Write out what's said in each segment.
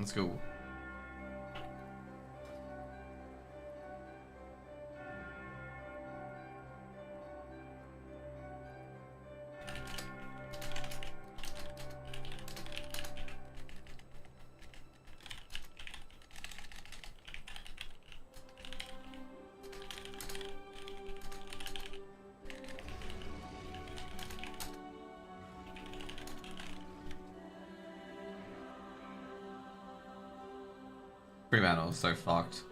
Let's go. Fremantle is so fucked.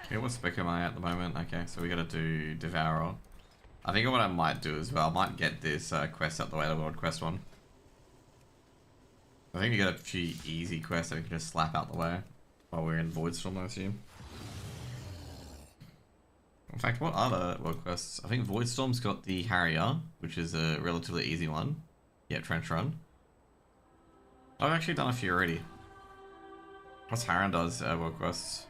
Okay, what spec am I at the moment? Okay, so we gotta do Devourer. I think what I might do as well, I might get this quest out the way, the world quest one. I think we got a few easy quests that we can just slap out the way while we're in Voidstorm, I assume. In fact, what other world quests? I think Voidstorm's got the Harrier, which is a relatively easy one. Yeah, Trench Run. I've actually done a few already. What's Harrendar's world quests?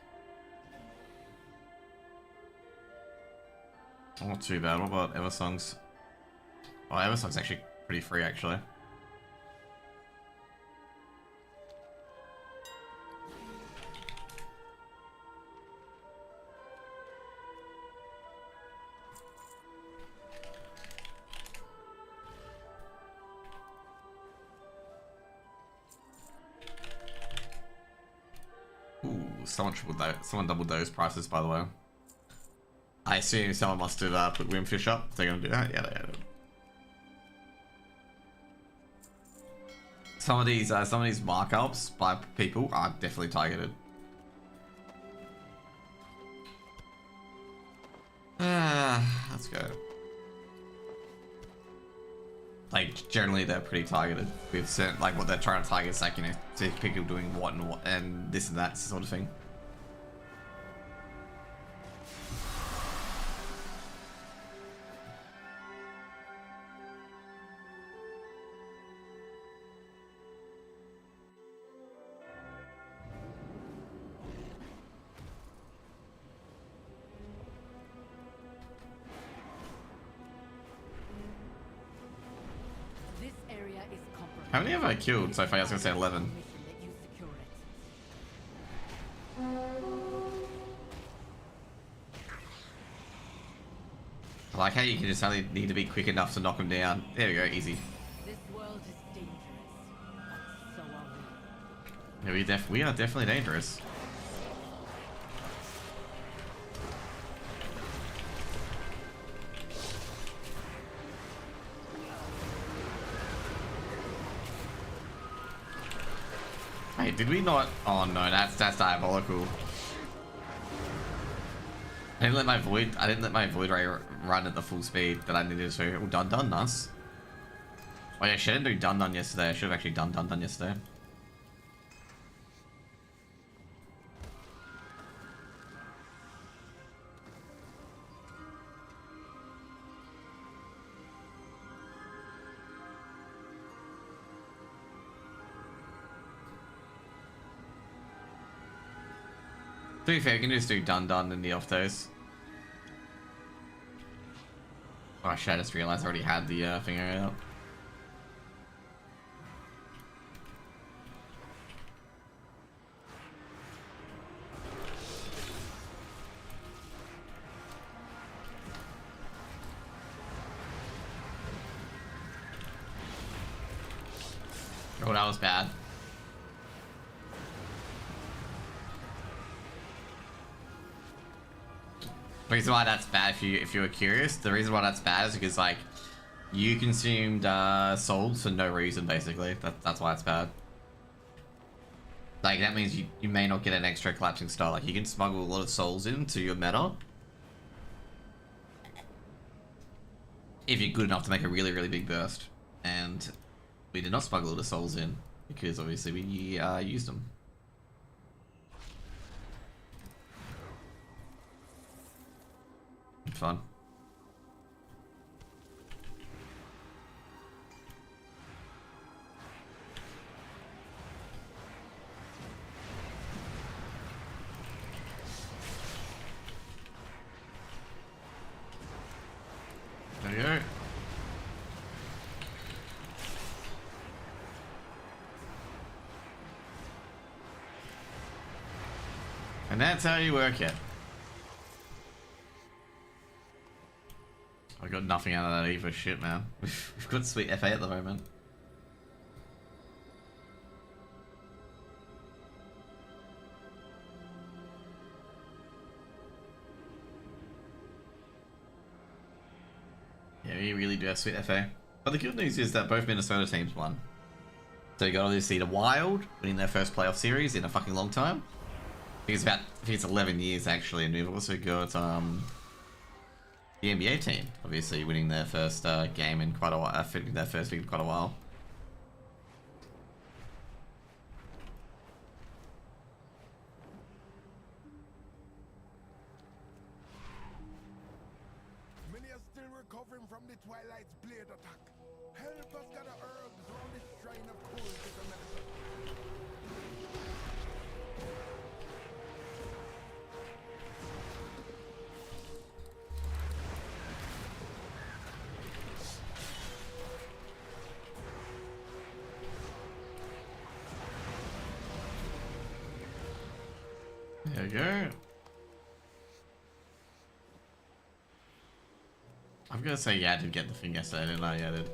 Not too bad. What about Eversong's? Oh, Eversong's actually pretty free, actually. Ooh, someone doubled those prices, by the way. I assume someone must have put Wimfish up. They're gonna do that? Yeah, they have. Some of these markups by people are definitely targeted. Let's go. Like, generally they're pretty targeted with certain, like what they're trying to target is like, you know, see people doing what and this and that sort of thing. How many have I killed so far? I was gonna say 11. I like how you can just only need to be quick enough to knock them down. There we go, easy. This world is dangerous, but so are we. Yeah, we are definitely dangerous. Hey, did we not? Oh no, that's diabolical. I didn't let my void ray run at the full speed that I needed to. Oh, done, nice. Oh yeah, I shouldn't do done yesterday. I should have actually done yesterday. To be fair, you can just do done in the off days. Oh shit, I just realized I already had the thing out. Oh, that was bad. The reason why that's bad, if you were curious, the reason why that's bad is because like you consumed souls for no reason, basically. That's why it's bad. Like that means you may not get an extra collapsing star. Like you can smuggle a lot of souls into your meta if you're good enough to make a really big burst. And we did not smuggle the souls in because obviously we used them. Fun. There you go. And that's how you work it. I got nothing out of that either. Shit, man. We've got sweet FA at the moment. Yeah, we really do have sweet FA. But the good news is that both Minnesota teams won. So you got obviously the Wild winning their first playoff series in a fucking long time. I think it's 11 years actually, and we've also got the NBA team obviously winning their first game in quite a while, their first week in quite a while. Many are still recovering from the Twilight's blade attack. Help us gather herbs round the shrine of cold bitter medicine. There we go. I'm gonna say yeah, I did get the thing yesterday, didn't I? Yeah, I did.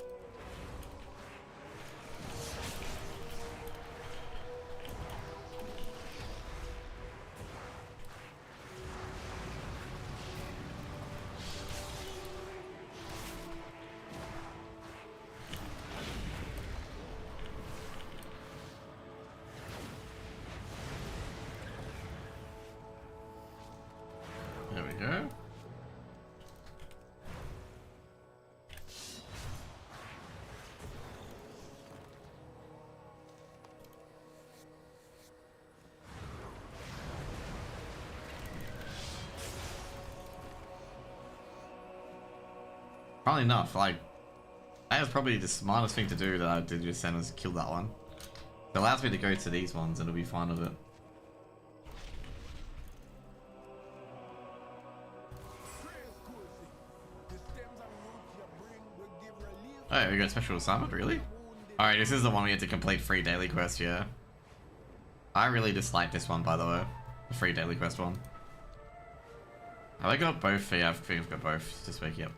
There we go. Probably enough. Like, that was probably the smartest thing to do that I did just then was kill that one. It allows me to go to these ones and it'll be fine with it. Oh, we got special assignment, really? Alright, this is the one we had to complete free daily quest, yeah. I really dislike this one, by the way. The free daily quest one. Have I got both? Yeah, I think I've got both this week, yep.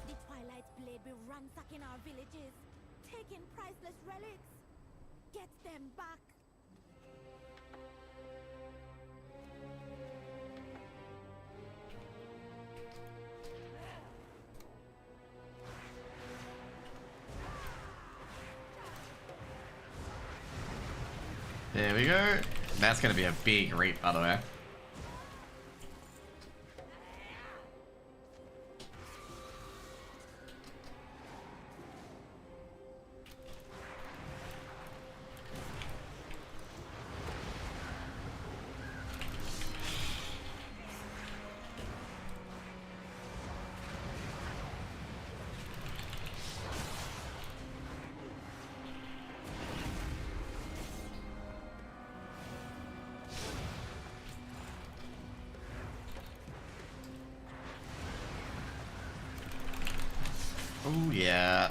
The Twilight's blade be ransacking our villages, taking priceless relics. Get them back. There we go. That's gonna be a big reap, by the way. Oh yeah.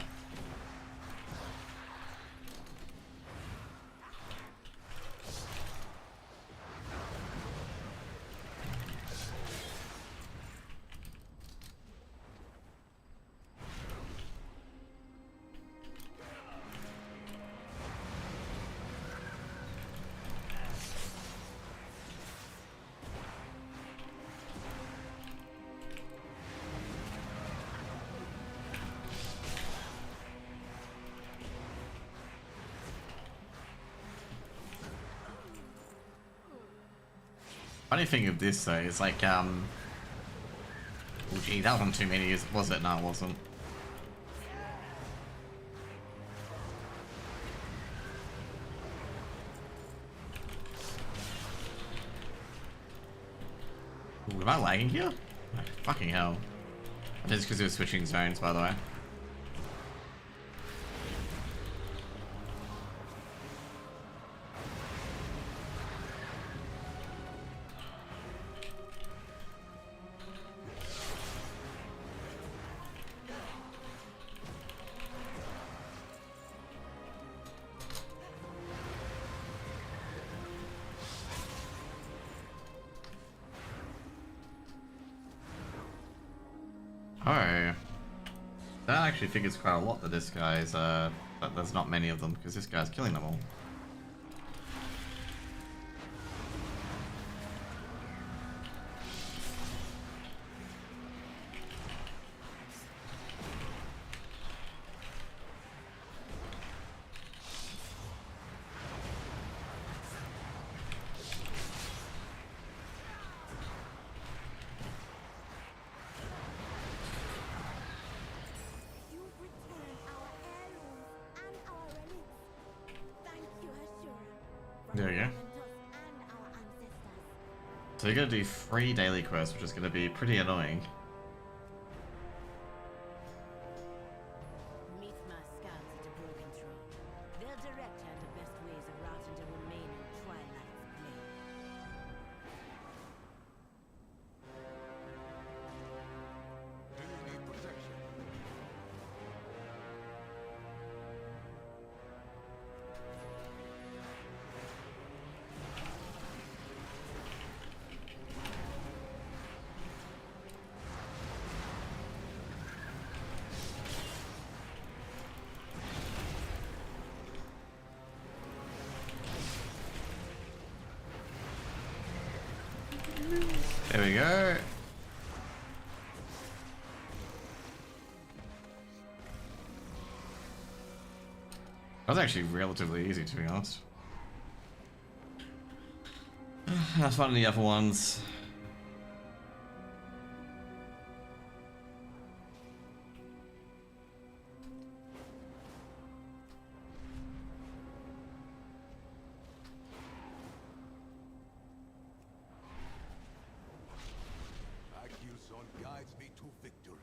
Funny thing of this though is like oh gee, that wasn't too many, was it? No, it wasn't. Am I lagging here? Fucking hell. I think it's because it was switching zones, by the way. Oh. That actually figures quite a lot that this guy's, that there's not many of them, because this guy's killing them all. You've returned our heirlooms and our relics. Thank you, Ashura. From There you go. Tusk and our ancestors. So you're gonna do 3 daily quests, which is gonna be pretty annoying. Meet my scouts at the Broken Throne. They'll direct you on the best ways of routing the remaining Twilight's blade. Do you need protection? There we go. That was actually relatively easy, to be honest. That's fun of the other ones. Acuson guides me to victory.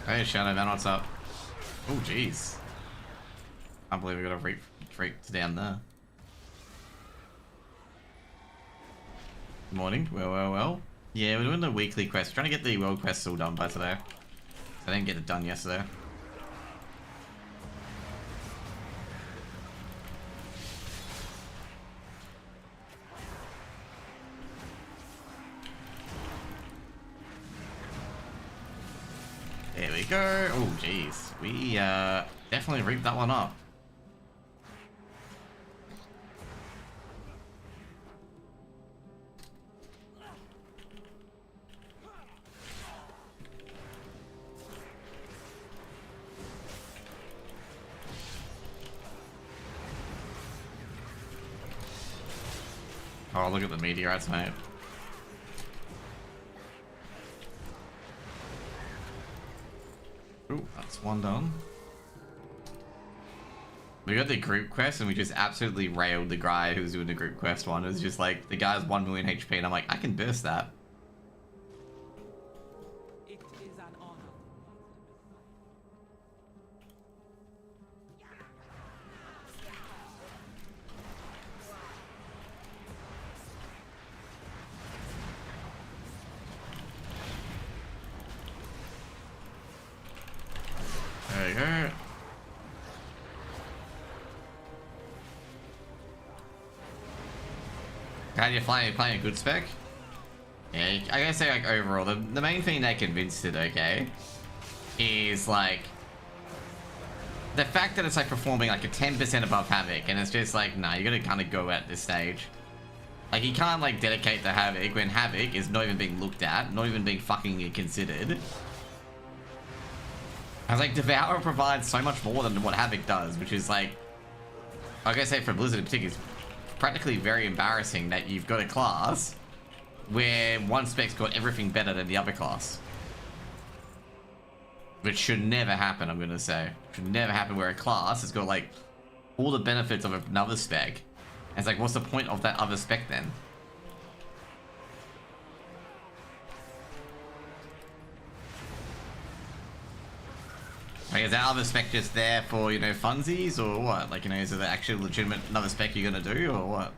Hey Shadow Man, what's up? Oh jeez. Can't believe we got a freak down there. Morning. Well. Yeah, we're doing the weekly quest. Trying to get the world quests all done by today. I didn't get it done yesterday. There we go. Oh jeez. We definitely reaped that one up. Oh, look at the meteorites, mate. Ooh, that's one done. We got the group quest and we just absolutely railed the guy who was doing the group quest one. It was just like, the guy's 1 million HP and I'm like, I can burst that. It is an honor. go. How do you playing a good spec? Yeah, I gotta say, like, overall, the main thing that convinced it, okay, is like the fact that it's like performing like a 10% above Havoc, and it's just like, nah, you gotta kind of go at this stage. Like, you can't like dedicate to Havoc when Havoc is not even being looked at, not even being fucking considered. I was like, Devour provides so much more than what Havoc does, which is like, I gotta say for Blizzard in particular, it's practically very embarrassing that you've got a class where one spec's got everything better than the other class. Which should never happen, I'm gonna say. Should never happen where a class has got like all the benefits of another spec. And it's like, what's the point of that other spec then? Like, is that other spec just there for, you know, funsies or what? Like, you know, is it actually legitimate another spec you're gonna do or what?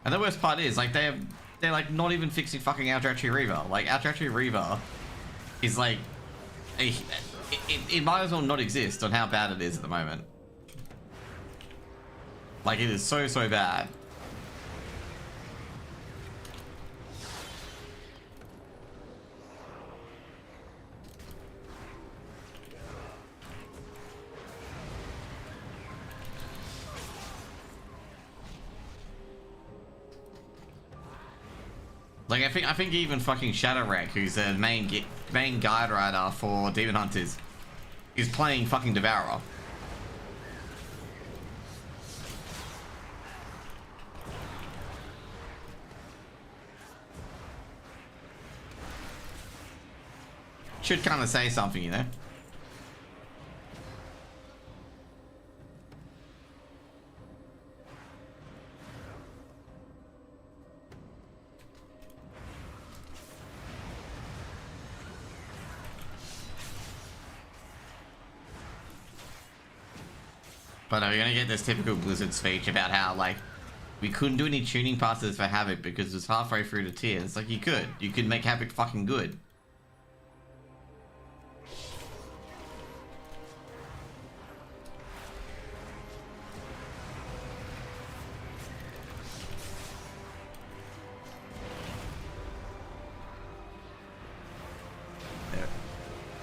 And the worst part is, like, they're like not even fixing fucking Aldrachi Reaver. Like, Aldrachi Reaver is like it might as well not exist on how bad it is at the moment. Like, it is so bad. Like, I think even fucking Shadowwreck, who's the main guide rider for Demon Hunters, is playing fucking Devourer. Should kind of say something, you know? But we're gonna get this typical Blizzard speech about how, like, we couldn't do any tuning passes for Havoc because it was halfway through the tier. It's like, you could make Havoc fucking good.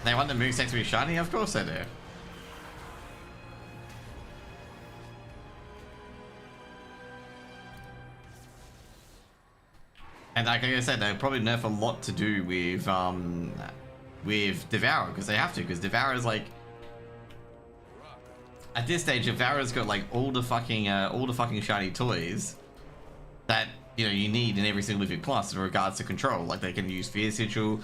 They want the moveset to be shiny? Of course they do. And like I said, they probably nerf a lot to do with Devourer, because they have to, because Devourer is like, at this stage, Devourer's got like all the fucking shiny toys that, you know, you need in every single Mythic Plus in regards to control. Like, they can use Fear Sigil.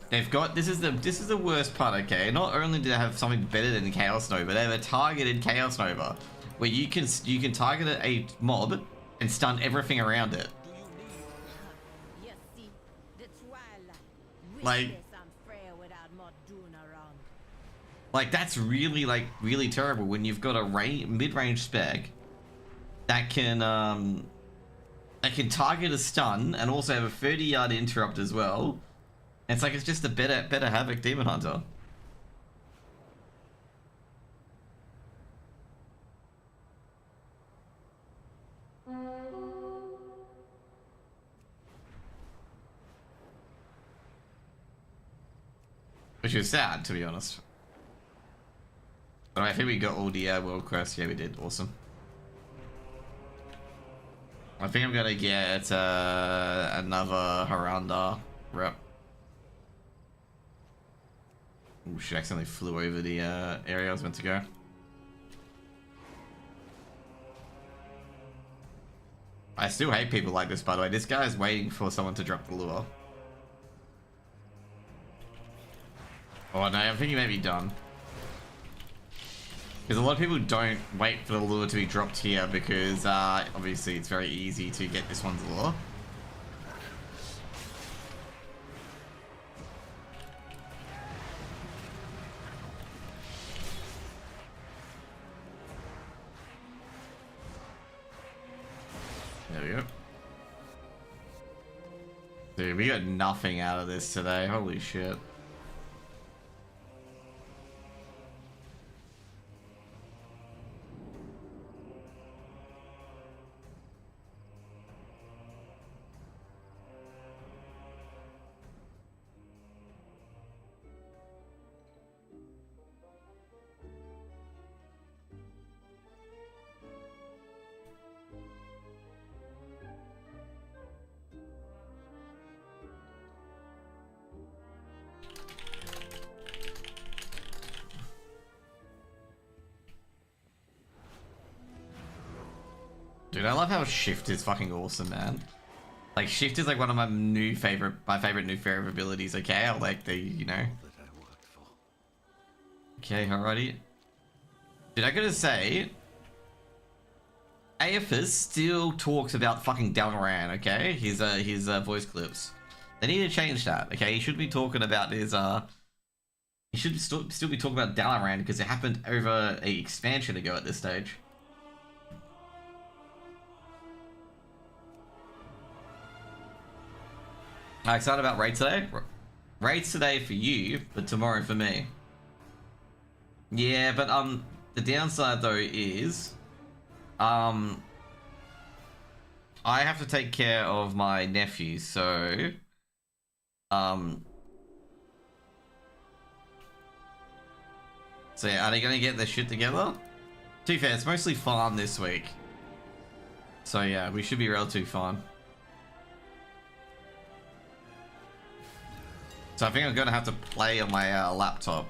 They've got, this is the worst part, okay? Not only do they have something better than Chaos Nova, they have a targeted Chaos Nova, where you can target a mob and stun everything around it. Like, that's really terrible when you've got a mid-range spec that can target a stun and also have a 30-yard interrupt as well. And it's like, it's just a better Havoc Demon Hunter. Which is sad, to be honest. But I think we got all the world quests. Yeah, we did. Awesome. I think I'm gonna get another Haranda rep. Ooh, she accidentally flew over the area I was meant to go. I still hate people like this, by the way. This guy's waiting for someone to drop the lure. Oh no, I think he may be done. Because a lot of people don't wait for the lure to be dropped here because obviously it's very easy to get this one's lure. There we go. Dude, we got nothing out of this today. Holy shit. Dude, I love how Shift is fucking awesome, man. Like, Shift is like one of my favorite new favorite abilities, okay? I like the, you know. Okay, alrighty. Dude, I gotta say, AFS still talks about fucking Dalaran, okay? His voice clips. They need to change that, okay? He should be talking about his, he should still be talking about Dalaran because it happened over a expansion ago at this stage. I'm excited about raids today. Raids today for you, but tomorrow for me. Yeah, but the downside though is, I have to take care of my nephew, so, so yeah, are they gonna get their shit together? To be fair, it's mostly farm this week. So yeah, we should be relatively fine. So I think I'm gonna have to play on my laptop,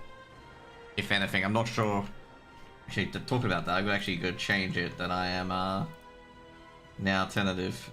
if anything. I'm not sure. Actually, to talk about that, I'm actually gonna change it. That I am now tentative.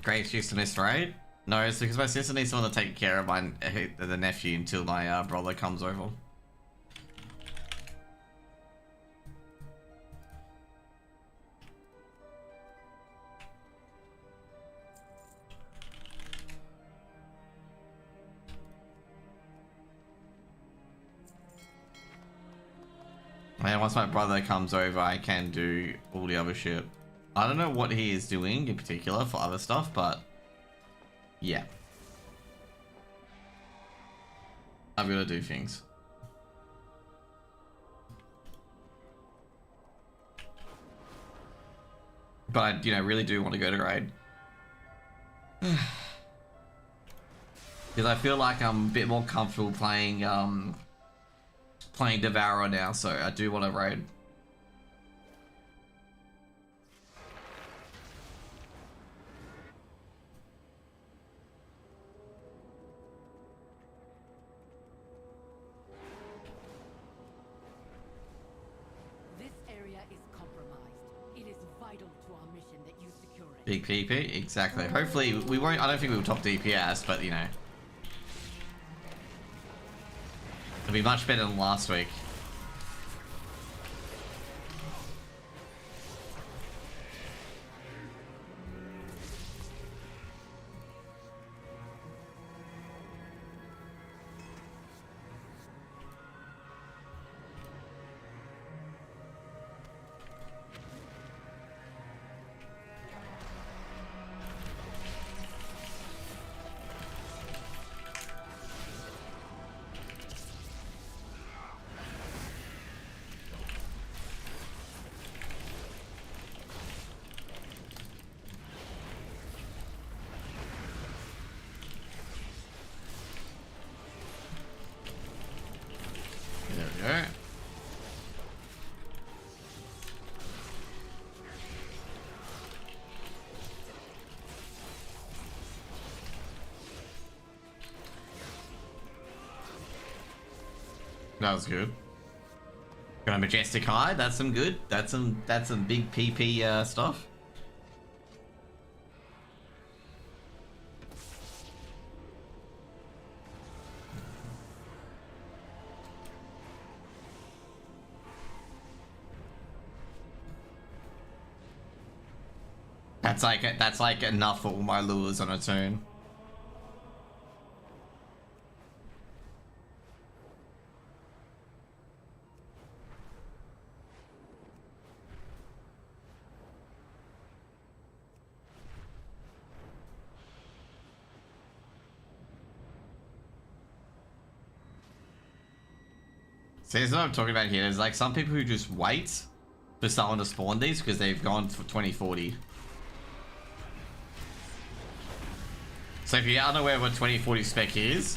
Great excuse to miss raid? No, it's because my sister needs someone to take care of the nephew until my brother comes over. And once my brother comes over, I can do all the other shit. I don't know what he is doing in particular for other stuff, but yeah. I'm gonna do things. But I, you know, really do want to go to raid. Because I feel like I'm a bit more comfortable playing Devourer now, so I do want to raid. Big PP, exactly. Hopefully, we won't. I don't think we'll top DPS, but you know, it'll be much better than last week. That was good. Got a Majestic High, that's some good. That's some big PP stuff. That's like enough for all my lures on a turn. See, this is what I'm talking about here. There's like some people who just wait for someone to spawn these because they've gone for 2040. So if you're unaware of what 2040 spec is,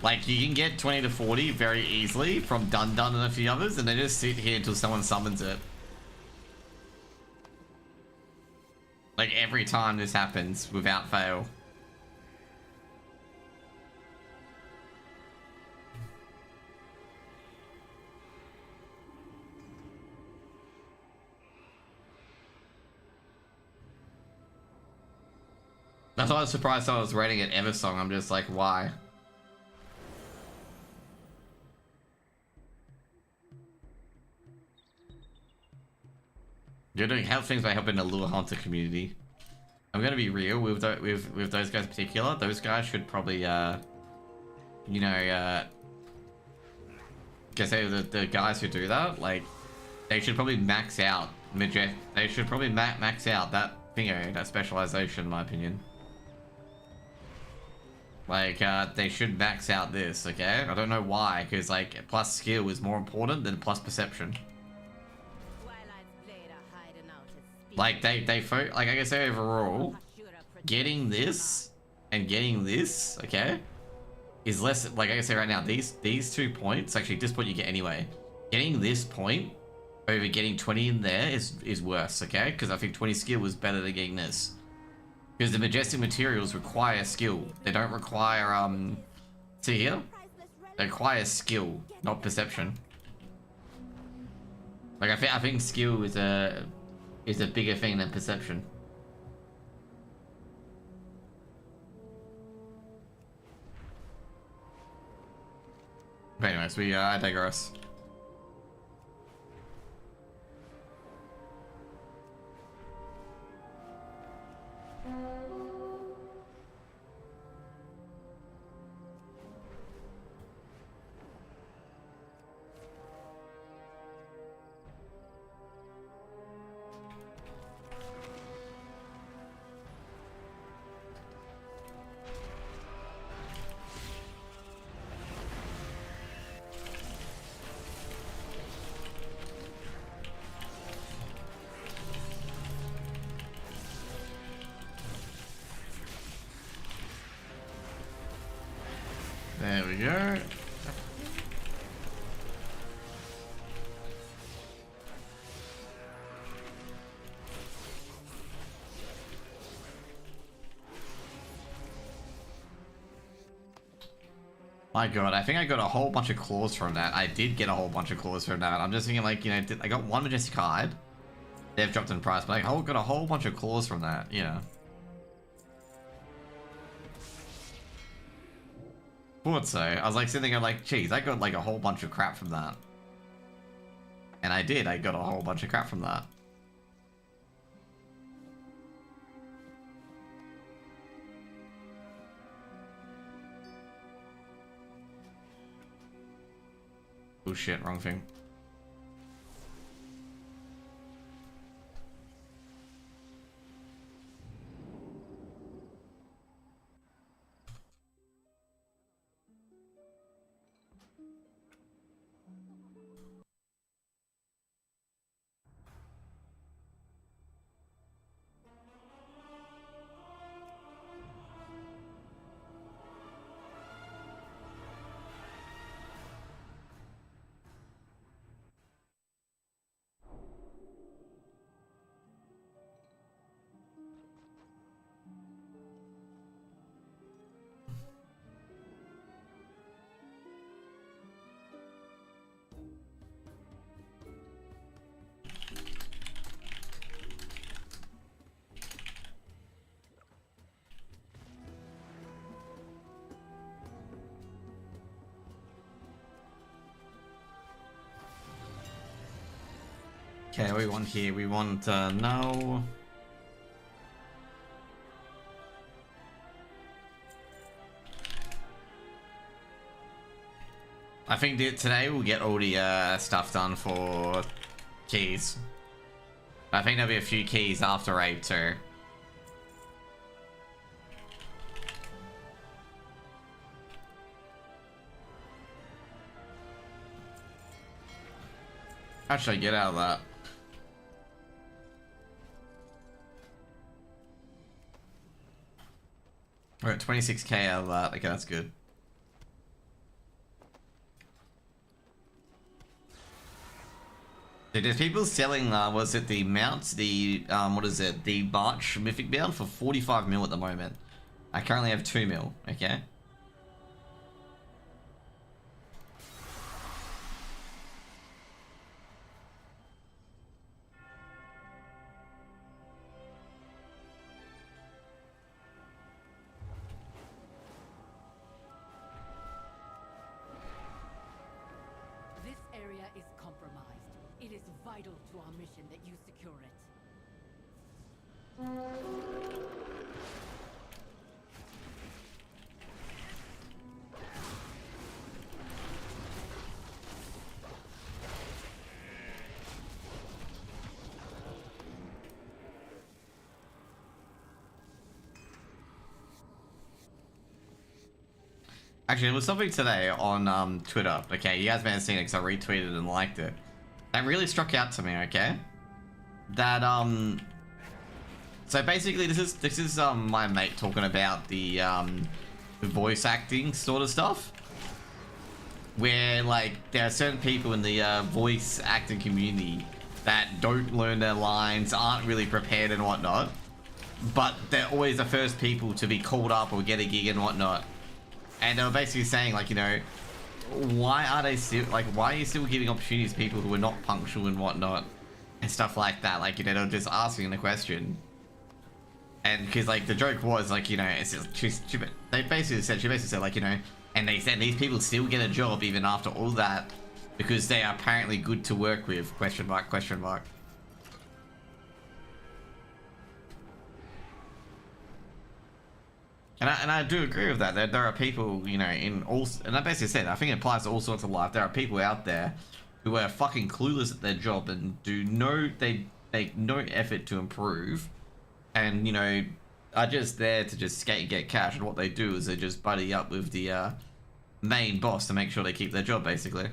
like you can get 20 to 40 very easily from Dun Dun and a few others, and they just sit here until someone summons it. Like every time this happens without fail. That's why I was surprised I was rating it Eversong. I'm just like, why? You're doing help things by helping the lure hunter community. I'm gonna be real with those guys in particular. Those guys should probably, you know, guess the guys who do that, like, they should probably max out They should probably max out that thingo, that specialization, in my opinion. Like, they should max out this, okay? I don't know why, because, like, plus skill is more important than plus perception. Like, like, I can say overall, getting this and getting this, okay, is less, like I can say right now, these 2 points, actually, this point you get anyway. Getting this point over getting 20 in there is worse, okay? Because I think 20 skill was better than getting this. Because the majestic materials require skill. They don't require, see here? They require skill, not perception. Like, I think skill is a bigger thing than perception. But anyways, we digress. There we go. My god, I think I got a whole bunch of claws from that. I did get a whole bunch of claws from that. I'm just thinking, like, you know, I got one majestic hide. They've dropped in price, but I got a whole bunch of claws from that, you know. Thought so. I was like sitting there like, geez, I got like a whole bunch of crap from that. And I did, I got a whole bunch of crap from that. Oh shit, wrong thing. Okay, we want here, we want, no. I think that today we'll get all the stuff done for keys. I think there'll be a few keys after raid too. How should I get out of that? We're at 26k out of that. Okay, that's good. Dude, there's people selling, was it the mounts, the, what is it, the March Mythic Bound for 45 mil at the moment. I currently have 2 mil, okay? This area is compromised. It is vital to our mission that you secure it. Actually, there was something today on Twitter. Okay, you guys may have seen it because I retweeted and liked it. That really struck out to me. Okay, that So basically, this is my mate talking about the voice acting sort of stuff, where like there are certain people in the voice acting community that don't learn their lines, aren't really prepared and whatnot, but they're always the first people to be called up or get a gig and whatnot. And they were basically saying, like, you know, why are they still, like, why are you still giving opportunities to people who are not punctual and whatnot and stuff like that? Like, you know, they're just asking the question. And because, like, the joke was, like, you know, it's just, she basically said, like, you know, and they said these people still get a job even after all that because they are apparently good to work with, question mark, question mark. And I do agree with that. There are people, you know, in all, and I basically said, I think it applies to all sorts of life. There are people out there who are fucking clueless at their job and they make no effort to improve, and you know, are just there to just skate and get cash. And what they do is they just buddy up with the main boss to make sure they keep their job, basically.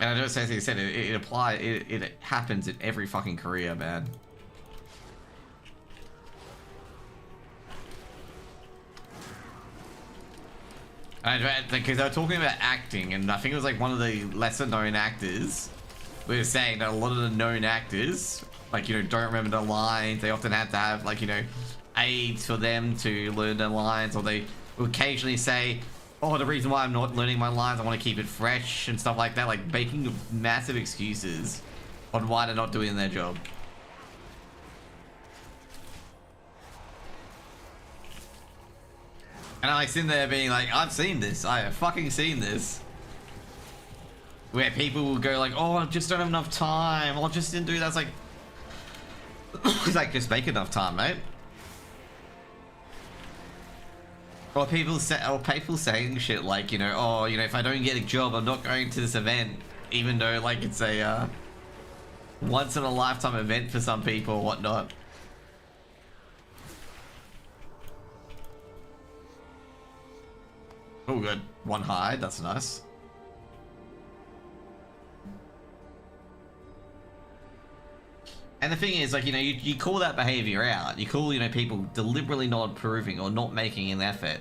And I just, as he said, it happens in every fucking career, man. Because they were talking about acting, and I think it was like one of the lesser known actors. We were saying that a lot of the known actors, like, you know, don't remember their lines. They often have to have, like, you know, aids for them to learn their lines, or they will occasionally say, oh, the reason why I'm not learning my lines, I want to keep it fresh and stuff like that, like making massive excuses on why they're not doing their job. And I'm like sitting there being like, I've seen this. I have fucking seen this. Where people will go like, oh, I just don't have enough time. I just didn't do that. It's like, it's like, just make enough time, mate. Or people saying shit like, you know, oh, you know, if I don't get a job, I'm not going to this event. Even though, like, it's a once in a lifetime event for some people or whatnot. Oh, good. One hide, that's nice. And the thing is, like, you know, you call that behavior out. You call, you know, people deliberately not improving or not making an effort.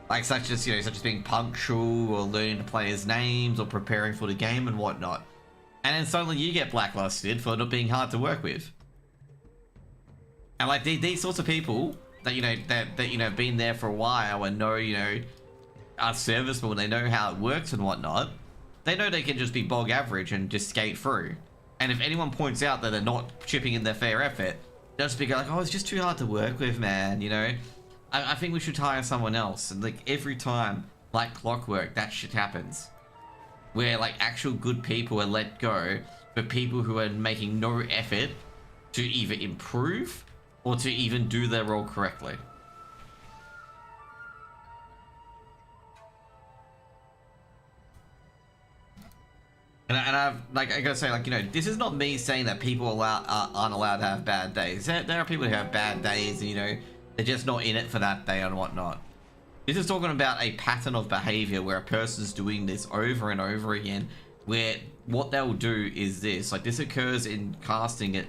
Like, such as being punctual or learning to players' names or preparing for the game and whatnot. And then suddenly you get blacklisted for not being hard to work with. And, like, these sorts of people that, you know, that you know, have been there for a while and know, you know, are serviceable and they know how it works and whatnot, they know they can just be bog average and just skate through. And if anyone points out that they're not chipping in their fair effort, they'll just be like, oh, it's just too hard to work with, man, you know? I think we should hire someone else. And like every time, like clockwork, that shit happens. Where like actual good people are let go for people who are making no effort to either improve or to even do their role correctly. I've like I gotta say, like, you know, this is not me saying that people aren't allowed to have bad days. There are people who have bad days, and you know, they're just not in it for that day and whatnot. This is talking about a pattern of behavior where a person's doing this over and over again, where what they'll do is this. Like, this occurs in casting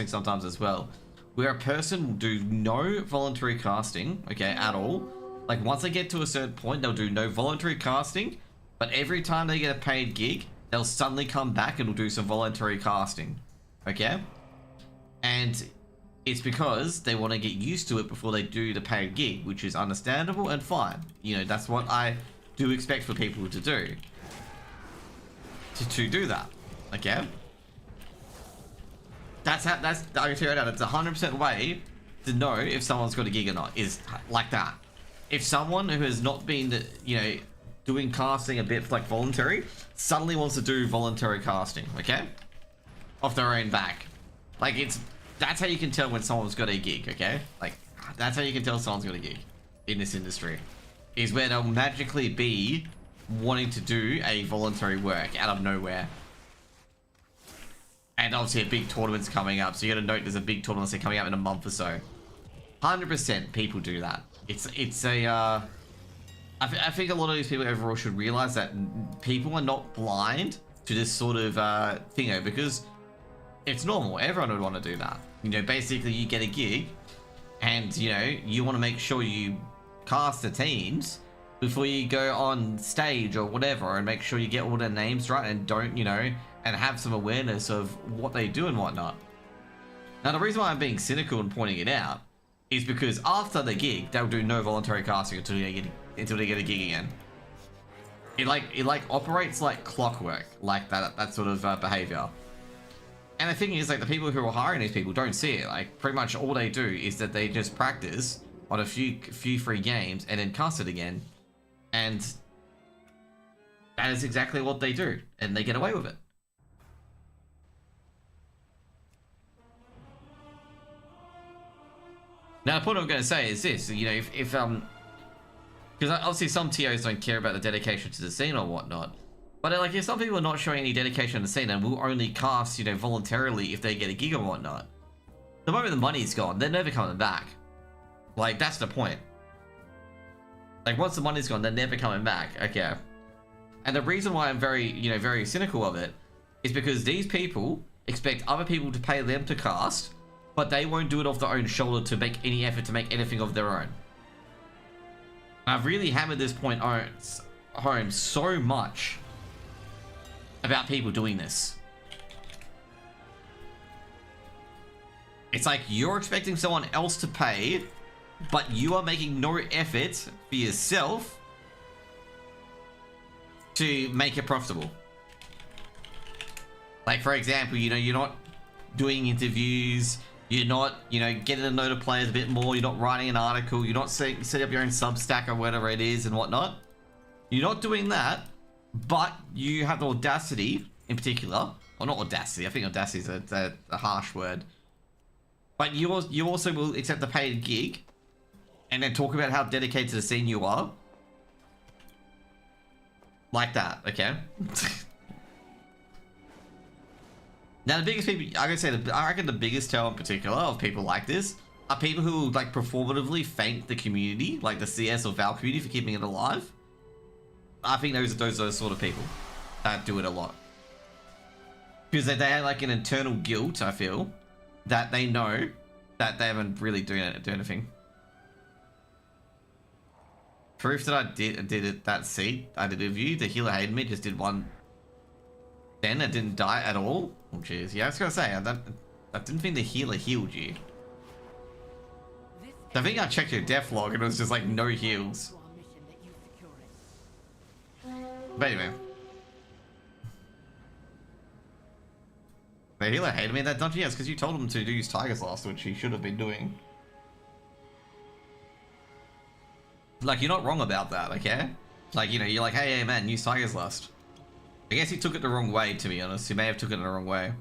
sometimes as well, where a person will do no voluntary casting, okay, at all. Like, once they get to a certain point, they'll do no voluntary casting, but every time they get a paid gig, they'll suddenly come back and will do some voluntary casting, okay? And it's because they want to get used to it before they do the paid gig, which is understandable and fine. You know, that's what I do expect for people to do. To do that, okay? I can tell you right now, that's 100% way to know if someone's got a gig or not, is like that. If someone who has not been, you know, doing casting a bit like voluntary, suddenly wants to do voluntary casting, okay? Off their own back. Like, that's how you can tell when someone's got a gig, okay? Like, that's how you can tell someone's got a gig in this industry. Is where they'll magically be wanting to do a voluntary work out of nowhere. And obviously a big tournament's coming up, so you gotta note there's a big tournament coming up in a month or so. 100% people do that. It's a, I think a lot of these people overall should realize that people are not blind to this sort of thingo, because it's normal. Everyone would want to do that. You know, basically you get a gig and, you know, you want to make sure you cast the teams before you go on stage or whatever, and make sure you get all their names right and don't, you know, and have some awareness of what they do and whatnot. Now, the reason why I'm being cynical and pointing it out is because after the gig, they'll do no voluntary casting until they get a gig again. It like operates like clockwork, like that sort of behavior. And the thing is, like, the people who are hiring these people don't see it. Like, pretty much all they do is that they just practice on a few free games and then cast it again. And that is exactly what they do, and they get away with it. Now, the point I'm going to say is this, you know, if because obviously some TOs don't care about the dedication to the scene or whatnot, but like, if some people are not showing any dedication to the scene and will only cast, you know, voluntarily if they get a gig or whatnot, the moment the money's gone, they're never coming back. Like, that's the point. Like, once the money's gone, they're never coming back. Okay. And the reason why I'm very, you know, very cynical of it is because these people expect other people to pay them to cast, but they won't do it off their own shoulder to make any effort to make anything of their own. I've really hammered this point home so much about people doing this. It's like you're expecting someone else to pay, but you are making no effort for yourself to make it profitable. Like, for example, you know, you're not doing interviews, you're not, you know, getting to know the players a bit more, you're not writing an article, you're not setting up your own Substack or whatever it is and whatnot. You're not doing that, but you have the audacity, in particular, or not audacity, I think audacity is a harsh word, but you also will accept the paid gig and then talk about how dedicated to the scene you are. Like that, okay? Now, the biggest people, I reckon the biggest tell in particular of people like this are people who, like, performatively thank the community, like the CS or Val community, for keeping it alive. I think those are the sort of people that do it a lot. Because they have, like, an internal guilt, I feel, that they know that they haven't really done anything. Proof that I did it, that seat I did a view, the healer hated me, just did one. Then it didn't die at all. Oh, jeez. Yeah, I was gonna say, I didn't think the healer healed you. I think I checked your death log and it was just like no heals. But anyway. The healer hated me in that dungeon, yes, because you told him to use Tiger's Last, which he should have been doing. Like, you're not wrong about that, okay? Like, you know, you're like, hey man, use Tiger's Last. I guess he took it the wrong way, to be honest. He may have took it the wrong way.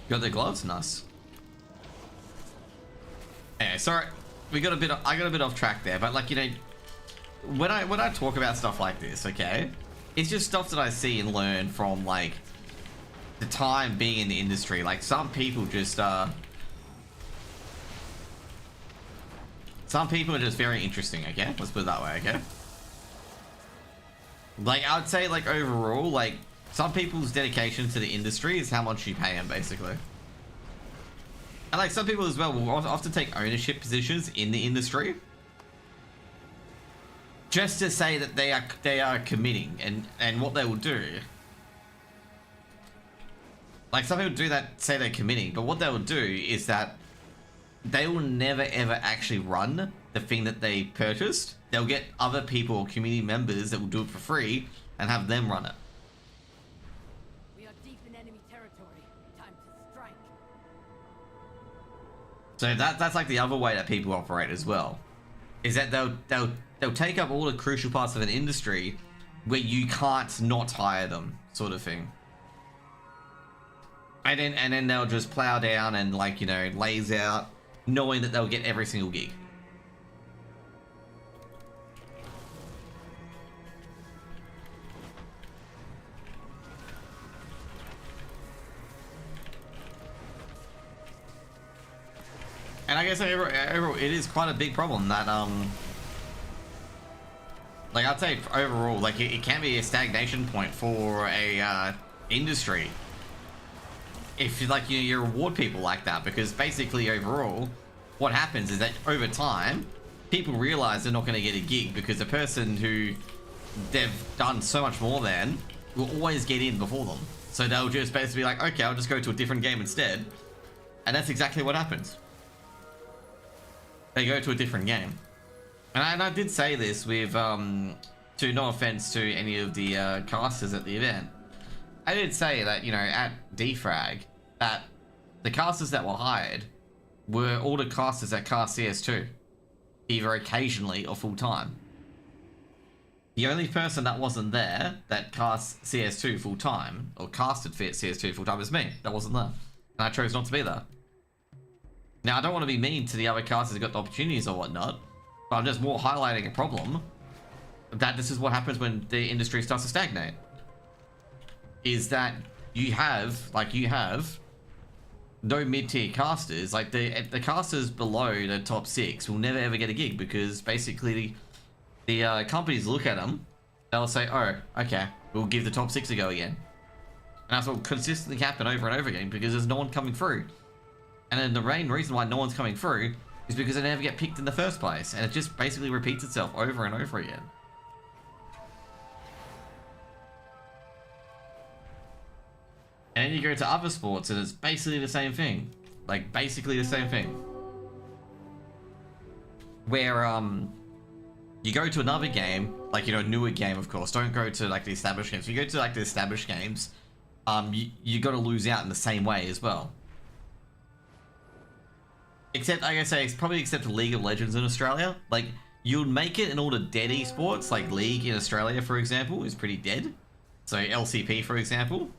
Got the gloves? Nice. Anyway, sorry. I got a bit off track there, but like, you know, when I talk about stuff like this, okay? it's just stuff that I see and learn from like the time being in the industry. Like some people just some people are just very interesting, okay? Let's put it that way, okay? Like, I would say, like, overall, like, some people's dedication to the industry is how much you pay them, basically. And, like, some people as well will often take ownership positions in the industry just to say that they are committing and what they will do. Like, some people do that, say they're committing, but what they will do is that they will never ever actually run the thing that they purchased. They'll get other people or community members that will do it for free and have them run it. We are deep in enemy territory. Time to strike. So that's like the other way that people operate as well. Is that they'll take up all the crucial parts of an industry where you can't not hire them, sort of thing. And then they'll just plow down and, like, you know, lays out, knowing that they'll get every single gig. And I guess overall, it is quite a big problem that, like, I'd say overall, like, it can be a stagnation point for a industry if, like, you reward people like that, because basically overall what happens is that over time people realize they're not going to get a gig because the person who they've done so much more than will always get in before them, so they'll just basically be like, okay, I'll just go to a different game instead. And that's exactly what happens. They go to a different game. And I did say this with to no offense to any of the casters at the event, I did say that, you know, at Defrag, that the casters that were hired were all the casters that cast CS2, either occasionally or full time. The only person that wasn't there that cast CS2 full time, or casted CS2 full time, was me. That wasn't there. And I chose not to be there. Now, I don't want to be mean to the other casters who got the opportunities or whatnot, but I'm just more highlighting a problem that this is what happens when the industry starts to stagnate. Is that you have no mid-tier casters. Like, the casters below the top 6 will never ever get a gig, because basically the companies look at them, they'll say, oh, okay, we'll give the top 6 a go again. And that's what will consistently happen over and over again, because there's no one coming through. And then the main reason why no one's coming through is because they never get picked in the first place, and it just basically repeats itself over and over again. And then you go to other sports and it's basically the same thing. Like, basically the same thing. Where, you go to another game, like, you know, a newer game, of course. Don't go to, like, the established games. If you go to, like, the established games, you got to lose out in the same way as well. Except, like I say, it's probably except for League of Legends in Australia. Like, you'll make it in all the dead esports, like League in Australia, for example, is pretty dead. So LCP, for example,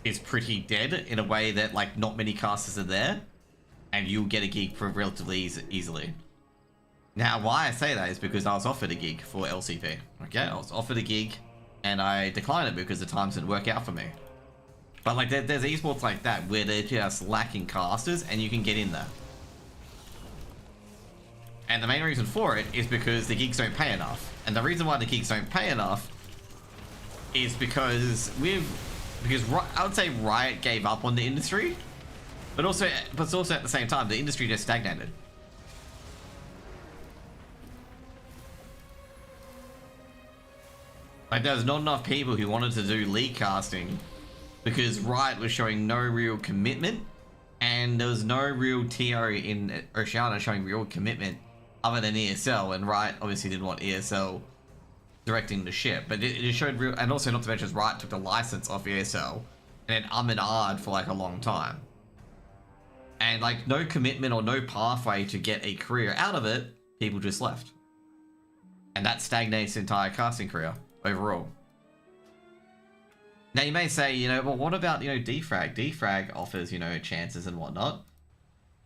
is pretty dead in a way that, like, not many casters are there, and you'll get a gig for relatively easily. Now, why I say that is because I was offered a gig for LCP. Okay, I was offered a gig, and I declined it because the times didn't work out for me. But, like, there's esports like that where they're just lacking casters and you can get in there. And the main reason for it is because the gigs don't pay enough. And the reason why the gigs don't pay enough is because I would say Riot gave up on the industry, but also at the same time, the industry just stagnated. Like, there's not enough people who wanted to do league casting because Riot was showing no real commitment, and there was no real TO in Oceania showing real commitment other than ESL, and Riot obviously didn't want ESL directing the ship, but it showed real, and also not to mention Riot took the license off ESL and then and ahed for like a long time. And like no commitment or no pathway to get a career out of it, people just left. And that stagnates the entire casting career overall. Now you may say, you know, well, what about, you know, Defrag? Defrag offers, you know, chances and whatnot.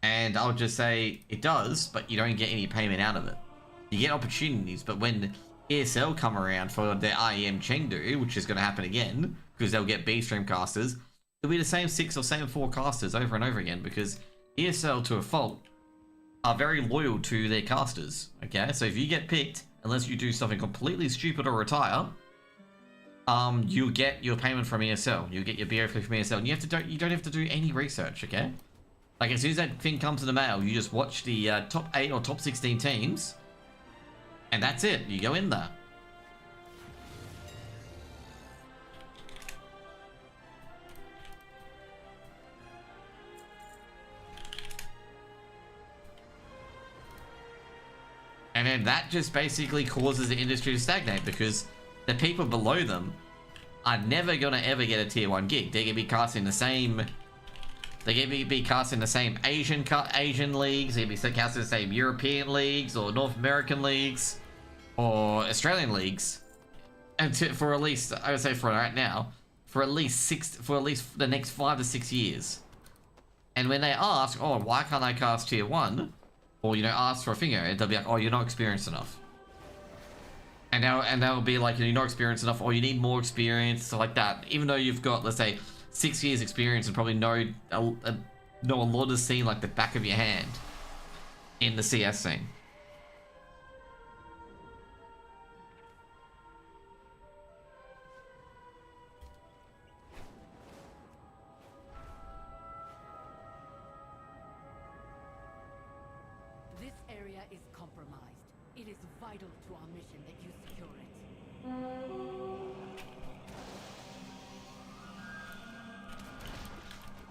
And I'll just say it does, but you don't get any payment out of it. You get opportunities, but when ESL come around for their IEM Chengdu, which is going to happen again, because they'll get B-stream casters, it'll be the same 6 or same 4 casters over and over again, because ESL, to a fault, are very loyal to their casters, okay? So if you get picked, unless you do something completely stupid or retire, you'll get your payment from ESL. You'll get your BO from ESL, and you don't have to do any research, okay? Like, as soon as that thing comes in the mail, you just watch the top 8 or top 16 teams, and that's it. You go in there. And then that just basically causes the industry to stagnate, because the people below them are never going to ever get a tier 1 gig. They're going to be casting the same... They're going to be casting the same Asian leagues. They're going to be casting the same European leagues or North American leagues or Australian leagues. And for at least, I would say for right now, for at least the next 5 to 6 years. And when they ask, oh, why can't I cast tier 1? Or, you know, ask for a finger, they'll be like, oh, you're not experienced enough. And they'll be like, you're not experienced enough, or you need more experience, stuff like that. Even though you've got, let's say, 6 years experience and probably know a lot of the scene like the back of your hand in the CS scene. This area is compromised. It is vital to our mission that you secure it.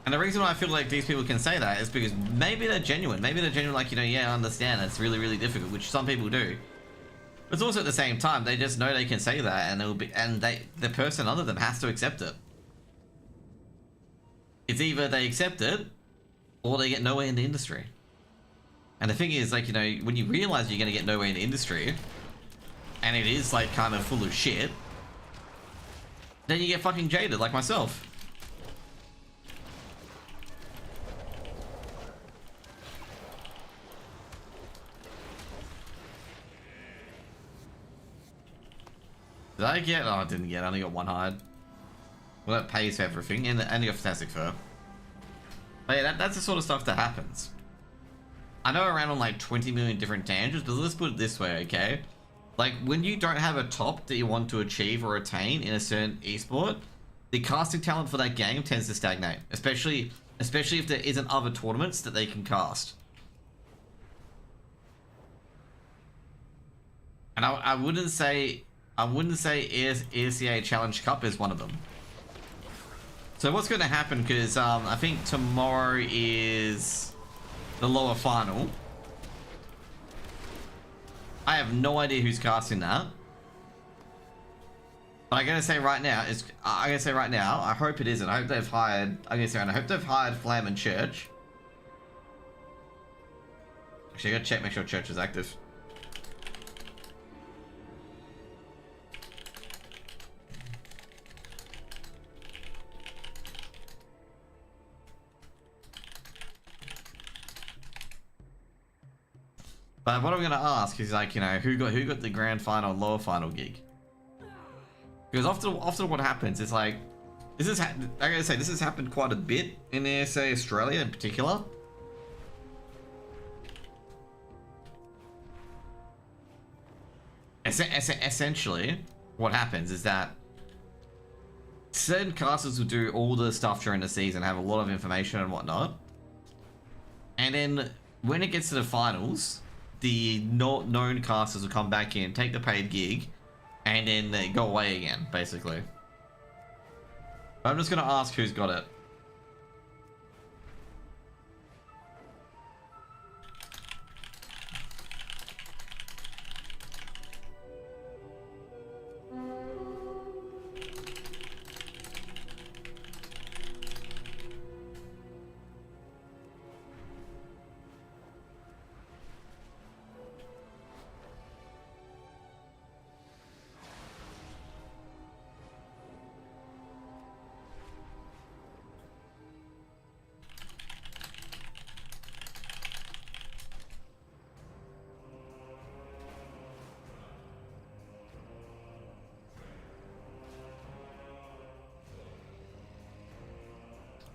And the reason why I feel like these people can say that is because maybe they're genuine. Maybe they're genuine, like, you know, yeah, I understand it's really, really difficult, which some people do. But it's also at the same time, they just know they can say that, and the person under them has to accept it. It's either they accept it, or they get nowhere in the industry. And the thing is, like, you know, when you realize you're going to get nowhere in the industry, and it is, like, kind of full of shit, then you get fucking jaded, like myself. Did I get? Oh, I didn't get. I only got 1 hide. Well, that pays for everything, and I only got Fantastic Fur. But yeah, that's the sort of stuff that happens. I know I ran on like 20 million different tangents, but let's put it this way, okay? Like, when you don't have a top that you want to achieve or attain in a certain esport, the casting talent for that game tends to stagnate. Especially if there isn't other tournaments that they can cast. And I wouldn't say ESEA Challenge Cup is one of them. So what's going to happen, because I think tomorrow is the lower final. I have no idea who's casting that. But I'm gonna say right now, I hope it isn't. I hope they've hired, I hope they've hired Flam and Church. Actually, I gotta check, make sure Church is active. But what I'm gonna ask is, like, you know, who got the grand final and lower final gig? Because often what happens is, like, this has happened quite a bit in ESA Australia in particular. Essentially, what happens is that certain casters will do all the stuff during the season, have a lot of information and whatnot, and then when it gets to the finals, the not known casters will come back in, take the paid gig, and then they go away again, basically. I'm just gonna ask who's got it.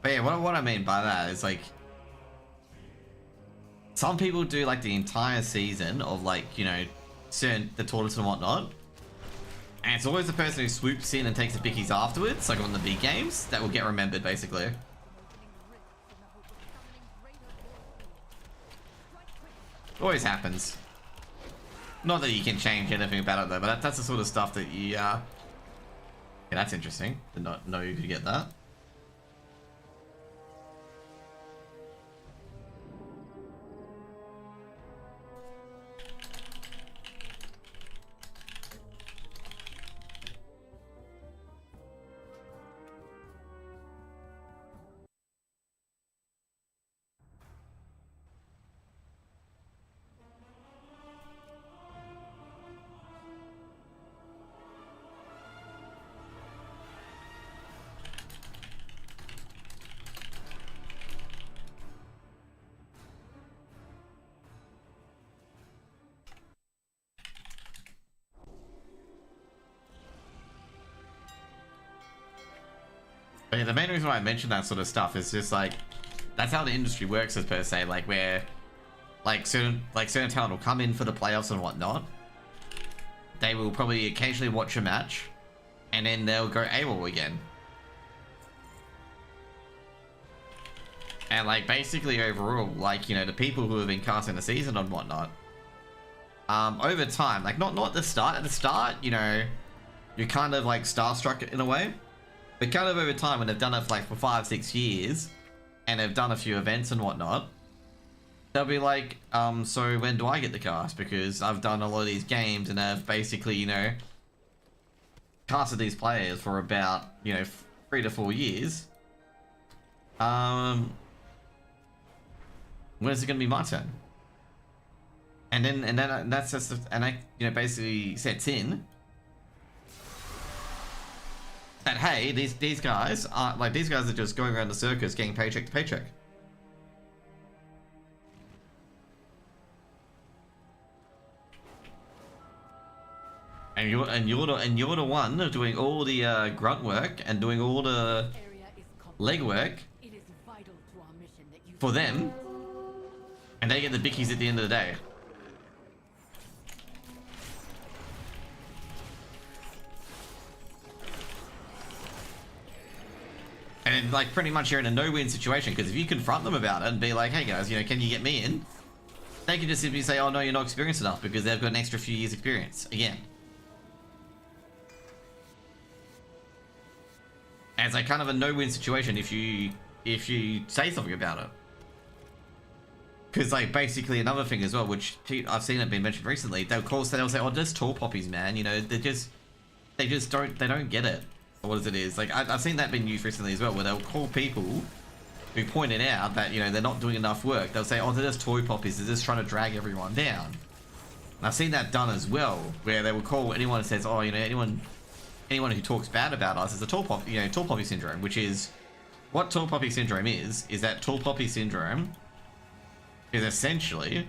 But yeah, what I mean by that is like, some people do like the entire season of like, you know, the tournaments and whatnot. And it's always the person who swoops in and takes the bickies afterwards, like on the big games, that will get remembered basically. Always happens. Not that you can change anything about it though, but that's the sort of stuff that you, yeah, that's interesting. Did not know you could get that. But yeah, the main reason why I mentioned that sort of stuff is just like, that's how the industry works as per se, like where like certain talent will come in for the playoffs and whatnot. They will probably occasionally watch a match and then they'll go AWOL again. And like basically overall, like, you know, the people who have been casting the season and whatnot, over time, like not at the start, you know, you're kind of like starstruck in a way. But kind of over time, when they've done it for like 5-6 years, and they've done a few events and whatnot, they'll be like, so when do I get the cast? Because I've done a lot of these games and I've basically, you know, casted these players for about, you know, 3 to 4 years. When is it going to be my turn? And then that's just, and that, you know, basically sets in that, hey, these guys are like, these guys are just going around the circus getting paycheck to paycheck. And you're the one doing all the grunt work and doing all the leg work for them, and they get the bickies at the end of the day. And like pretty much you're in a no-win situation, because if you confront them about it and be like, hey guys, you know, can you get me in? They can just simply say, oh no, you're not experienced enough, because they've got an extra few years experience again. And it's like kind of a no-win situation if you say something about it. Because like basically another thing as well, which I've seen it being mentioned recently, they'll say, oh, just tall poppies, man. You know, they don't get it. What as it is, like I've seen that being used recently as well, where they'll call people who pointed out that, you know, they're not doing enough work. They'll say, oh, they're just toy poppies, they're just trying to drag everyone down. And I've seen that done as well, where they will call anyone who says, oh, you know, anyone who talks bad about us is a tall poppy syndrome, which is what tall poppy syndrome is that tall poppy syndrome is essentially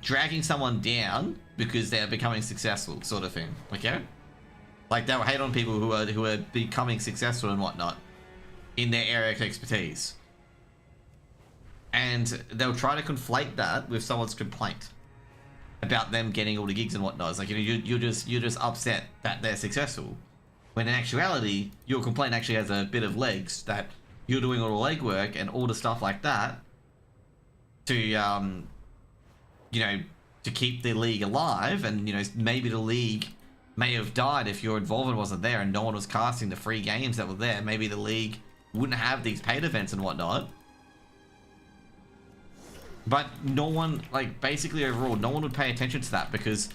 dragging someone down because they are becoming successful, sort of thing. Okay, like they'll hate on people who are becoming successful and whatnot in their area of expertise, and they'll try to conflate that with someone's complaint about them getting all the gigs and whatnot. It's like, you know, you're just upset that they're successful, when in actuality your complaint actually has a bit of legs, that you're doing all the legwork and all the stuff like that to you know, to keep the league alive. And, you know, maybe the league may have died if your involvement wasn't there and no one was casting the free games that were there. Maybe the league wouldn't have these paid events and whatnot. But no one, like, basically overall, no one would pay attention to that, because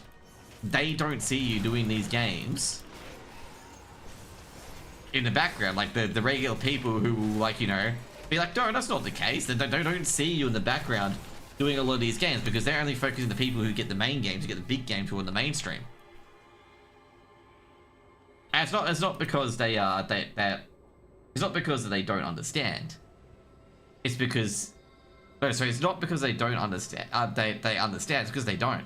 they don't see you doing these games in the background. Like the regular people who will, like, you know, be like, no, that's not the case. They don't see you in the background doing a lot of these games, because they're only focusing on the people who get the main games, who get the big games, who are in the mainstream. And it's not because they it's not because they don't understand. It's because, no, sorry, it's not because they don't understand. They understand. It's because they don't.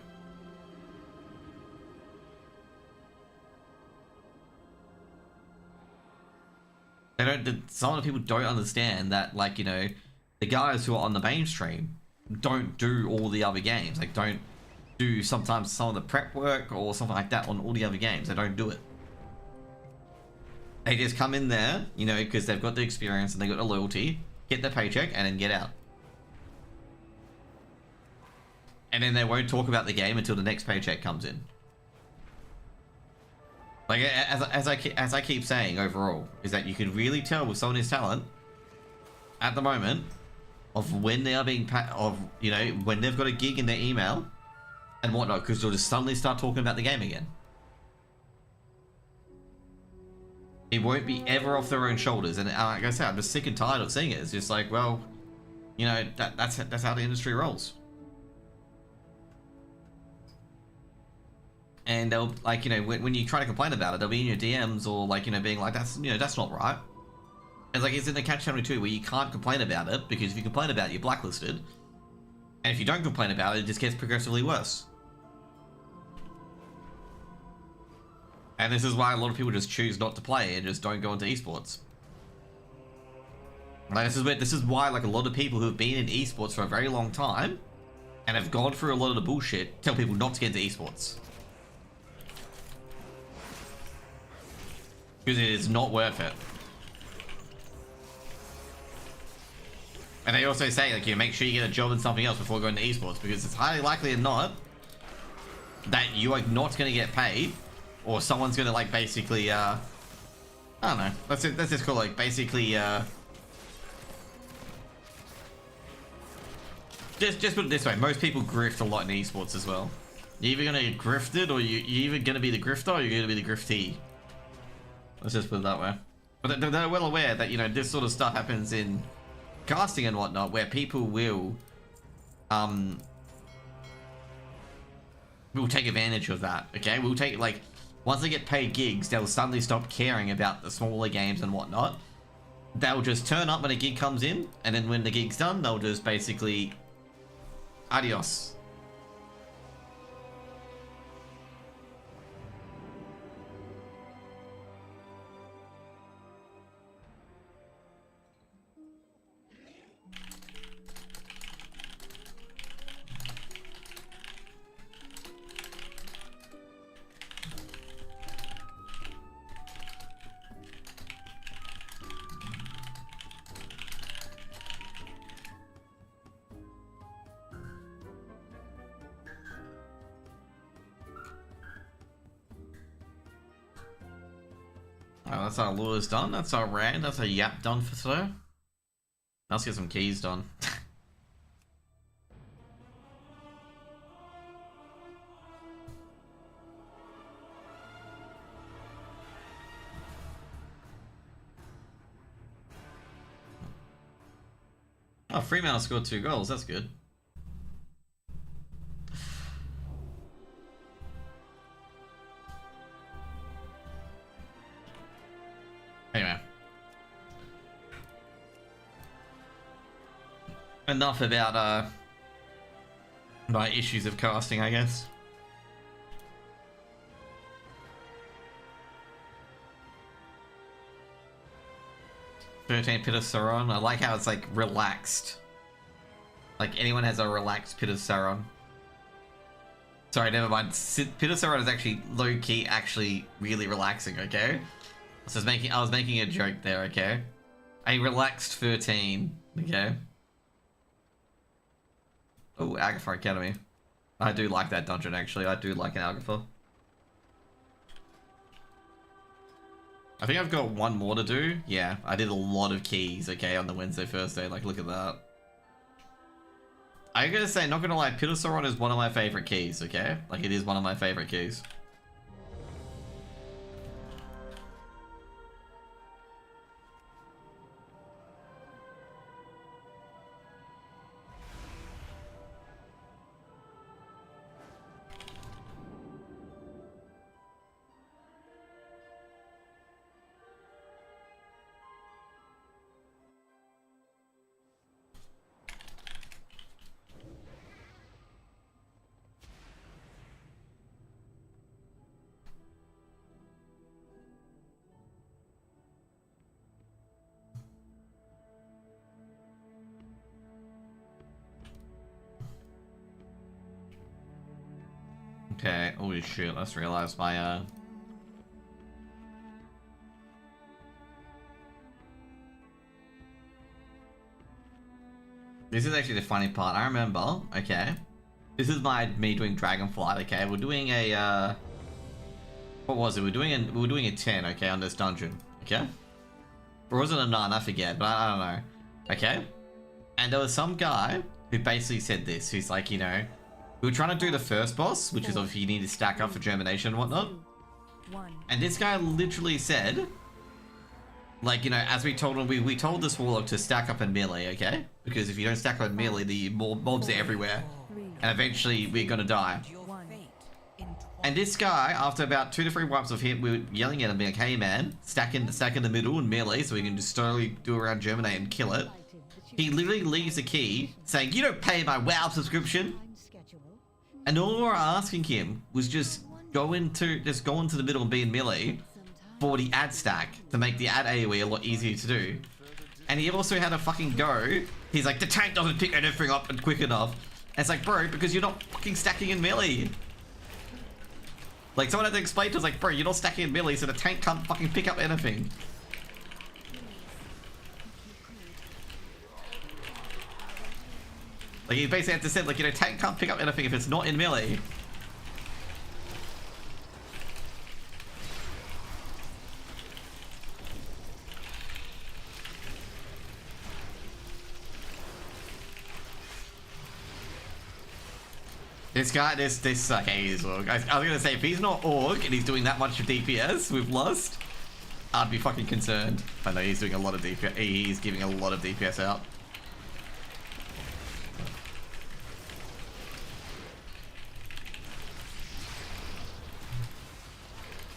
They don't. Some of the people don't understand that, like, you know, the guys who are on the mainstream don't do all the other games. Like, don't do sometimes some of the prep work or something like that on all the other games. They don't do it. They just come in there, you know, because they've got the experience and they've got the loyalty, get their paycheck, and then get out. And then they won't talk about the game until the next paycheck comes in. Like, as I keep saying overall, is that you can really tell with someone's talent at the moment of when they are being you know, when they've got a gig in their email and whatnot, because they'll just suddenly start talking about the game again. It won't be ever off their own shoulders, and like I said, I'm just sick and tired of seeing it. It's just like, well, you know, that's how the industry rolls. And they'll, like, you know, when you try to complain about it, they'll be in your DMs or, like, you know, being like, that's, you know, that's not right. It's like, it's in the catch-22 where you can't complain about it, because if you complain about it, you're blacklisted. And if you don't complain about it, it just gets progressively worse. And this is why a lot of people just choose not to play and just don't go into esports. Like, this is why, like, a lot of people who have been in esports for a very long time and have gone through a lot of the bullshit tell people not to get into esports. Because it is not worth it. And they also say, like, you know, make sure you get a job in something else before going to esports, because it's highly likely than not that you are not going to get paid, or someone's going to, like, basically, I don't know, let's just call it, like, basically, just put it this way, most people grift a lot in esports as well. You're either going to get grifted, or you're either going to be the grifter, or you're going to be the griftee. Let's just put it that way. But they're well aware that, you know, this sort of stuff happens in casting and whatnot, where people will take advantage of that, okay? We'll take, like, once they get paid gigs, they'll suddenly stop caring about the smaller games and whatnot. They'll just turn up when a gig comes in, and then when the gig's done, they'll just basically adios. Oh, that's our lures done, that's our rand, that's our yap done for today. Let's get some keys done. Oh, Fremantle scored 2 goals, that's good. Anyway. Enough about, my issues of casting, I guess. Pit of Sauron. I like how it's, like, relaxed. Like, anyone has a relaxed Pit of Sauron. Sorry, never mind. Pit of Sauron is actually low-key, actually really relaxing, okay? I was making a joke there, okay? A relaxed 13, okay? Oh, Agatha Academy. I do like that dungeon, actually. I do like an Agatha. I think I've got one more to do. Yeah, I did a lot of keys, okay, on the Wednesday, Thursday. Like, look at that. I'm gonna say, not gonna lie, Pit of Sauron is one of my favorite keys, okay? Like, it is one of my favorite keys. Okay, holy shit, let's realize my, This is actually the funny part. I remember, okay. This is me doing Dragonflight, okay? We're doing a, what was it? We were doing a 10, okay, on this dungeon, okay? Or was it a 9? I forget, but I don't know. Okay? And there was some guy who basically said this, who's like, you know, we were trying to do the first boss, which is obviously you need to stack up for germination and whatnot. And this guy literally said, like, you know, as we told him, we told this warlock to stack up in melee, okay? Because if you don't stack up in melee, the mobs are everywhere. And eventually we're gonna die. And this guy, after about 2 to 3 wipes of him, we were yelling at him, being like, hey man, stack in the middle and melee so we can just slowly do around germinate and kill it. He literally leaves a key saying, you don't pay my WoW subscription. And all we were asking him was just go into the middle and be in melee for the ad stack to make the ad AoE a lot easier to do. And he also had a fucking go. He's like, the tank doesn't pick anything up quick enough. And it's like, bro, because you're not fucking stacking in melee. Like, someone had to explain to us, like, bro, you're not stacking in melee, so the tank can't fucking pick up anything. Like, he basically had to say, like, you know, tank can't pick up anything if it's not in melee. This guy, okay, he's Org. I was gonna say, if he's not Org and he's doing that much of DPS with Lust, I'd be fucking concerned. I know he's doing a lot of DPS, he's giving a lot of DPS out.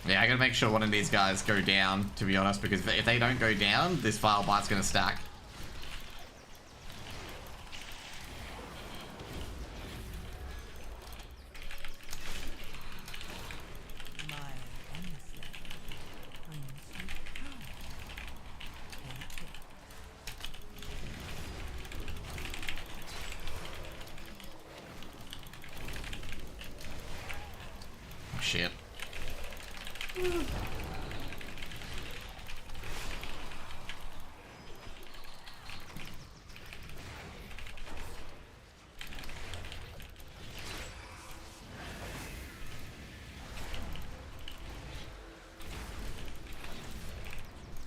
Yeah, I gotta make sure one of these guys go down, to be honest, because if they don't go down, this file bite's gonna stack. Shit.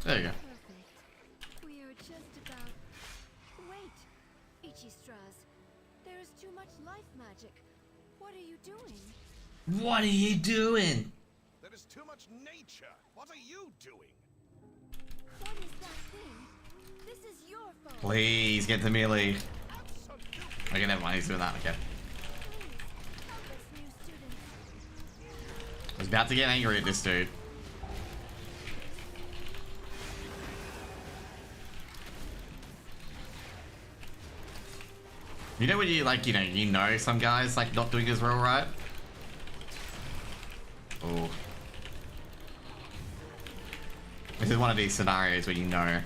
There you go. Perfect. We are just about... Wait, Ichistras. There is too much life magic. What are you doing? What are you doing? There is too much nature. What are you doing? What is that thing? This is your fault. Please get to melee. Absolutely. Okay, never mind, he's doing that, okay. Please, help us, new students. I was about to get angry at this dude. You know when you, like, you know some guys, like, not doing as well, right? Oh. This is one of these scenarios where you know.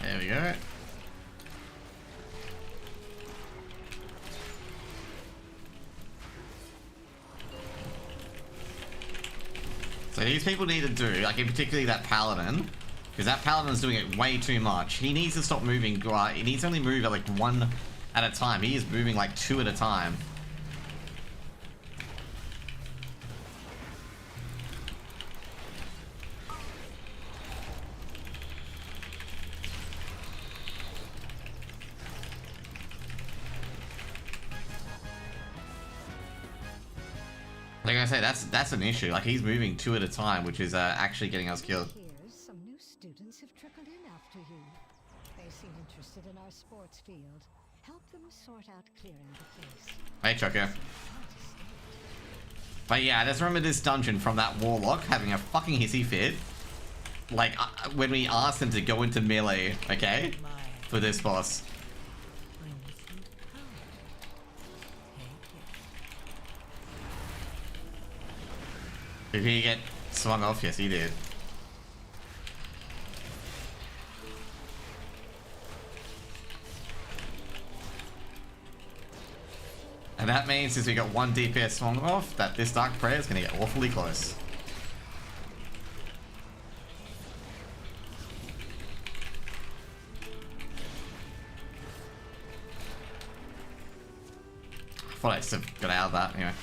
There we go. So these people need to do, like, in particularly that paladin, because that paladin's doing it way too much. He needs to stop moving. He needs to only move at like 1 at a time. He is moving like 2 at a time. Like I say, that's an issue. Like, he's moving 2 at a time, which is actually getting us killed. Here's They seem interested in our sports field. Help them sort out clearing the place. Hey, Choco. But yeah, I just remember this dungeon from that Warlock having a fucking hissy fit. Like, when we asked him to go into melee, okay? For this boss. Did he get swung off? Yes, he did. And that means since we got one DPS swung off, that this Dark Prayer is going to get awfully close. I thought I just got out of that anyway.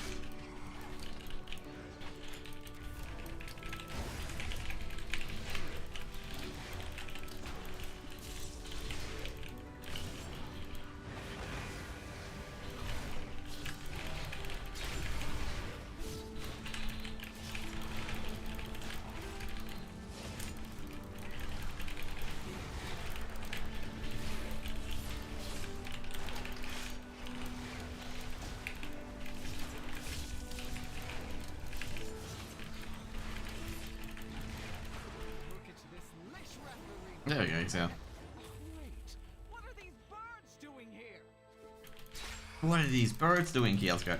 There we go, yeah. Wait, what are these birds doing here? What are these birds doing here? Let's go. A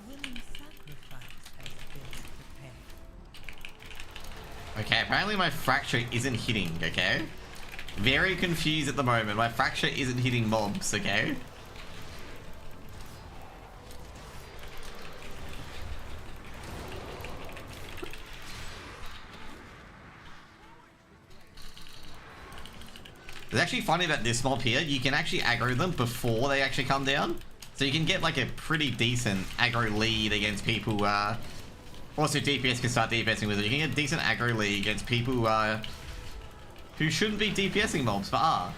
willing sacrifice has been prepared. Okay, apparently my fracture isn't hitting, okay? Very confused at the moment. My fracture isn't hitting mobs, okay? It's actually funny about this mob here. You can actually aggro them before they actually come down. So you can get like a pretty decent aggro lead against people who also DPS can start DPSing with it. You can get a decent aggro lead against people who shouldn't be DPSing mobs but are.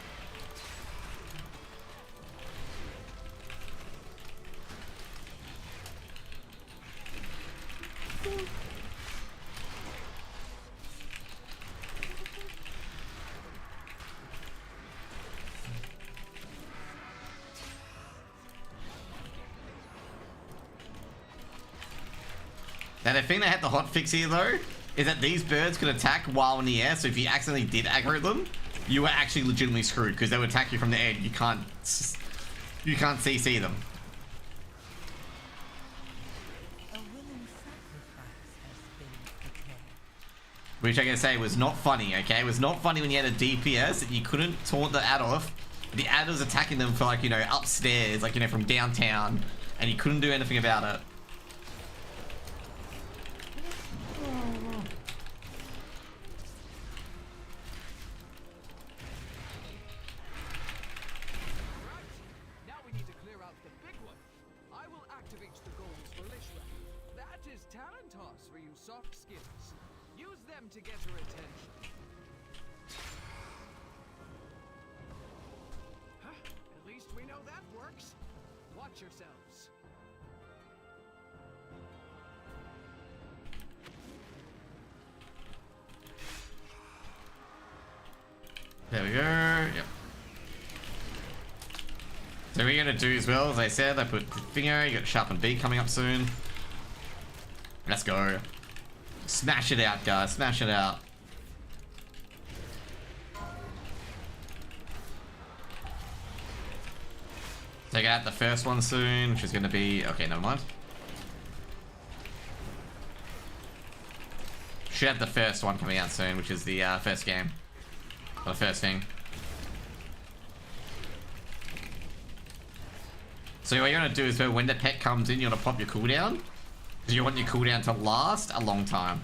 Now the thing that had the hotfix here though, is that these birds could attack while in the air, so if you accidentally did aggro them, you were actually legitimately screwed, because they would attack you from the air, you can't CC them. A willing sacrifice has been prepared. Which I gotta say was not funny, okay? It was not funny when you had a DPS that you couldn't taunt the ad off. The ad was attacking them for like, you know, upstairs, like, you know, from downtown, and you couldn't do anything about it. Soft skills. Use them to get her attention. Huh? At least we know that works. Watch yourselves. There we go. Yep. So we're gonna do as well, as I said, I put the finger, you got Sharpened Beak coming up soon. Let's go. Smash it out, guys. Smash it out. Take out the first one soon, which is going to be... Okay, never mind. Should have the first one coming out soon, which is the first game. Or the first thing. So what you want to do is when the pet comes in, you want to pop your cooldown. Because you want your cooldown to last a long time.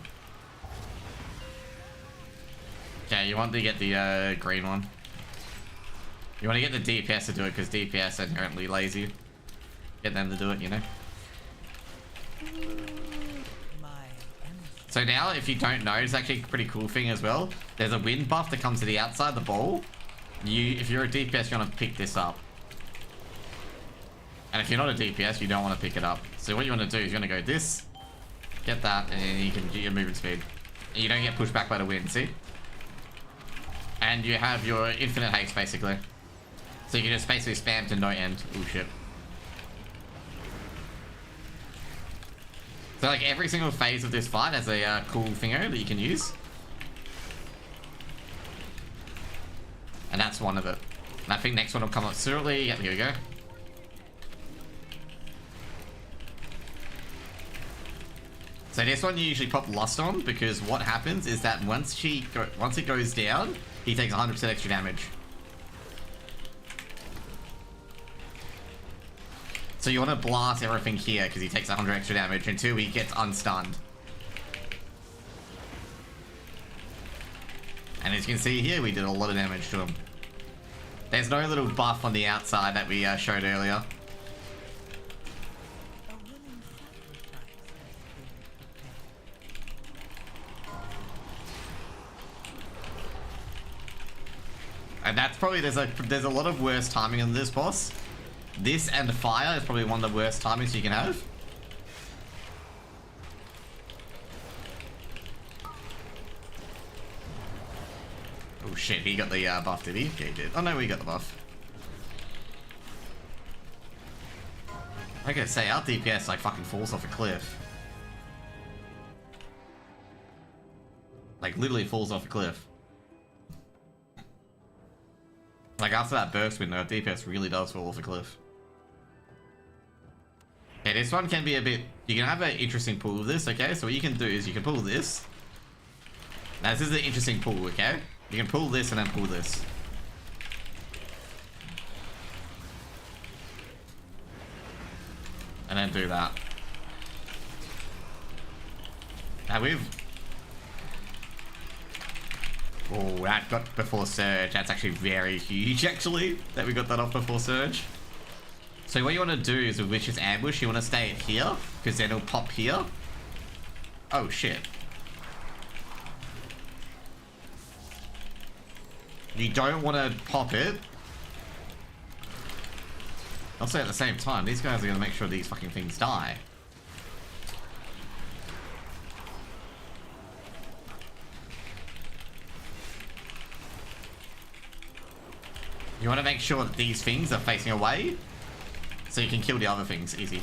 Okay, you want to get the green one. You want to get the DPS to do it because DPS are inherently lazy. Get them to do it, you know. So now, if you don't know, it's actually a pretty cool thing as well. There's a wind buff that comes to the outside the ball. If you're a DPS, you want to pick this up. And if you're not a DPS, you don't want to pick it up. So what you want to do is you're going to go this, get that, and then you can get your movement speed. You don't get pushed back by the wind, see? And you have your infinite haste, basically. So you can just basically spam to no end. Oh shit. So like every single phase of this fight has a cool thingo that you can use. And that's one of it. And I think next one will come up shortly. Yep, here we go. So this one you usually pop Lust on, because what happens is that once it goes down, he takes 100% extra damage. So you want to blast everything here because he takes 100 extra damage until he gets unstunned. And as you can see here, we did a lot of damage to him. There's no little buff on the outside that we showed earlier. And that's probably, there's a lot of worse timing on this boss. This and fire is probably one of the worst timings you can have. Oh shit, he got the buff, did he? Yeah, he did. Oh no, we got the buff. I gotta say, our DPS like fucking falls off a cliff. Like literally falls off a cliff. Like after that burst window, our DPS really does fall off a cliff. Okay, this one can be a bit... You can have an interesting pull of this, okay? So what you can do is you can pull this. Now this is an interesting pull, okay? You can pull this and then pull this. And then do that. Now we've... Oh, that got before Surge. That's actually very huge, actually, that we got that off before Surge. So what you want to do is with Witch's Ambush, you want to stay at here, because then it'll pop here. Oh, shit. You don't want to pop it. Also, at the same time, these guys are going to make sure these fucking things die. You want to make sure that these things are facing away, so you can kill the other things easy.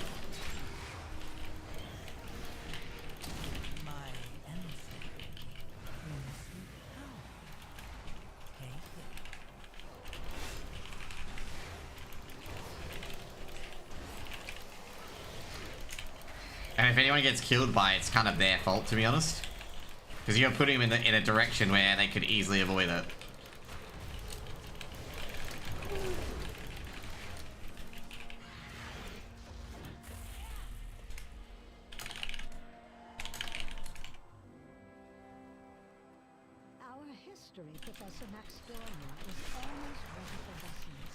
And if anyone gets killed by it, it's kind of their fault, to be honest. Because you're putting them in a direction where they could easily avoid it. Our history, Professor Max Dormer, is almost ready for lessons.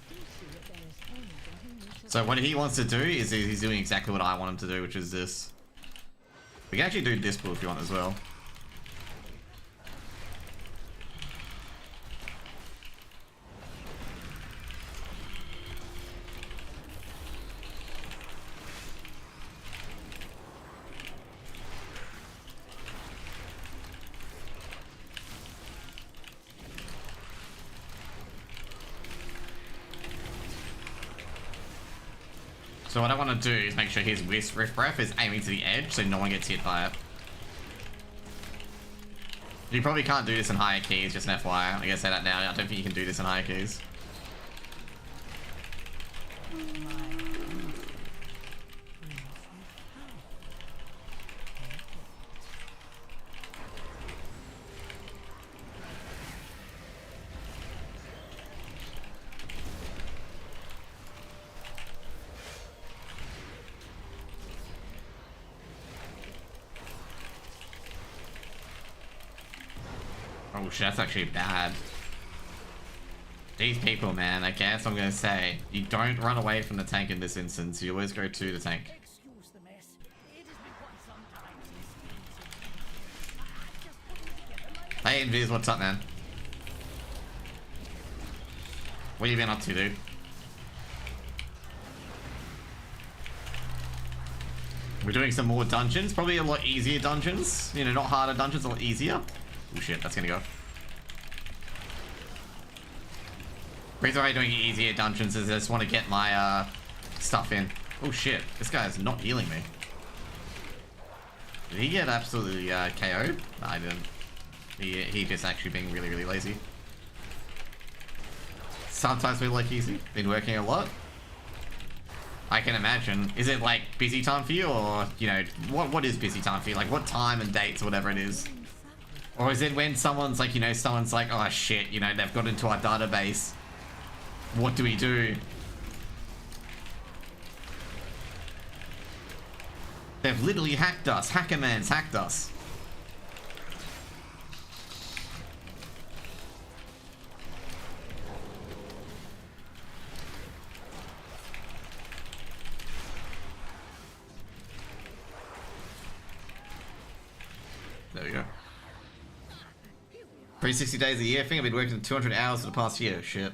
Do see if there is anything he needs to So what he wants to do is he's doing exactly what I want him to do, which is this. We can actually do this pull if you want as well. So what I want to do is make sure his Rift Breath is aiming to the edge so no one gets hit by it. You probably can't do this in higher keys, just an FYI. I gotta say that now. I don't think you can do this in higher keys. Oh shit, that's actually bad. These people, man, I guess I'm gonna say, you don't run away from the tank in this instance, you always go to the tank. Excuse the mess. It has been quite some time since just putting together my... Hey Invis, what's up, man? What you been up to, dude? We're doing some more dungeons. Probably a lot easier dungeons. You know, not harder dungeons, a lot easier. Oh shit, that's gonna go. Reason why I'm doing easier dungeons is I just want to get my stuff in. Oh shit, this guy is not healing me. Did he get absolutely KO'd? No, I didn't. He just actually being really, really lazy. Sometimes we like easy. Been working a lot. I can imagine. Is it like busy time for you, or you know, what is busy time for you? Like what time and dates or whatever it is? Or is it when someone's like, you know, someone's like, oh shit, you know, they've got into our database. What do we do? They've literally hacked us. Hackerman's hacked us. There we go. 360 days a year. I think I've been working 200 hours for the past year. Shit.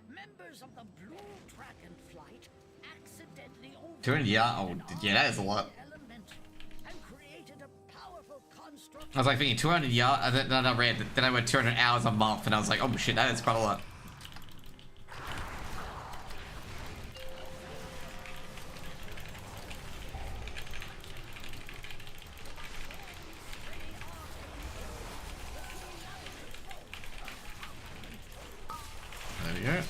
Members of the Blue Dragon Flight accidentally 200, yeah. Oh, yeah, that is a lot. element and created a powerful construct. I was like thinking 200 yards. Then I read that. Then I went 200 hours a month, and I was like, oh shit, that is quite a lot. There we go.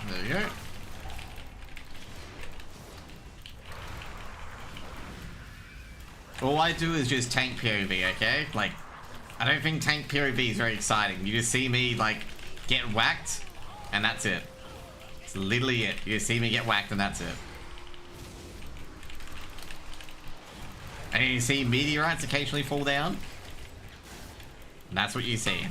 There we go. All I do is just tank POV, okay? Like, I don't think tank POV is very exciting. You just see me, like, get whacked, and that's it. It's literally it. You just see me get whacked, and that's it. And you see meteorites occasionally fall down. And that's what you see.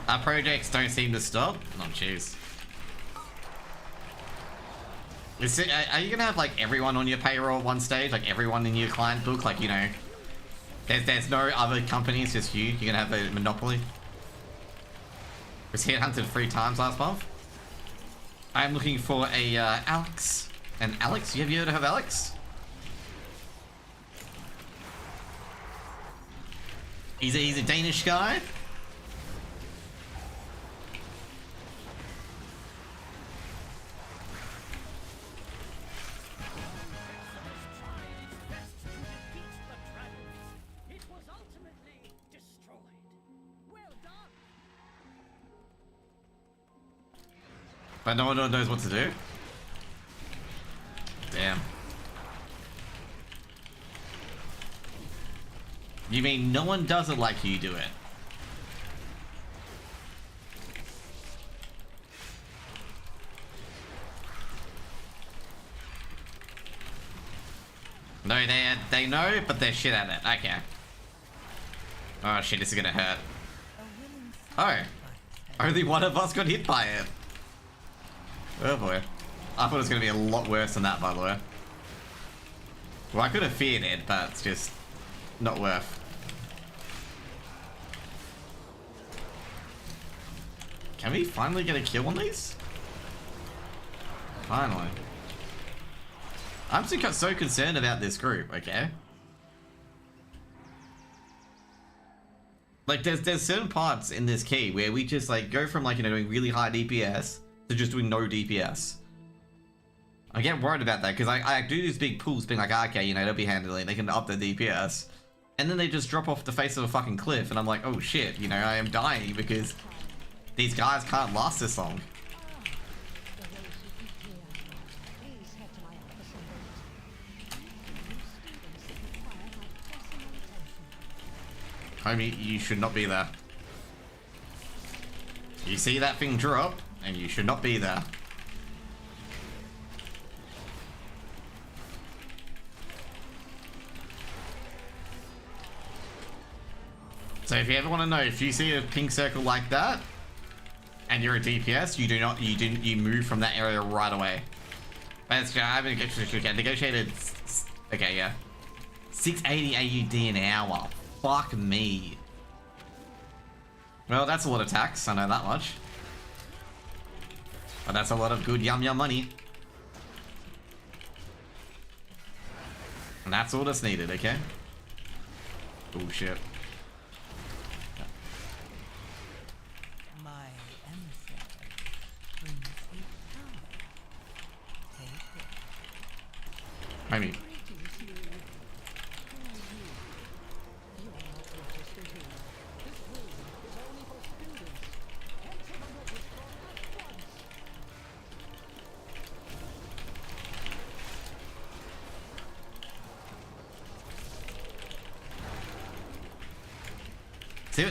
Our projects don't seem to stop. Oh, jeez. Are you gonna have like everyone on your payroll at one stage? Like everyone in your client book? Like, you know, there's no other companies, just you. You're gonna have a monopoly. Was headhunted 3 times last month. I'm looking for a Alex. And Alex, have you heard of Alex? He's a Danish guy. It was ultimately destroyed. Well done. But no one knows what to do. Damn. You mean no one does it like you do it? No, they know, but they're shit at it. Okay. Oh shit, this is gonna hurt. Oh. Only one of us got hit by it. Oh boy. I thought it was gonna be a lot worse than that, by the way. Well, I could have feared it, but it's just not worth. Can we finally get a kill on these? Finally. I'm so concerned about this group, okay? Like, there's certain parts in this key where we just, like, go from, like, you know, doing really high DPS to just doing no DPS. I get worried about that, because I do these big pulls being like, okay, you know, they'll be handling, they can up their DPS. And then they just drop off the face of a fucking cliff, and I'm like, oh shit, you know, I am dying because these guys can't last this long. Please head to my office and students require my personal attention. Homie, you should not be there. see that thing drop, and you should not be there. So if you ever want to know, if you see a pink circle like that, and you're a DPS, you move from that area right away. That's I haven't negotiated. Okay, yeah, 680 AUD an hour. Fuck me. Well, that's a lot of tax. I know that much. But that's a lot of good yum money. And that's all that's needed. Okay. Oh shit. I mean,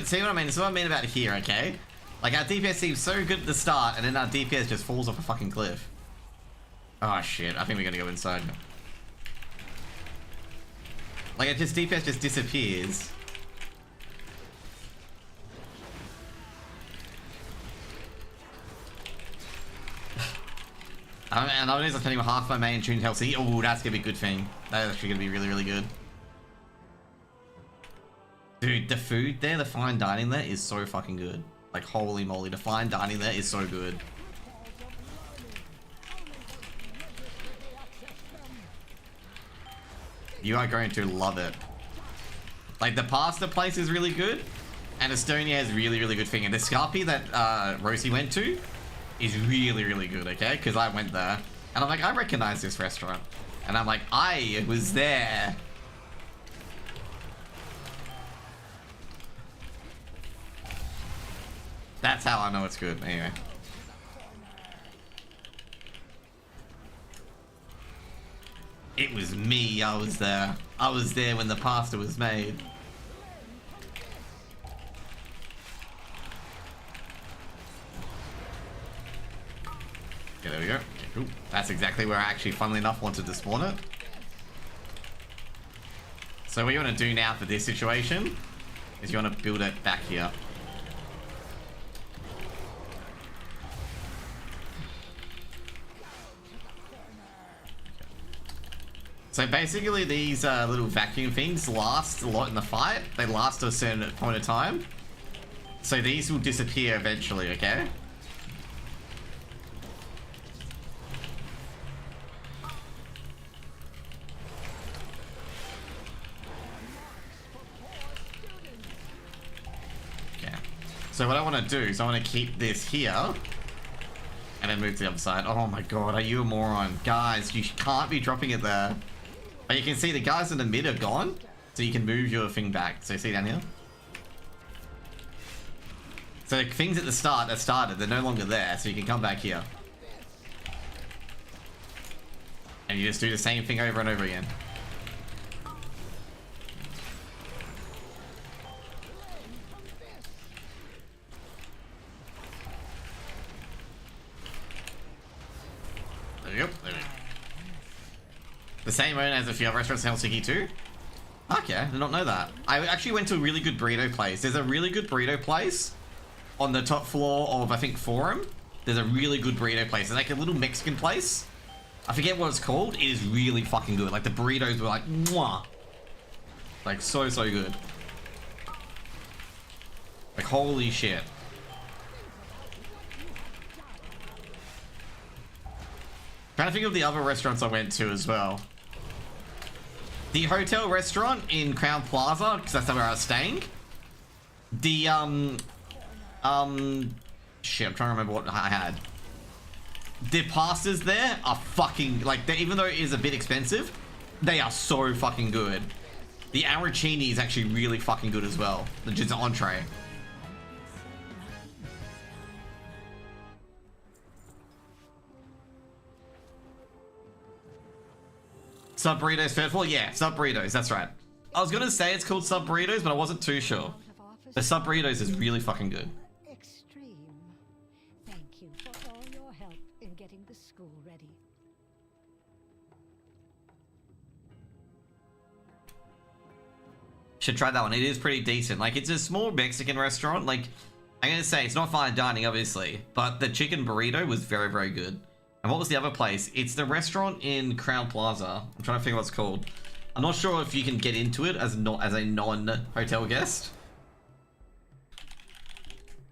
see what I mean? This is what I mean about here, okay? Like, our DPS seems so good at the start, and then our DPS just falls off a fucking cliff. Oh shit, I think we're gonna go inside. Like, it just, DPS just disappears. And I'm spending half my main tuned health. Oh, that's gonna be a good thing. That's actually gonna be really, really good. Dude, the food there, the fine dining there is so fucking good. Like, holy moly, the fine dining there is so good. You are going to love it. Like, the pasta place is really good, and Estonia has really, really good thing. And the Scarpy that Rosie went to is really, really good, okay? Because I went there, and I'm like, I recognize this restaurant. And I'm like, I was there. That's how I know it's good, anyway. It was me, I was there. I was there when the pasta was made. Okay, there we go. Okay, cool. That's exactly where I actually, funnily enough, wanted to spawn it. So what you want to do now for this situation is you want to build it back here. So basically these little vacuum things last a lot in the fight. They last to a certain point of time. So these will disappear eventually, okay? Okay. So what I want to do is I want to keep this here. And then move to the other side. Oh my god, are you a moron? Guys, you can't be dropping it there. But you can see the guys in the mid are gone, so you can move your thing back. So see down here? So things at the start that started, they're no longer there, so you can come back here. And you just do the same thing over and over again. There we go. There we go. The same owner as a few other restaurants in Helsinki too? Okay, I did not know that. I actually went to a really good burrito place. There's a really good burrito place on the top floor of, I think, Forum. There's a really good burrito place. It's like a little Mexican place. I forget what it's called. It is really fucking good. Like, the burritos were like, mwah. Like, so good. Like, holy shit. Trying to think of the other restaurants I went to as well. The hotel restaurant in Crown Plaza, because that's where I was staying. The, shit, I'm trying to remember what I had. The pastas there are fucking, like, even though it is a bit expensive, they are so fucking good. The arancini is actually really fucking good as well. Just an entree. Sub Burritos third floor? Yeah, Sub Burritos, that's right. I was gonna say it's called Sub Burritos, but I wasn't too sure. The Sub Burritos is really fucking good. Extreme. should try that one. It is pretty decent. Like, it's a small Mexican restaurant. Like, I'm gonna say it's not fine dining, obviously, but the chicken burrito was very, very good. And what was the other place? It's the restaurant in Crown Plaza. I'm trying to figure what it's called. I'm not sure if you can get into it as a non-hotel guest.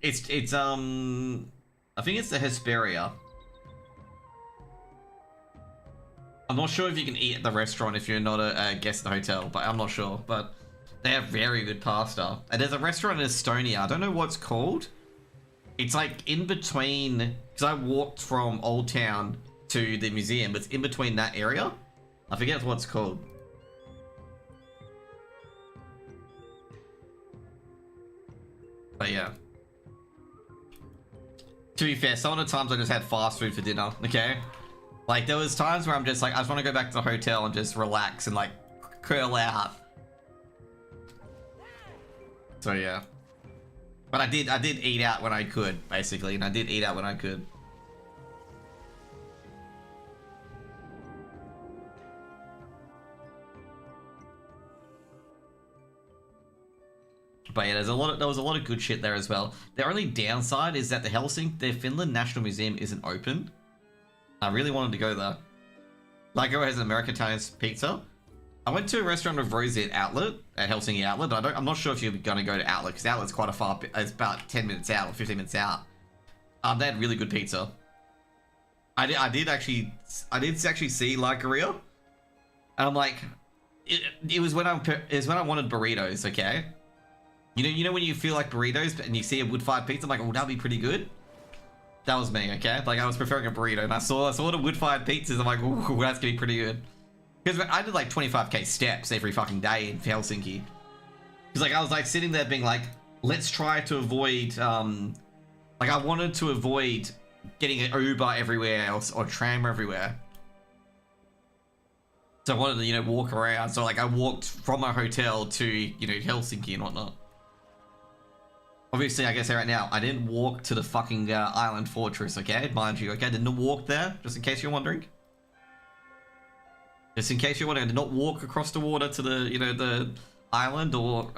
It's I think it's the Hesperia. I'm not sure if you can eat at the restaurant if you're not a guest at the hotel, but I'm not sure. But they have very good pasta. And there's a restaurant in Estonia. I don't know what it's called. It's like in between, because I walked from Old Town to the museum. It's in between that area. I forget what it's called. But yeah. To be fair, some of the times I just had fast food for dinner, okay? Like, there was times where I'm just like, I just want to go back to the hotel and just relax and like curl out. So yeah. But I did eat out when I could, basically, and I did eat out when I could. But yeah, there was a lot of good shit there as well. The only downside is that the Finland National Museum isn't open. I really wanted to go there. Lyko has an American Italian pizza. I went to a restaurant with Rosie at Outlet, at Helsinki Outlet, but I'm not sure if you're gonna go to Outlet, because Outlet's quite it's about 10 minutes out or 15 minutes out. They had really good pizza. I did actually see Lycaria, and I'm like, it was when I wanted burritos, okay? You know when you feel like burritos and you see a wood-fired pizza, I'm like, oh, that'd be pretty good. That was me, okay? Like, I was preferring a burrito, and I saw the wood-fired pizzas, I'm like, ooh, that's gonna be pretty good. Because I did like 25k steps every fucking day in Helsinki. Because like I was like sitting there being like, let's try to avoid, like I wanted to avoid getting an Uber everywhere or tram everywhere. So I wanted to, you know, walk around. So like I walked from my hotel to, you know, Helsinki and whatnot. Obviously, I guess right now, I didn't walk to the fucking island fortress, okay? Mind you, okay? I didn't walk there, just in case you're wondering. Just in case you're wondering, I did not walk across the water to the, you know, the island or,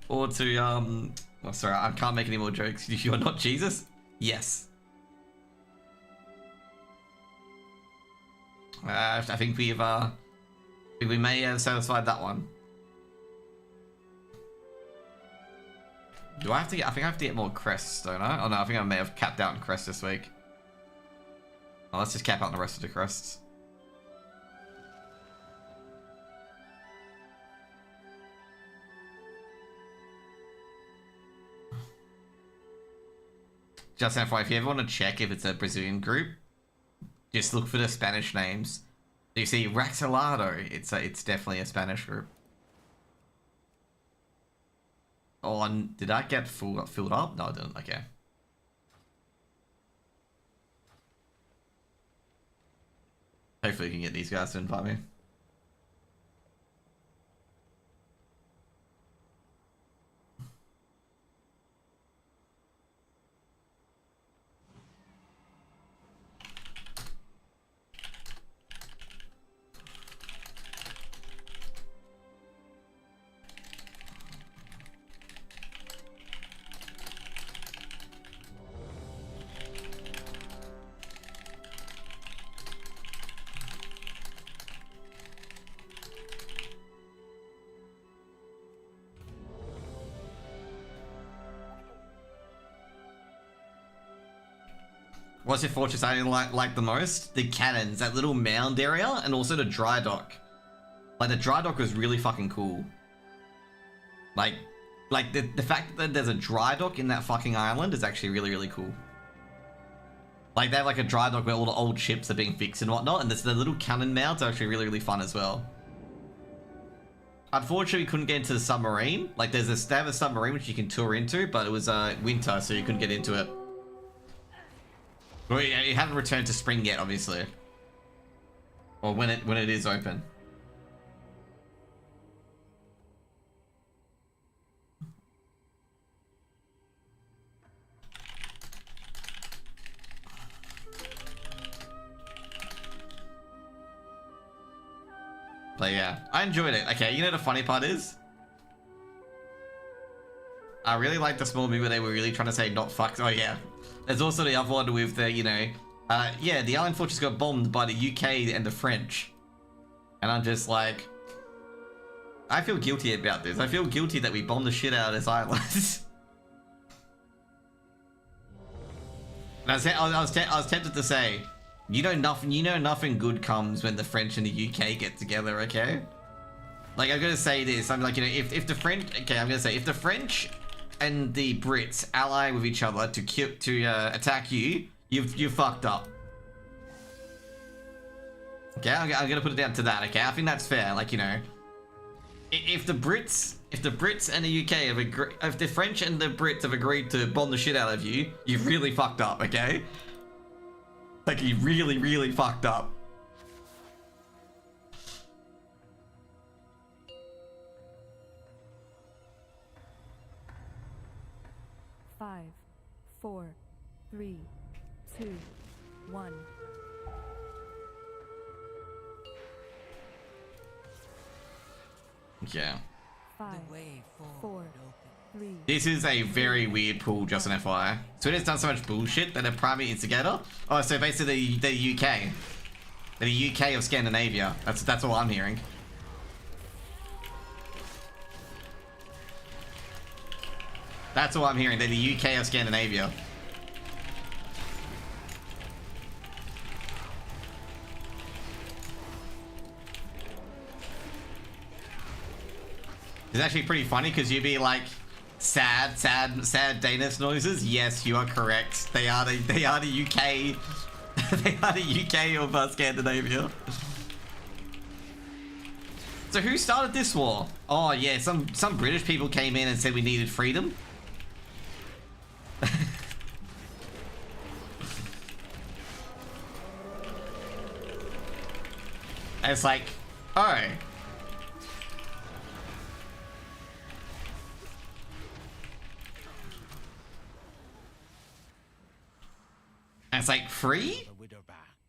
or to, oh, sorry, I can't make any more jokes. You are not Jesus? Yes. I think we may have satisfied that one. Do I have to get, I think I have to get more crests, don't I? Oh no, I think I may have capped out on crests this week. Oh, let's just cap out the rest of the crests. Just FYI, if you ever want to check if it's a Brazilian group, just look for the Spanish names. You see Raxalado, it's definitely a Spanish group. Oh, and did that get filled up? No, I didn't. Okay. Hopefully we can get these guys to invite me. What's your fortress I like the most? The cannons, that little mound area, and also the dry dock. Like, the dry dock was really fucking cool. Like the fact that there's a dry dock in that fucking island is actually really, really cool. Like, they have like a dry dock where all the old ships are being fixed and whatnot, and the little cannon mounts are actually really, really fun as well. Unfortunately, we couldn't get into the submarine. Like, they have a submarine which you can tour into, but it was winter, so you couldn't get into it. Well, it hadn't returned to spring yet, obviously. Or when it is open. But yeah, I enjoyed it. Okay, you know the funny part is? I really like the small movie where they were really trying to say not fucked. Oh yeah. There's also the other one with the, you know, yeah, the Island Fortress got bombed by the UK and the French. And I'm just like, I feel guilty about this. I feel guilty that we bombed the shit out of this island. And I was tempted to say, you know nothing good comes when the French and the UK get together, okay? Like, I'm gonna say this, I'm like, you know, if the French, okay, I'm gonna say, if the French and the Brits ally with each other to attack you, you've fucked up. Okay, I'm gonna put it down to that, okay? I think that's fair, like, you know, if the Brits and the UK have agreed, if the French and the Brits have agreed to bomb the shit out of you, you've really fucked up, okay? Like, you really, really fucked up. Five, 4, 3, 2, 1. Yeah. 5, 4, 3. This is a very weird pool, just an FYI. Twitter's done so much bullshit that they're primary instigator. Oh, so basically the UK. The UK of Scandinavia. That's all I'm hearing. That's all I'm hearing. They're the UK of Scandinavia. It's actually pretty funny because you'd be like, sad Danish noises. Yes, you are correct. They are the UK. They are the UK of Scandinavia. So who started this war? Oh yeah, some British people came in and said we needed freedom. And it's like, oh. And it's like, free?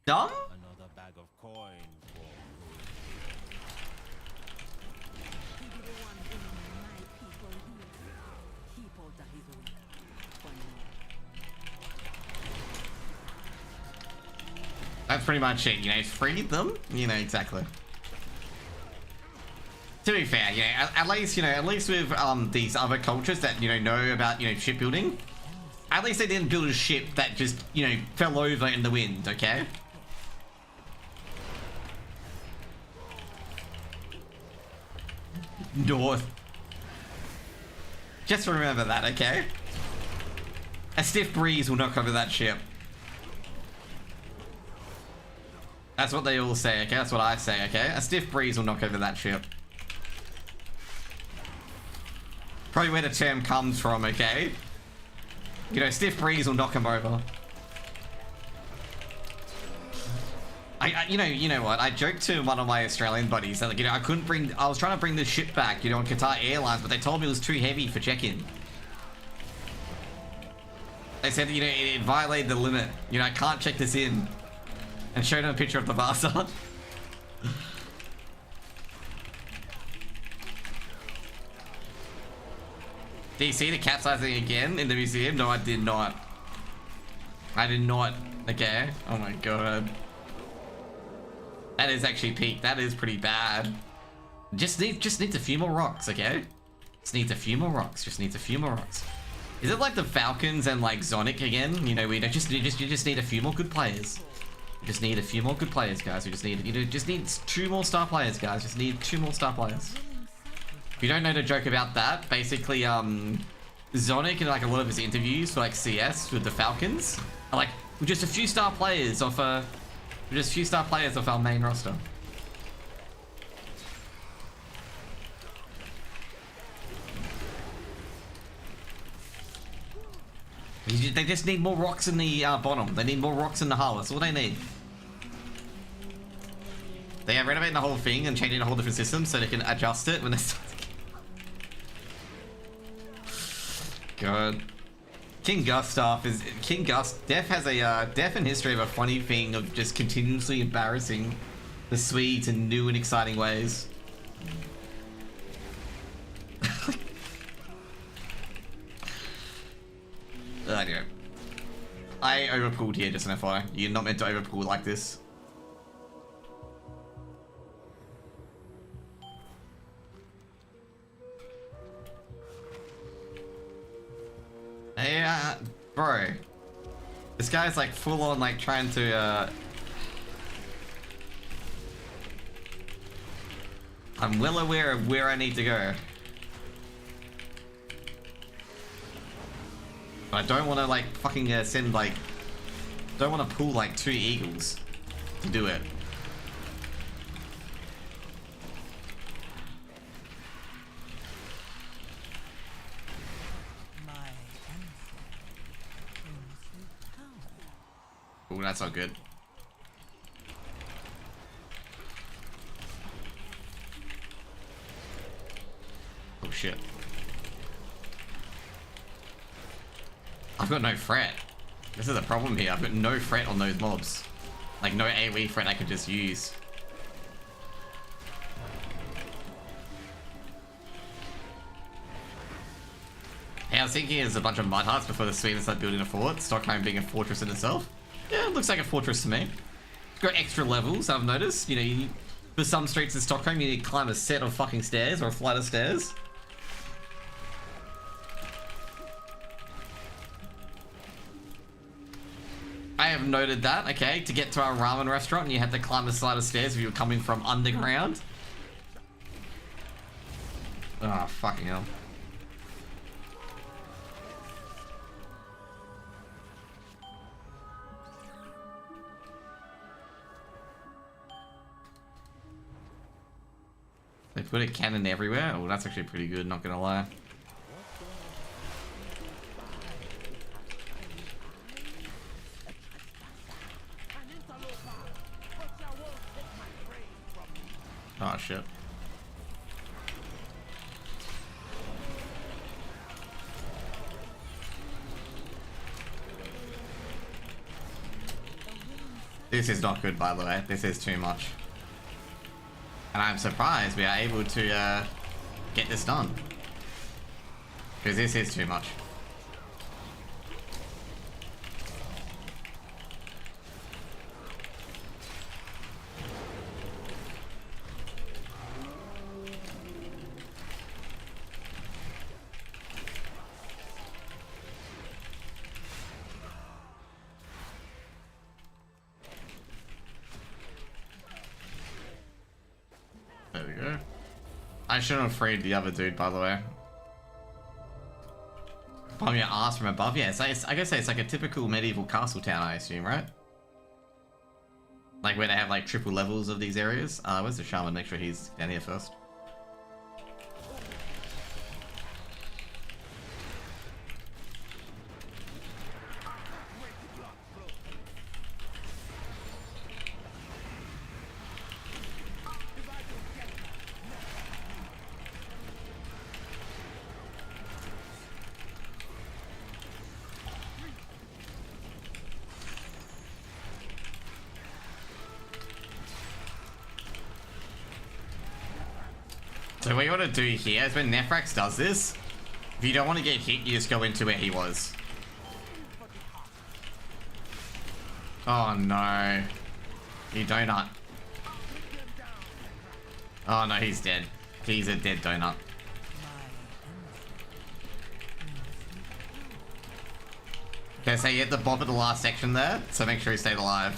Dumb? Another bag of coin for That's pretty much it, you know, free them? You know, exactly. To be fair, you know, at least with these other cultures that, you know about, you know, shipbuilding, at least they didn't build a ship that just, you know, fell over in the wind, okay? North. Just remember that, okay? A stiff breeze will knock over that ship. That's what they all say, okay? That's what I say, okay? A stiff breeze will knock over that ship. Probably where the term comes from, okay? You know, stiff breeze will knock him over. You know what? I joked to one of my Australian buddies that, like, you know, I was trying to bring this ship back, you know, on Qatar Airlines, but they told me it was too heavy for check-in. They said, you know, it violated the limit. You know, I can't check this in. And showed him a picture of the Vasa. Did you see the capsizing again in the museum? No, I did not. I did not. Okay. Oh my god. That is actually peak. That is pretty bad. Just needs a few more rocks, okay? Just needs a few more rocks. Just needs a few more rocks. Is it like the Falcons and like Sonic again? You know, we don't you just need a few more good players. We just need a few more good players, guys. We just need, you know, just need 2 more star players, guys. Just need 2 more star players. If you don't know the joke about that, basically, Sonic in like a lot of his interviews for like CS with the Falcons are like, we're just a few star players off our main roster. They just need more rocks in the bottom. They need more rocks in the hull. That's all they need. They are renovating the whole thing and changing a whole different system so they can adjust it when they start. God. King Gustav is... Def has a... Def in history of a funny thing of just continuously embarrassing the Swedes in new and exciting ways. Anyway. I overpulled here, just an FYI. You're not meant to overpull like this. Hey, bro. This guy's like full on like trying to, I'm well aware of where I need to go. But I don't want to like fucking send like, don't want to pull like 2 eagles to do it. Oh, that's not good. Oh shit. I've got no fret. This is a problem here. I've got no fret on those mobs. Like no AoE fret I can just use. Hey, I was thinking there's a bunch of mud huts before the Swedes start building a fort. Stockholm being a fortress in itself. Yeah, it looks like a fortress to me. It's got extra levels, I've noticed. You know, for some streets in Stockholm, you need to climb a set of fucking stairs or a flight of stairs. I have noted that, okay, to get to our ramen restaurant, you had to climb a flight of stairs if you were coming from underground. Oh, fucking hell. They put a cannon everywhere? Oh, that's actually pretty good, not gonna lie. Oh shit. This is not good, by the way. This is too much. And I'm surprised we are able to get this done. Because this is too much. There we go. I shouldn't have freed the other dude, by the way. Palm your ass from above? Yeah, I guess it's like a typical medieval castle town, I assume, right? Like where they have like triple levels of these areas. Where's the shaman? Make sure he's down here first. So what you want to do here is when Nefrax does this, if you don't want to get hit, you just go into where he was. Oh no. You donut. Oh no, he's dead. He's a dead donut. Okay, so you hit the bob at the last section there, so make sure he stayed alive.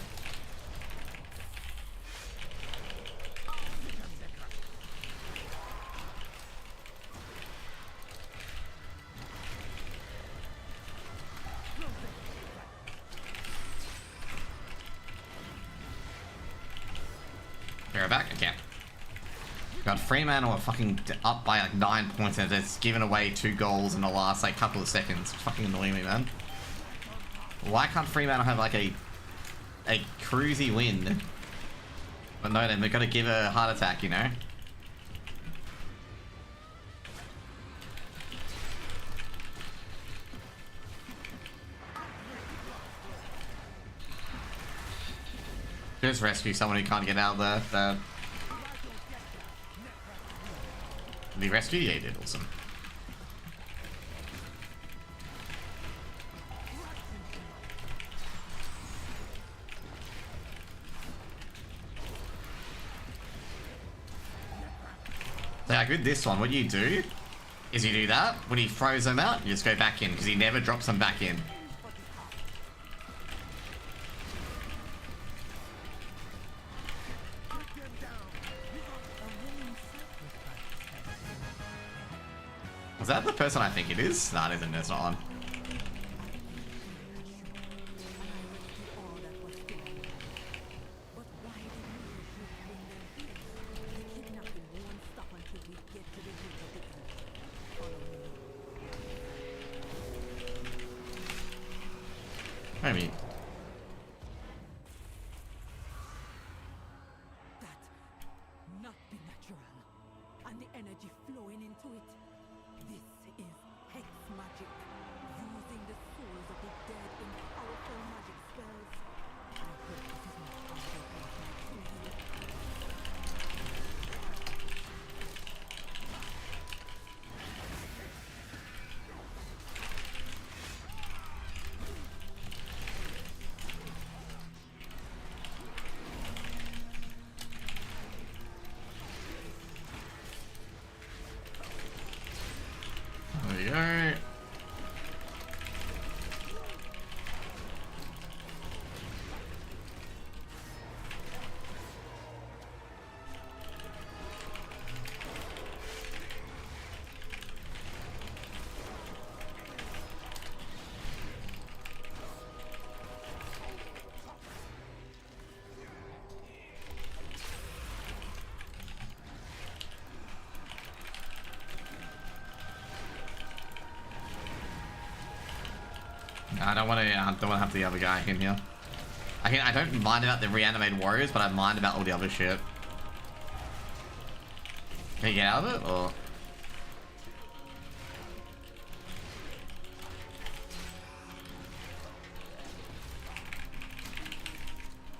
Back? Okay. God, Fremantle are fucking up by like 9 points and it's given away 2 goals in the last like couple of seconds. It's fucking annoying me, man. Why can't Fremantle have like a cruisy win? But no, then they've got to give a heart attack, you know? Just rescue someone who can't get out of the... Did he rescue? Yeah, he did. Awesome. So like with this one, what you do is you do that. When he throws them out, you just go back in because he never drops them back in. Was that the person I think it is? Nah, it isn't. It's not on. Maybe. That not be natural, and the energy flowing into it. This is hex magic, using the souls of the dead in powerful magic spells. I hope this is not underground to you. There you go. I don't want to have the other guy in here. I don't mind about the reanimated warriors, but I mind about all the other shit. Can you get out of it, or?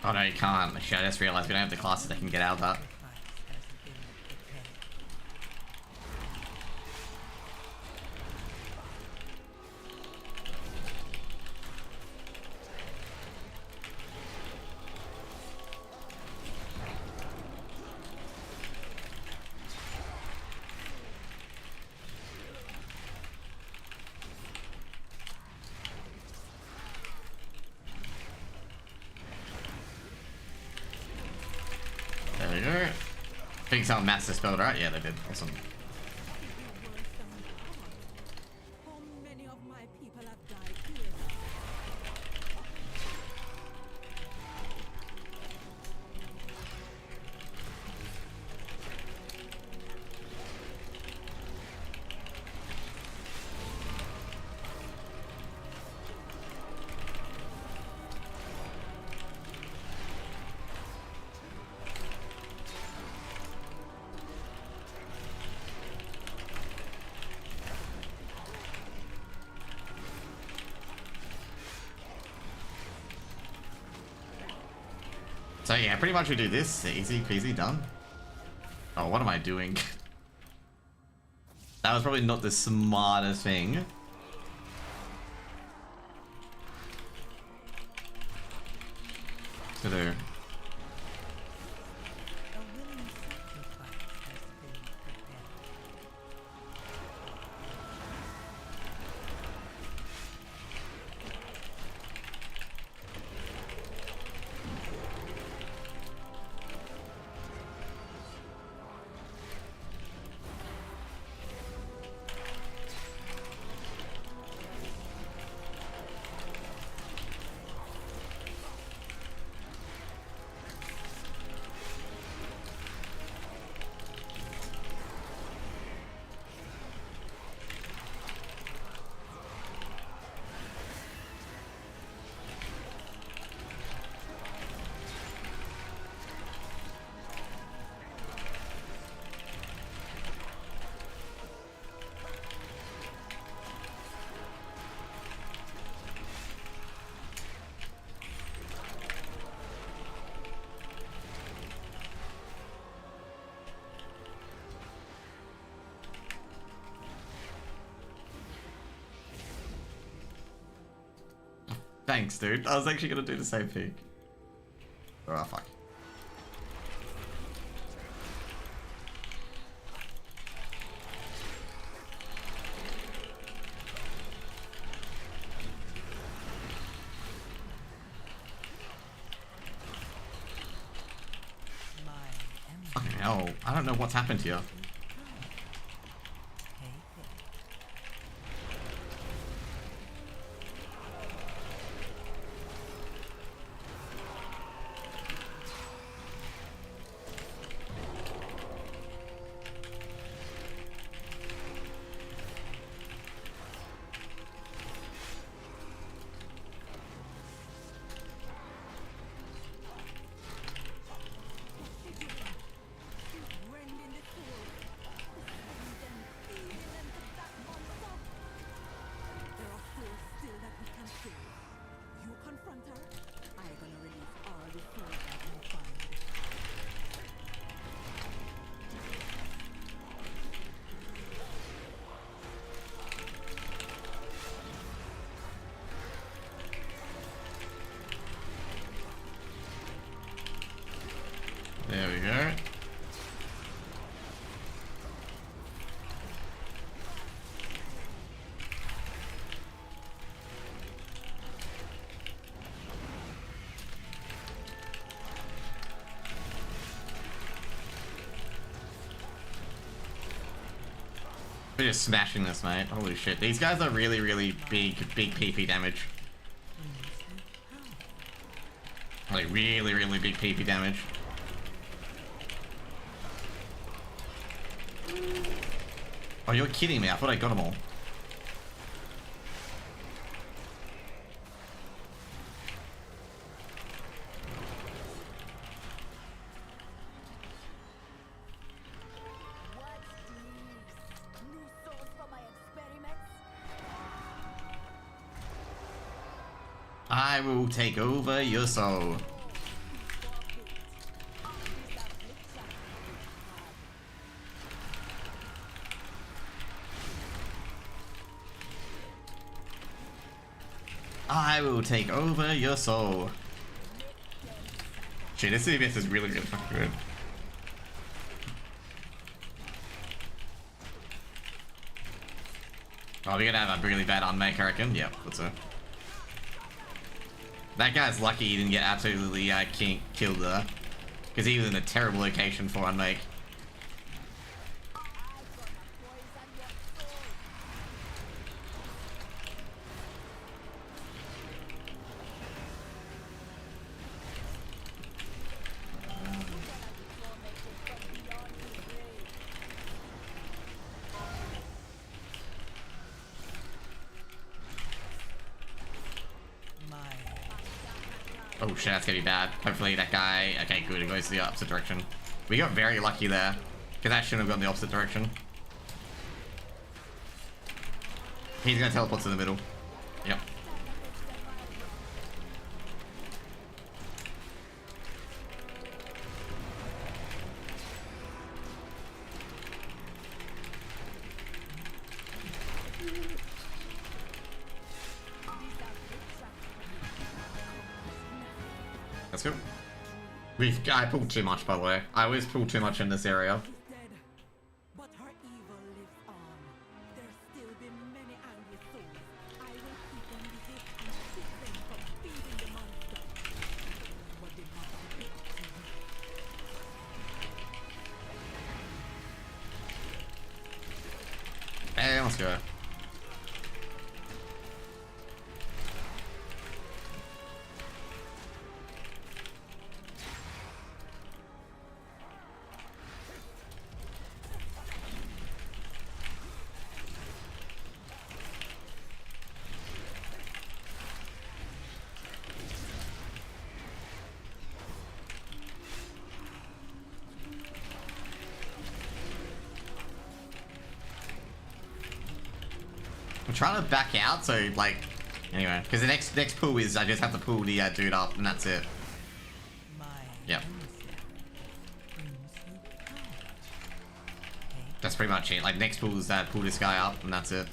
Oh no, you can't. Shit, I just realized we don't have the classes that can get out of that. There we go. I think someone matched the spell, right? Yeah, they did. Awesome. How many of my people have died here? So yeah, pretty much we do this. Easy peasy, done. Oh, what am I doing? That was probably not the smartest thing to do. thanks, dude. I was actually gonna do the same thing. Oh, fuck. Fucking hell. I don't know what's happened here. There we go. We're just smashing this, mate. Holy shit. These guys are really, really big PP damage. Like, really, really big PP damage. Oh, you're kidding me. I thought I got them all. I will take over your soul. I will take over your soul. Shit, this CBS is really, really fucking good. Oh, we're gonna have a really bad unmake, I reckon. Yep, that's so. That guy's lucky he didn't get absolutely killed there. Because he was in a terrible location for unmake. Oh shit, that's gonna be bad. Hopefully that guy... Okay, good, it goes the opposite direction. We got very lucky there. Because that shouldn't have gone the opposite direction. He's gonna teleport to the middle. Yep. Let's go. I pulled too much, by the way. I always pull too much in this area. But her evil lives on. There'll still be many angry souls. I will keep them hid and keep them from feeding the monster. But they must be up to me. Hey, let's go. I'm trying to back out, so like, anyway, because the next pull is I just have to pull the dude up, and that's it. Yep. That's pretty much it. Like next pull is that pull this guy up, and that's it.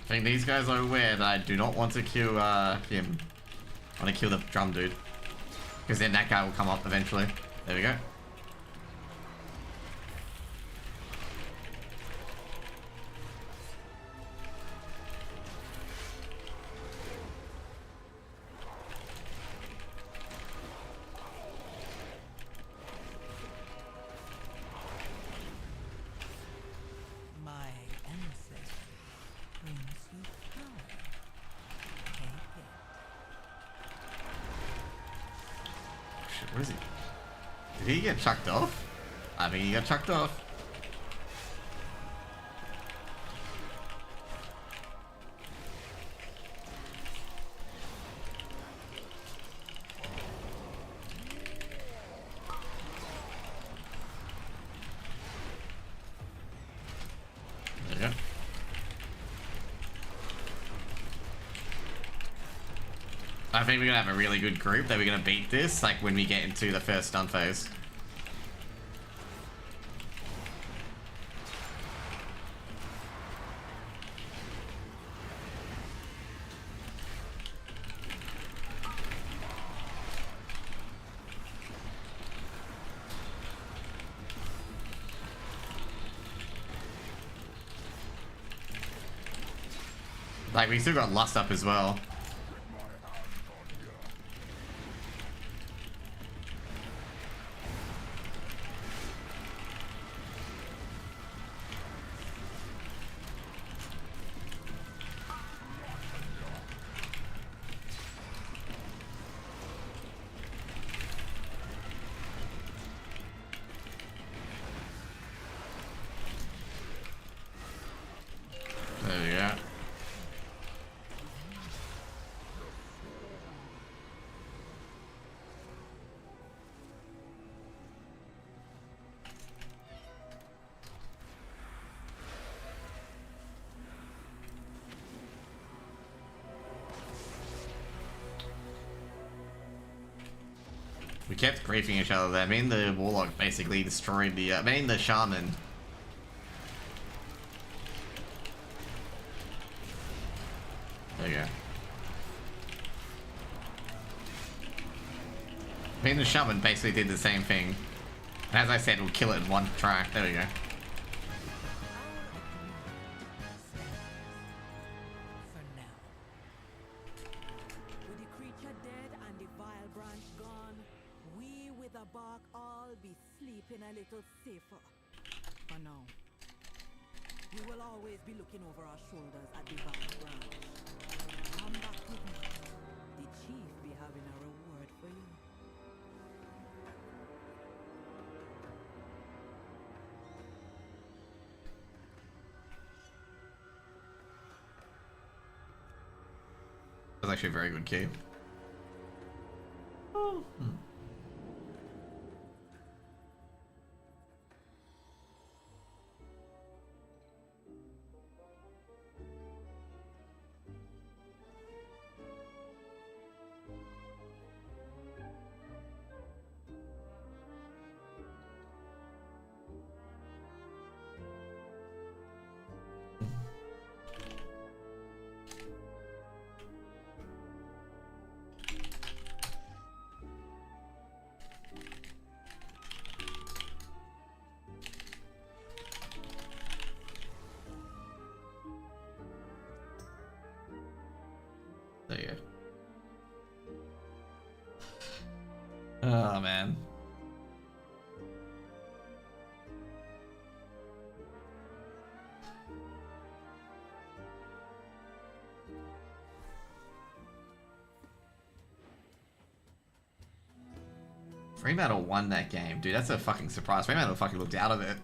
I think these guys are aware that I do not want to kill him. I want to kill the drum dude. Because then that guy will come up eventually. There we go. What is he? Did he get chucked off? I think he got chucked off. There you go. I think we're gonna have a really good group that we're gonna beat this, like when we get into the first stun phase. Like, we still got Lust up as well. There we go. We kept griefing each other there. I mean, the Warlock basically destroyed the, the Shaman. There you go. I mean, the Shaman basically did the same thing. And as I said, we'll kill it in one try. There we go. With the creature dead and the vile branch gone, we with the bark all be sleeping a little safer. For now. We will always be looking over our shoulders at the vile branch. Come back with me. The chief be having a reward for you. That's actually a very good key. Oh. There you go. Oh man. Fremantle won that game. Dude, that's a fucking surprise. Fremantle fucking looked out of it.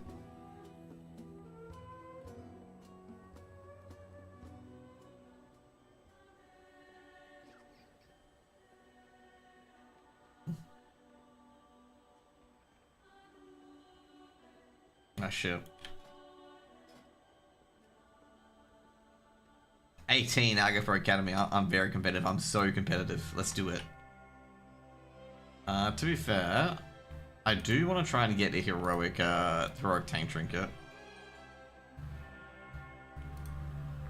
Oh shit. 18, I go for Academy. I'm very competitive. I'm so competitive. Let's do it. To be fair, I do want to try and get a heroic tank trinket.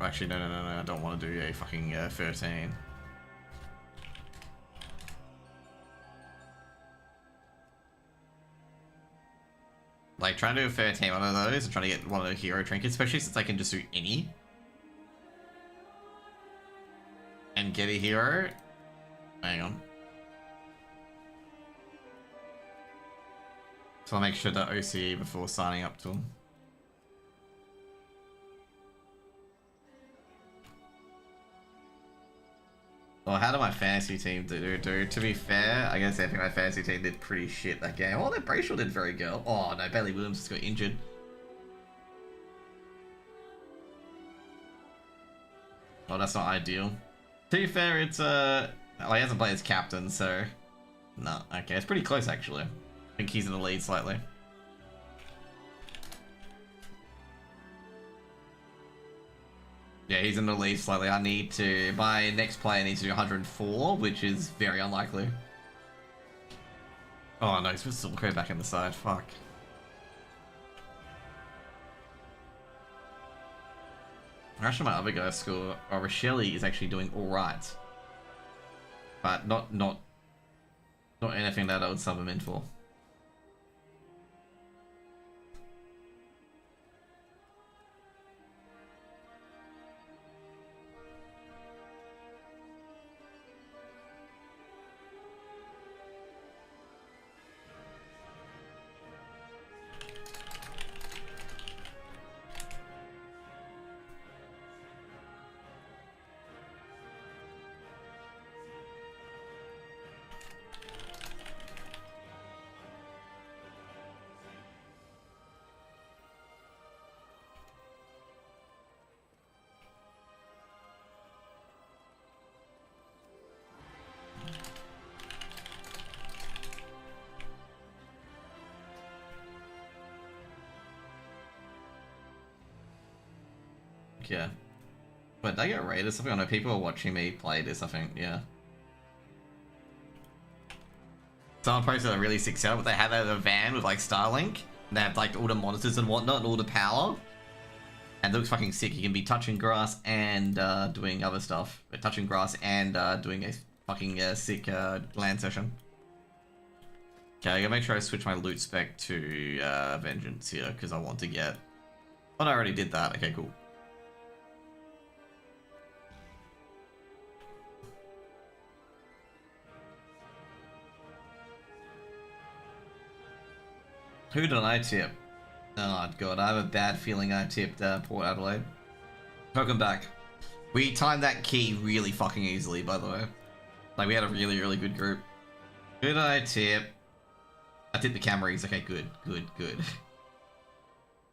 Actually, no, I don't want to do a fucking 13. Like, trying to do a 13 one of those and trying to get one of the hero trinkets, especially since I can just do any. And get a hero. Hang on. So I'll make sure to OCE before signing up to them. Well, how did my fantasy team do? To be fair, I guess I think my fantasy team did pretty shit that game. Oh, their Brayshaw did very good. Oh no, Bailey Williams just got injured. Oh, that's not ideal. To be fair, it's well, he hasn't played as captain, so no. Okay, it's pretty close actually. I think he's in the lead slightly. Yeah, he's in the lead slightly. I need to... My next player needs to do 104, which is very unlikely. Oh no, he's put Silco back in the side. Fuck. Actually, my other guy's score... Oh, Rochelle is actually doing alright. But not anything that I would sub him in for. Yeah. But did I get raided or something? I know people are watching me play this, I think, yeah. Someone posted a really sick setup, but they had a van with like Starlink. And they have like all the monitors and whatnot and all the power. And it looks fucking sick. You can be touching grass and doing other stuff. But touching grass and doing a fucking sick land session. Okay, I gotta make sure I switch my loot spec to Vengeance here, because I want to get... Oh, no, I already did that. Okay, cool. Who did I tip? Oh god, I have a bad feeling I tipped Port Adelaide. Welcome back. We timed that key really fucking easily, by the way. Like, we had a really, really good group. Who did I tip? I tipped the Camrys. Okay, good.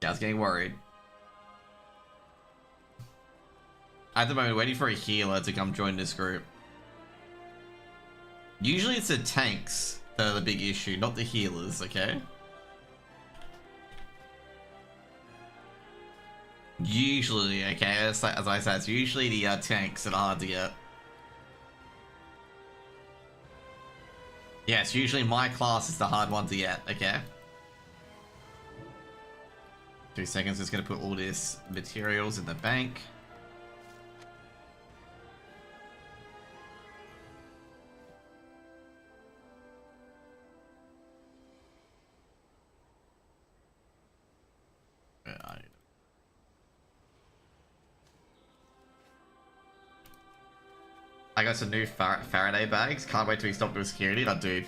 Yeah, I was getting worried. At the moment, waiting for a healer to come join this group. Usually it's the tanks that are the big issue, not the healers, okay? Usually, okay, as I said, it's usually the tanks that are hard to get. Yes, usually my class is the hard one to get, okay? 2 seconds, just gonna put all this materials in the bank. I got some new Faraday bags. Can't wait till we stop doing security. Like, dude,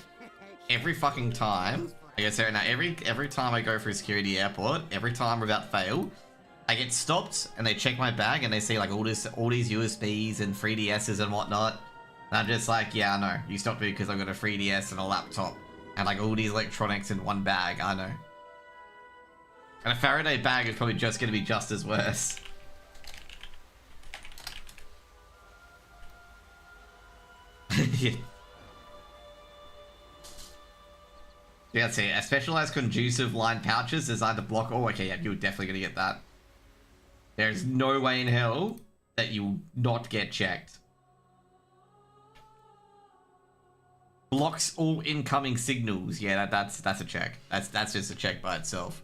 every fucking time. I guess now every time I go through security airport, every time without fail, I get stopped and they check my bag and they see like all these USBs and 3DSs and whatnot. And I'm just like, yeah, I know. You stopped me because I've got a 3DS and a laptop and like all these electronics in one bag. I know. And a Faraday bag is probably just going to be just as worse. Yeah. Yeah, let's see. A specialized conducive line pouches designed to block... Oh, okay, yeah, you're definitely going to get that. There's no way in hell that you will not get checked. Blocks all incoming signals. Yeah, that's a check. That's just a check by itself.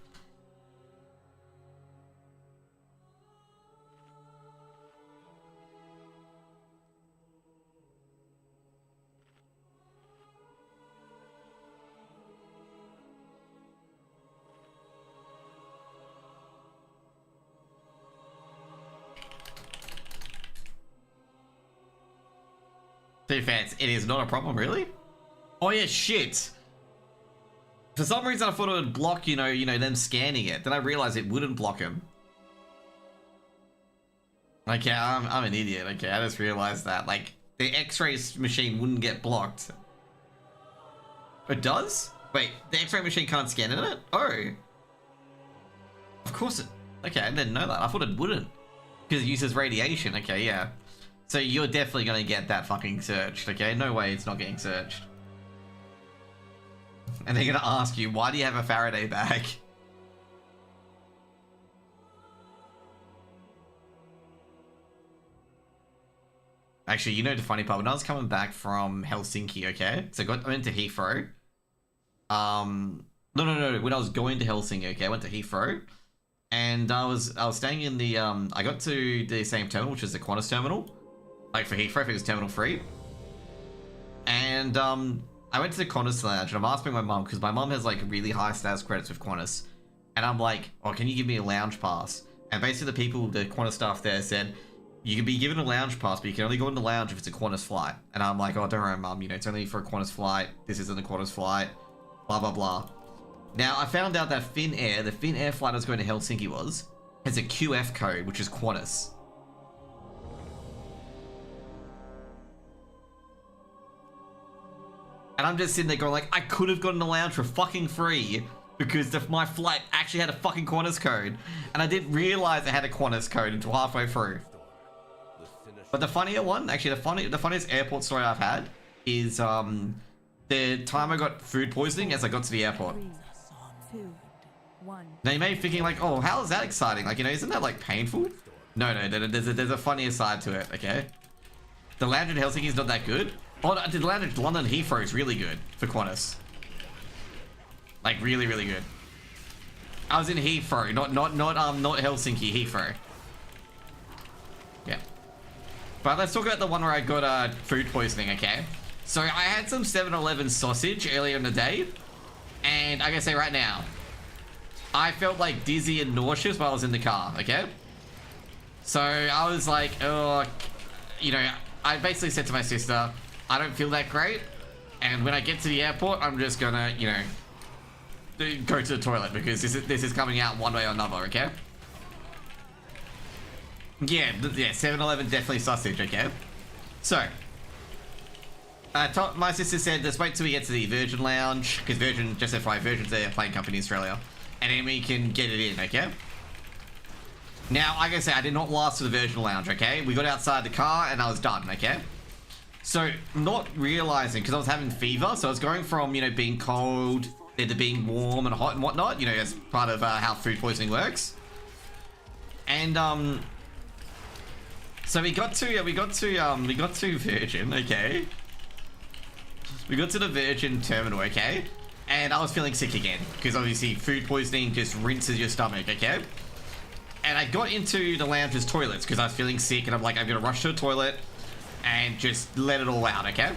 To be fair, it is not a problem, really. Oh yeah, shit. For some reason, I thought it would block, you know, them scanning it. Then I realized it wouldn't block them. Okay, I'm an idiot. Okay, I just realized that. Like, the X-ray machine wouldn't get blocked. It does? Wait, the X-ray machine can't scan in it? Oh. Of course it... Okay, I didn't know that. I thought it wouldn't. Because it uses radiation. Okay, yeah. So you're definitely going to get that fucking searched, okay? No way it's not getting searched. And they're going to ask you, why do you have a Faraday bag? Actually, you know the funny part, when I was coming back from Helsinki, okay? So I went to Heathrow. No. When I was going to Helsinki, okay, I went to Heathrow. And I was staying in the, I got to the same terminal, which is the Qantas terminal. Like for Heathrow, if it was terminal 3. And, I went to the Qantas lounge and I'm asking my mum, because my mum has like really high status credits with Qantas. And I'm like, oh, can you give me a lounge pass? And basically the people, the Qantas staff there said, you can be given a lounge pass, but you can only go in the lounge if it's a Qantas flight. And I'm like, oh, don't worry, mum, you know, it's only for a Qantas flight. This isn't a Qantas flight. Blah, blah, blah. Now, I found out that Finnair, the Finnair flight I was going to Helsinki has a QF code, which is Qantas. And I'm just sitting there going like, I could have gotten a lounge for fucking free because my flight actually had a fucking Qantas code. And I didn't realize it had a Qantas code until halfway through. But the funnier one, actually the funniest airport story I've had is the time I got food poisoning as I got to the airport. 3, 2, 1. Now you may be thinking like, oh, how is that exciting? Like, you know, isn't that like painful? No, there's a funnier side to it, okay? The lounge in Helsinki is not that good. Oh, the lounge in London Heathrow is really good for Qantas. Like really, really good. I was in Heathrow, not Helsinki, Heathrow. Yeah. But let's talk about the one where I got food poisoning, okay? So I had some 7-Eleven sausage earlier in the day, and I gotta say right now, I felt like dizzy and nauseous while I was in the car, okay? So I was like, oh, you know, I basically said to my sister, I don't feel that great, and when I get to the airport, I'm just gonna, you know, go to the toilet because this is coming out one way or another, okay? Yeah, 7-Eleven definitely sausage, okay? So, my sister said, let's wait till we get to the Virgin Lounge, because Virgin, just FYI, Virgin's a plane company in Australia, and then we can get it in, okay? Now, like I said, I did not last to the Virgin Lounge, okay? We got outside the car, and I was done, okay? So, not realizing, because I was having fever, so I was going from, you know, being cold, to being warm and hot and whatnot, you know, as part of how food poisoning works. And, so we got to Virgin, okay? We got to the Virgin terminal, okay? And I was feeling sick again, because obviously food poisoning just rinses your stomach, okay? And I got into the lounge's toilets, because I was feeling sick, and I'm like, I'm gonna rush to the toilet, and just let it all out, okay?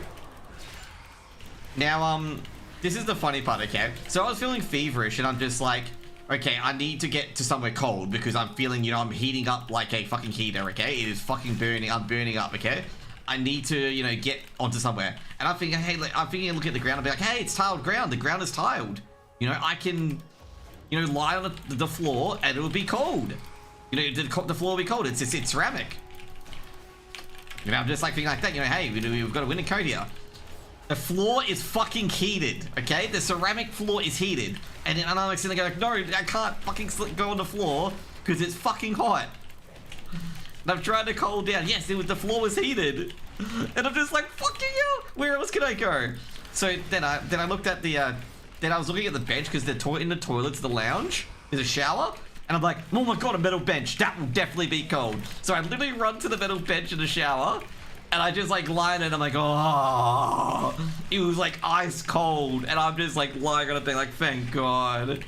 Now, this is the funny part, okay? So I was feeling feverish, and I'm just like, okay, I need to get to somewhere cold, because I'm feeling, you know, I'm heating up like a fucking heater, okay? It is fucking burning, I'm burning up, okay? I need to, you know, get onto somewhere. And I'm thinking, hey, look at the ground, I'll be like, hey, it's tiled ground, the ground is tiled. You know, I can, you know, lie on the floor, and it will be cold. You know, the floor will be cold, it's ceramic. You know, I'm just like thinking like that, you know, hey, we've got a winter coat here. The floor is fucking heated, okay? The ceramic floor is heated. And then I'm like sitting there going, no, I can't fucking go on the floor because it's fucking hot. And I'm trying to cool down. Yes, the floor was heated. And I'm just like, fucking hell, where else can I go? So then I looked at the, then I was looking at the bench because in the toilets, the lounge, there's a shower. And I'm like, oh my God, a metal bench. That will definitely be cold. So I literally run to the metal bench in the shower. And I just like lie in it and I'm like, oh, it was like ice cold. And I'm just like lying on a thing like, thank God.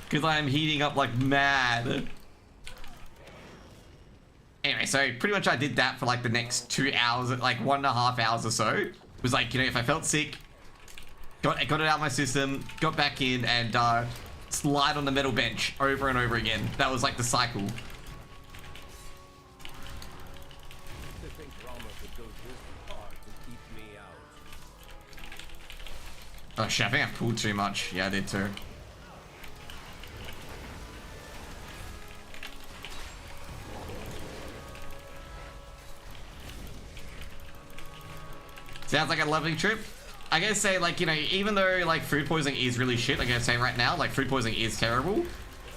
Because I am heating up like mad. Anyway, so pretty much I did that for like the next 2 hours, like 1.5 hours or so. It was like, you know, if I felt sick, got it out of my system, got back in and slide on the metal bench over and over again. That was like the cycle. think Rama could go this far to keep me out? Oh shit, I think I pulled too much. Yeah, I did too. Sounds like a lovely trip. I gotta say, like, you know, even though, like, food poisoning is really shit, I gotta say right now, like, food poisoning is terrible.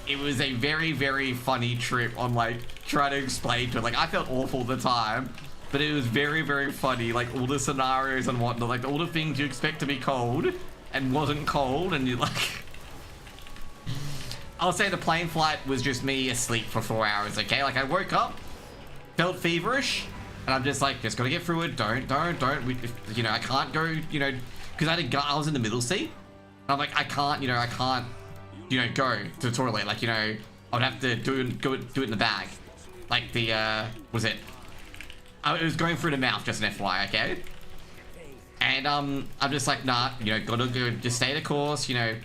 It was a very, very funny trip on, like, trying to explain to it. Like, I felt awful at the time, but it was very, very funny. Like, all the scenarios and whatnot, like, all the things you expect to be cold and wasn't cold, and you, like... I'll say the plane flight was just me asleep for 4 hours, okay? Like, I woke up, felt feverish, and I'm just like, just gotta get through it. Don't. You know, I can't go, you know, because I was in the middle seat. And I'm like, I can't, you know, go to the toilet. Like, you know, I would have to do it in the bag. Like the, what was it? It was going through the mouth, just an FYI, okay? And, I'm just like, nah, you know, gotta go, just stay the course, you know,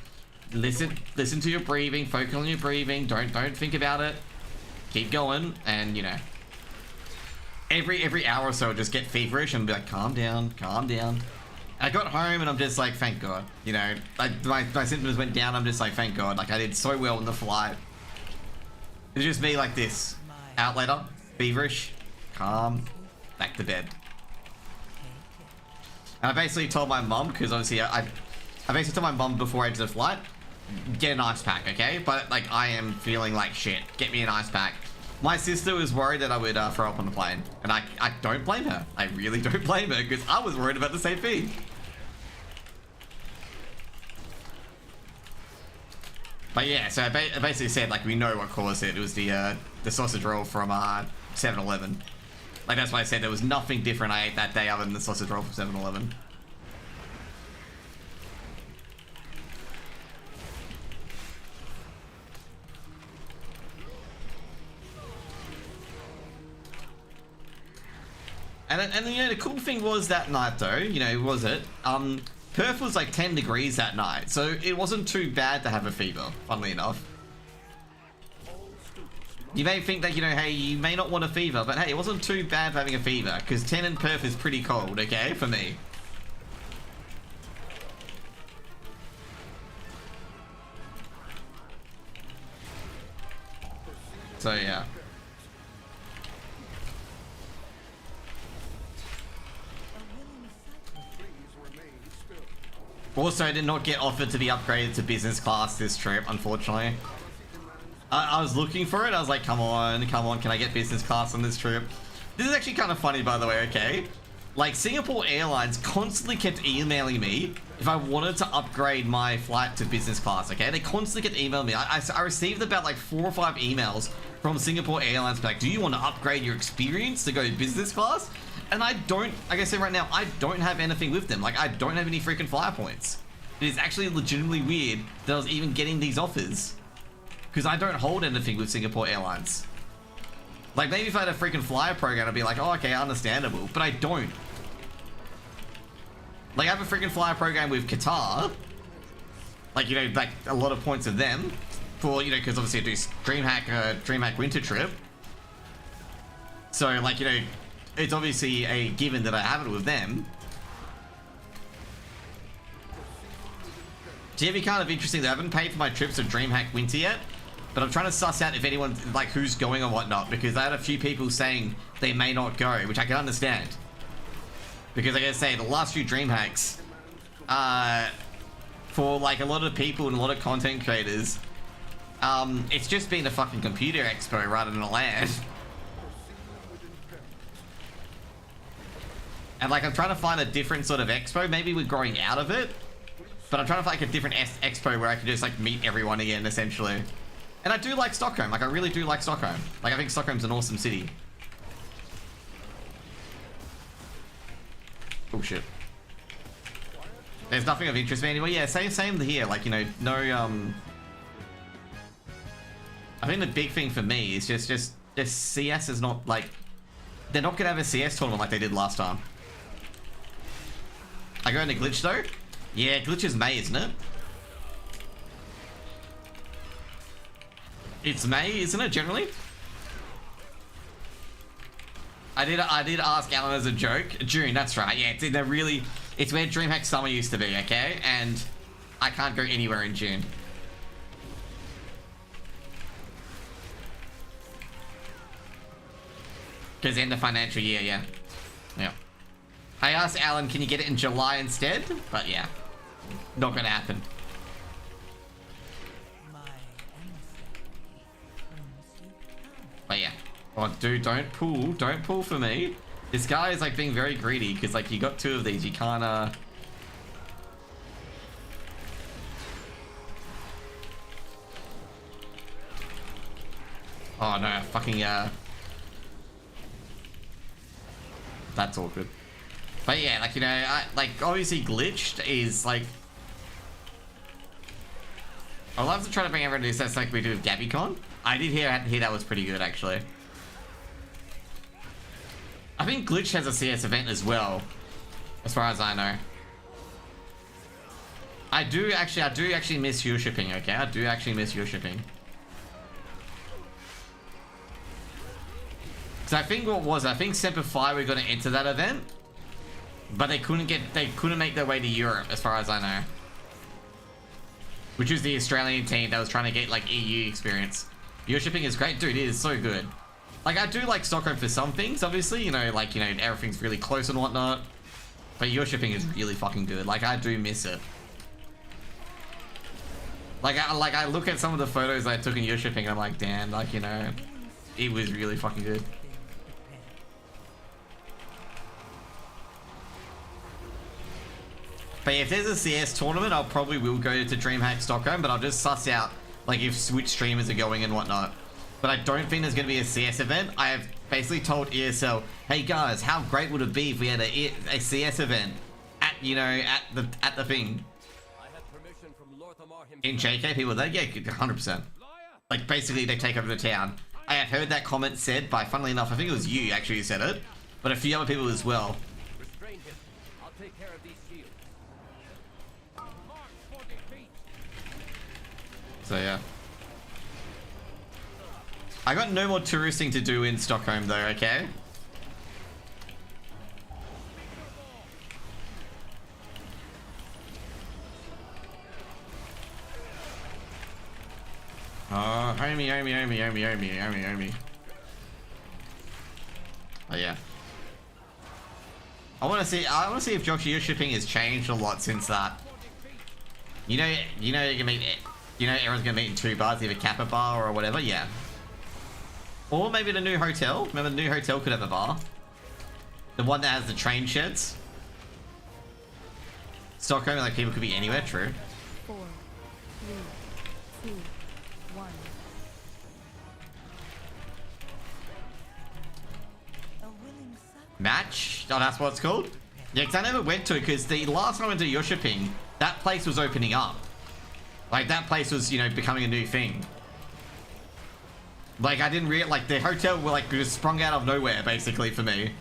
listen to your breathing, focus on your breathing, don't think about it. Keep going, and, you know. Every hour or so, I'd just get feverish and be like, calm down. I got home and I'm just like, thank God. You know, like my symptoms went down. I'm just like, thank God. Like, I did so well in the flight. It's just me like this. Out later, feverish, calm, back to bed. And I basically told my mum, because obviously I basically told my mum before I entered the flight, get an ice pack, okay? But like, I am feeling like shit. Get me an ice pack. My sister was worried that I would throw up on the plane. And I don't blame her. I really don't blame her, because I was worried about the same thing. But yeah, so I basically said, like, we know what caused it. It was the sausage roll from 7-Eleven. Like, that's why I said there was nothing different I ate that day other than the sausage roll from 7-Eleven. And you know, the cool thing was that night though, you know, was it? Perth was like 10 degrees that night, so it wasn't too bad to have a fever, funnily enough. You may think that, you know, hey, you may not want a fever, but hey, it wasn't too bad for having a fever, because 10 in Perth is pretty cold, okay, for me. So yeah. Also, I did not get offered to be upgraded to business class this trip, unfortunately. I was looking for it. I was like, come on, can I get business class on this trip? This is actually kind of funny, by the way, okay? Like, Singapore Airlines constantly kept emailing me if I wanted to upgrade my flight to business class, okay? They constantly kept emailing me. I received about like 4 or 5 emails from Singapore Airlines like, do you want to upgrade your experience to go business class? And I don't, like I said right now, I don't have anything with them. Like, I don't have any freaking flyer points. It is actually legitimately weird that I was even getting these offers. Because I don't hold anything with Singapore Airlines. Like, maybe if I had a freaking flyer program, I'd be like, oh, okay, understandable. But I don't. Like, I have a freaking flyer program with Qatar. Like, you know, like, a lot of points of them. For, you know, because obviously I do DreamHack winter trip. So, like, you know, it's obviously a given that I have it with them. So it'd be kind of interesting. They haven't paid for my trips to DreamHack Winter yet, but I'm trying to suss out if anyone, like, who's going or whatnot, because I had a few people saying they may not go, which I can understand. Because I gotta say, the last few DreamHacks, for like a lot of people and a lot of content creators, it's just been a fucking computer expo rather than a LAN. And like, I'm trying to find a different sort of expo. Maybe we're growing out of it, but I'm trying to find like a different expo where I can just like meet everyone again, essentially. And I do like Stockholm. Like, I really do like Stockholm. Like, I think Stockholm's an awesome city. Oh shit. There's nothing of interest to me anyway. Yeah, same here. Like, you know, no, I think the big thing for me is just CS is not like, they're not gonna have a CS tournament like they did last time. I go into Glitch though? Yeah, Glitch is May, isn't it? It's May, isn't it, generally? I did ask Alan as a joke. June, that's right. Yeah, it's in a really, it's where DreamHack Summer used to be, okay? And I can't go anywhere in June. Because end of financial year, yeah. Yeah. I asked Alan, can you get it in July instead? But yeah, not gonna happen. But yeah. Oh, dude, don't pull for me. This guy is like being very greedy because like you got 2 of these, you can't Oh no, fucking that's all good. But yeah, like, you know, like obviously glitched is like, I'd love to try to bring everyone to this. That's like we do with GabbyCon. I did hear that was pretty good actually. I think Glitch has a CS event as well, as far as I know. I do actually miss your shipping, okay? I do actually miss your shipping. So I think I think Semper Fi were gonna enter that event, but they couldn't make their way to Europe, as far as I know. Which is the Australian team that was trying to get like EU experience. Your shipping is great, dude. It is so good. Like, I do like Stockholm for some things, obviously, you know, like, you know, everything's really close and whatnot. But your shipping is really fucking good. Like, I do miss it. Like, I look at some of the photos I took in your shipping and I'm like, damn, like, you know, it was really fucking good. But yeah, if there's a CS tournament, I'll probably will go to DreamHack Stockholm, but I'll just suss out, like, if Switch streamers are going and whatnot. But I don't think there's going to be a CS event. I have basically told ESL, hey guys, how great would it be if we had a CS event at, you know, at the thing. I have permission from Lorthamar himself. In JK, people there, yeah, 100%. Like, basically, they take over the town. I have heard that comment said by, funnily enough, I think it was you actually who said it, but a few other people as well. Restrain him. I'll take care of these shields. So yeah. I got no more touristing to do in Stockholm though, okay? Oh, homie. Oh yeah. I wanna see if Joshua shipping has changed a lot since that. You know you can meet, you know everyone's gonna meet in 2 bars, either Kappa Bar or whatever, yeah. Or maybe the new hotel. Remember, the new hotel could have a bar. The one that has the train sheds. Stockholm, like, people could be anywhere, true. 4, 3, 2, 1. Match? Oh, that's what it's called? Yeah, because I never went to it, because the last time I went to your shipping, that place was opening up. Like, that place was, you know, becoming a new thing. Like, I didn't like, the hotel were, like, just sprung out of nowhere, basically, for me.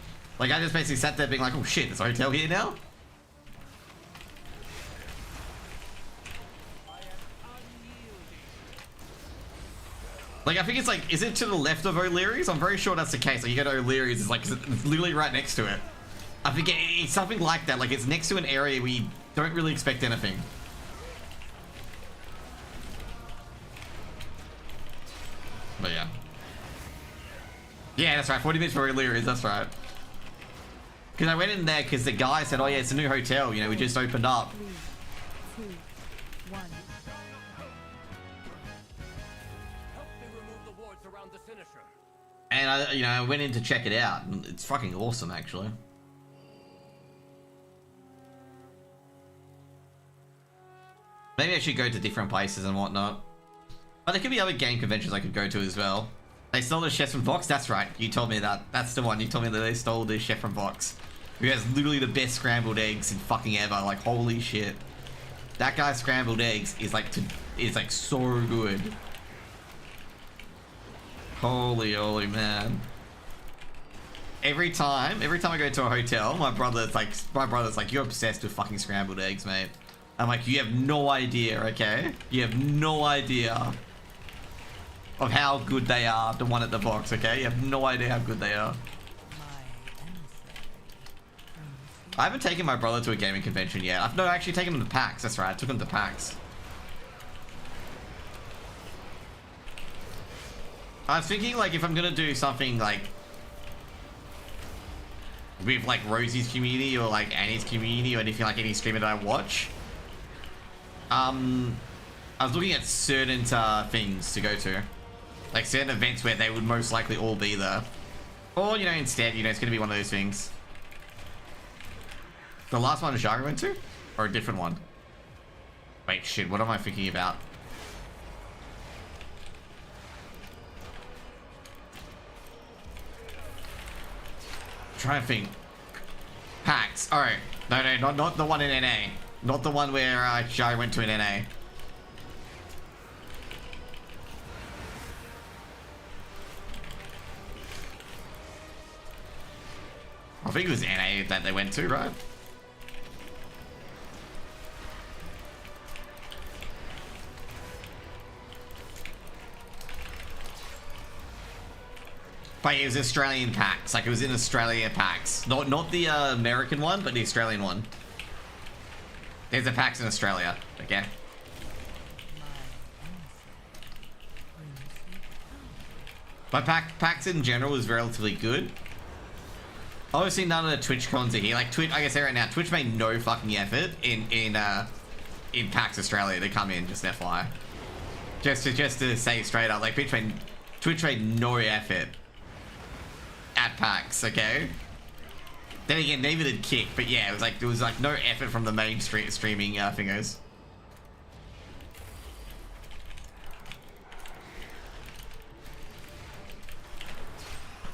Like, I just basically sat there being like, oh shit, there's a hotel here now? Like, I think it's like, is it to the left of O'Leary's? I'm very sure that's the case. Like, you go to O'Leary's, it's like, it's literally right next to it. I think it's something like that. Like, it's next to an area where you don't really expect anything. But yeah. Yeah, that's right. 40 minutes for O'Leary's, that's right. Because I went in there because the guy said, oh yeah, it's a new hotel. You know, we just opened up. 3, 2, 1. Help me remove the wards around the Sinisher. And I, you know, I went in to check it out. And it's fucking awesome, actually. Maybe I should go to different places and whatnot. But there could be other game conventions I could go to as well. They stole the chef from Vox? That's right. You told me that. That's the one. You told me that they stole the chef from Vox. Who has literally the best scrambled eggs in fucking ever. Like, holy shit. That guy's scrambled eggs is like so good. Holy man. Every time I go to a hotel, my brother's like, you're obsessed with fucking scrambled eggs, mate. I'm like, you have no idea, okay? You have no idea of how good they are, the one at the Vox, okay? You have no idea how good they are. My I haven't taken my brother to a gaming convention yet. I've no actually taken him to PAX. That's right. I took him to PAX. I was thinking like if I'm gonna do something like with like Rosie's community or like Annie's community or anything like any streamer that I watch. I was looking at certain things to go to. Like certain events where they would most likely all be there. Or, you know, instead, you know, it's gonna be one of those things. The last one Jaga went to? Or a different one? Wait, shit, what am I thinking about? Trying to think. PAX. Alright. No, not the one in NA. Not the one where Jaga went to in NA. I think it was NA that they went to, right? But it was Australian PAX. Like it was in Australia PAX. Not the American one, but the Australian one. There's a PAX in Australia. Okay. But PAX in general is relatively good. Obviously, none of the Twitch cons are here. Like Twitch, like I say right now, Twitch made no fucking effort in PAX Australia to come in. Just FYI, just to say straight up, like Twitch made no effort at PAX. Okay. Then again, neither did Kick, but yeah, it was like there was like no effort from the main streaming thingers.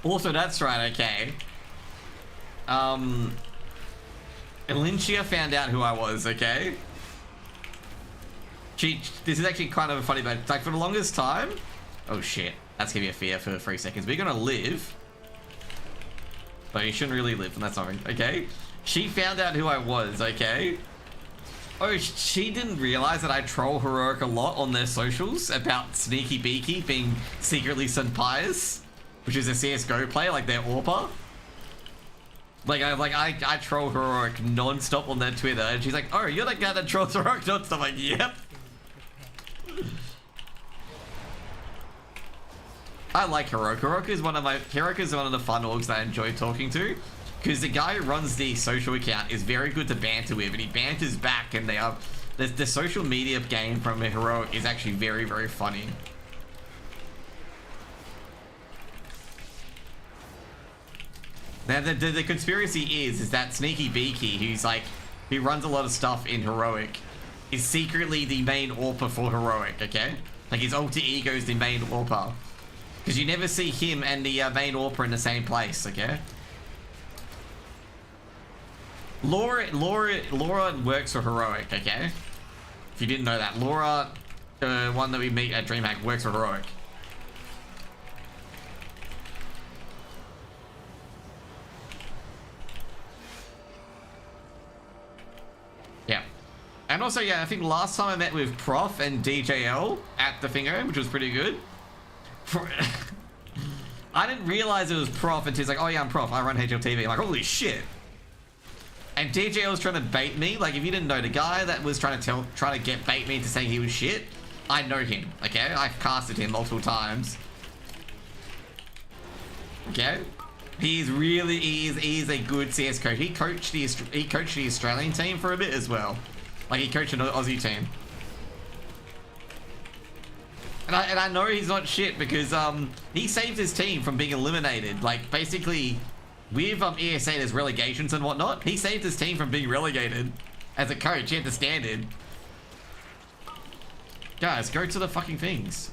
Also, that's right. Okay. Alicia found out who I was, okay? This is actually kind of a funny, but like for the longest time... Oh shit, that's gonna be a fear for 3 seconds. We're gonna live. But you shouldn't really live, and that's something, okay? She found out who I was, okay? Oh, she didn't realize that I troll Heroic a lot on their socials about Sneaky Beaky being secretly Senpais, which is a CSGO player, like their AWPer. I troll Heroic non-stop on their Twitter, and she's like, oh, you're the guy that trolls Heroic non-stop. I'm like, yep. I like Heroic. Heroic is one of the fun orgs that I enjoy talking to, because the guy who runs the social account is very good to banter with, and he banters back, and the social media game from Heroic is actually very, very funny. Now the conspiracy is that Sneaky Beaky, who runs a lot of stuff in Heroic, is secretly the main AWPer for Heroic, okay? Like his alter ego is the main AWPer. Because you never see him and the main AWPer in the same place, okay? Laura works for Heroic, okay? If you didn't know that, Laura, one that we meet at DreamHack, works for Heroic. Yeah. And also, yeah, I think last time I met with Prof and DJL at the Thingo, which was pretty good. I didn't realize it was Prof until he's like, oh yeah, I'm Prof, I run HLTV. I'm like, holy shit. And DJL was trying to bait me. Like, if you didn't know, the guy that was trying to bait me into saying he was shit, I know him, okay? I've casted him multiple times. Okay? He's a good CS coach. He coached the Australian team for a bit as well. Like, he coached an Aussie team. And I know he's not shit because he saved his team from being eliminated. Like, basically, with ESA there's relegations and whatnot. He saved his team from being relegated. As a coach, he had the standard. Guys, go to the fucking things.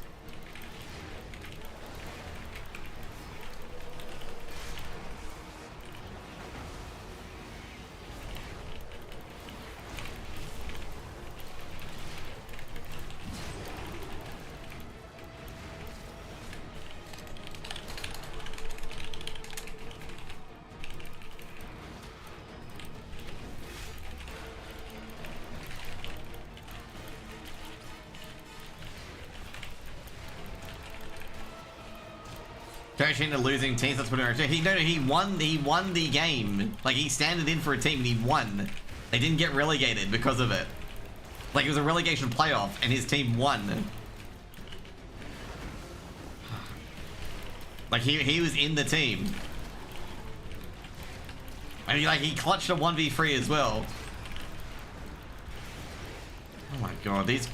Crashing into losing teams. That's what he won the game. Like he standed in for a team and he won. They didn't get relegated because of it. Like it was a relegation playoff and his team won. Like he was in the team. And he clutched a 1v3 as well. Oh my god, these.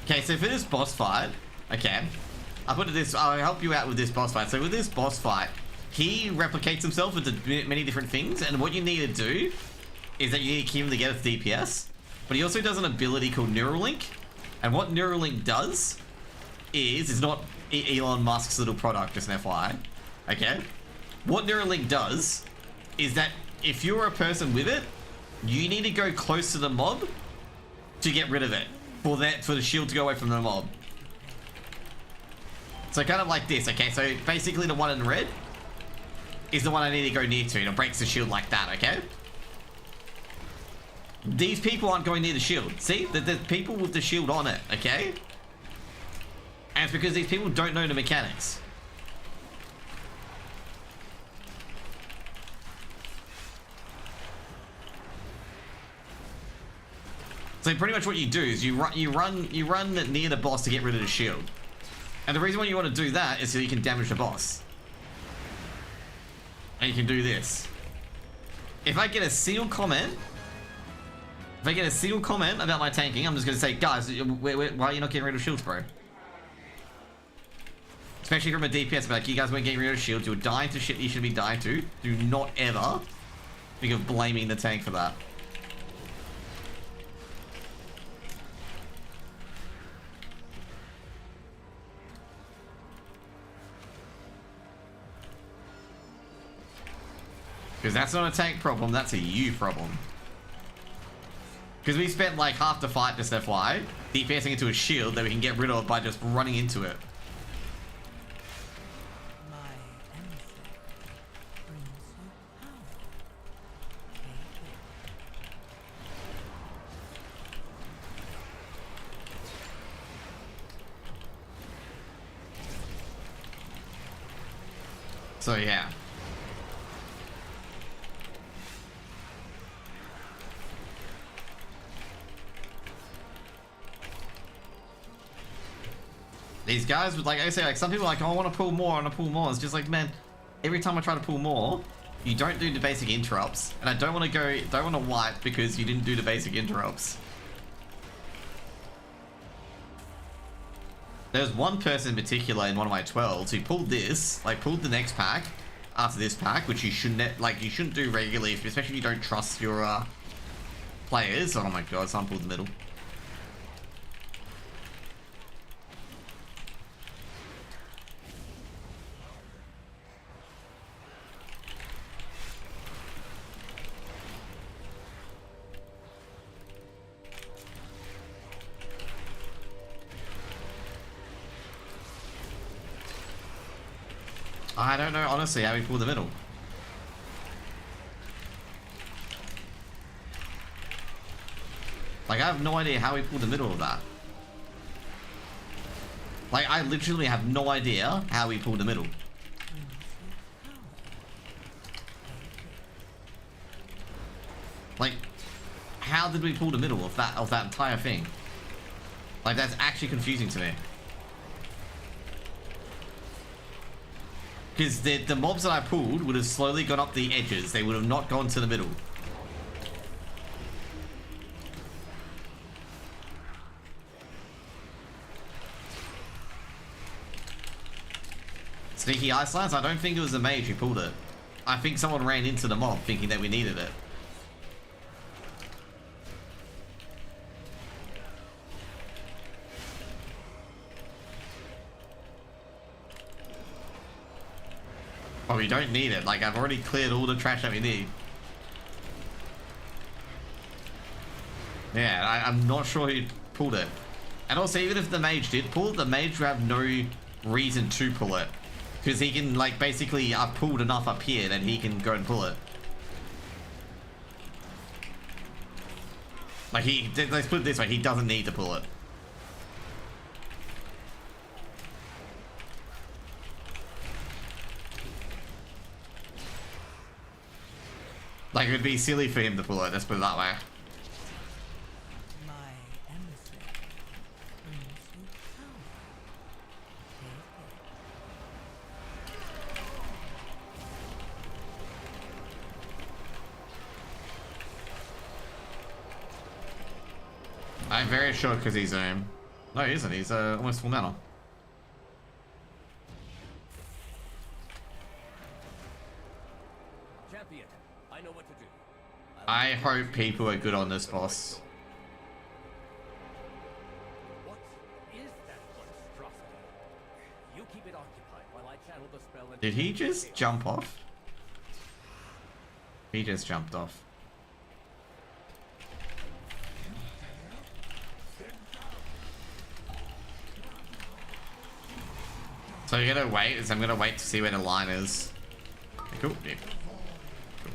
Okay, so for this boss fight, okay, I'll help you out with this boss fight. So with this boss fight, he replicates himself into many different things, and what you need to do is that you need to keep him to get his DPS. But he also does an ability called Neuralink, and what Neuralink does is it's not Elon Musk's little product, just an FYI. Okay, what Neuralink does is that if you're a person with it, you need to go close to the mob to get rid of it, for the shield to go away from the mob. So kind of like this, okay? So basically the one in red is the one I need to go near to, and it breaks the shield like that, okay? These people aren't going near the shield. See? There's people with the shield on it, okay? And it's because these people don't know the mechanics. So pretty much what you do is you run near the boss to get rid of the shield. And the reason why you want to do that is so you can damage the boss. And you can do this. If I get a single comment about my tanking, I'm just going to say, guys, why are you not getting rid of shields, bro? Especially from a DPS, like, you guys weren't getting rid of shields, you were dying to shit you should be dying to. Do not ever think of blaming the tank for that. Because that's not a tank problem, that's a you problem. Because we spent like half the fight, just FYI, DPSing into a shield that we can get rid of by just running into it. So yeah. These guys would, like I say, like some people are like, oh, I want to pull more, I want to pull more. It's just like, man, every time I try to pull more, you don't do the basic interrupts. And I don't want to wipe because you didn't do the basic interrupts. There's one person in particular in one of my 12s who pulled this, like pulled the next pack after this pack, which you shouldn't, like you shouldn't do regularly, especially if you don't trust your players. Oh my god, someone pulled the middle. I don't know, honestly, how we pull the middle. Like, I have no idea how we pulled the middle of that. Like, I literally have no idea how we pulled the middle. Like, how did we pull the middle of that entire thing? Like, that's actually confusing to me. Because the mobs that I pulled would have slowly gone up the edges. They would have not gone to the middle. Sneaky Icelands? I don't think it was the mage who pulled it. I think someone ran into the mob thinking that we needed it. Oh, we don't need it. Like, I've already cleared all the trash that we need. Yeah, I'm not sure who pulled it. And also, even if the mage did pull it, the mage would have no reason to pull it. Because he can, like, basically, I've pulled enough up here that he can go and pull it. Like, let's put it this way, he doesn't need to pull it. Like, it would be silly for him to pull it, let's put it that way. My emissary brings you power. I'm very sure because he's no, he isn't. He's almost full mana. Champion, I know what to do. I hope people are good on this boss. What is that monstrosity? You keep it occupied while I channel the spell and... Did he just jump off? He just jumped off. So you're gonna wait? I'm gonna wait to see where the line is. Cool. Yeah. Cool.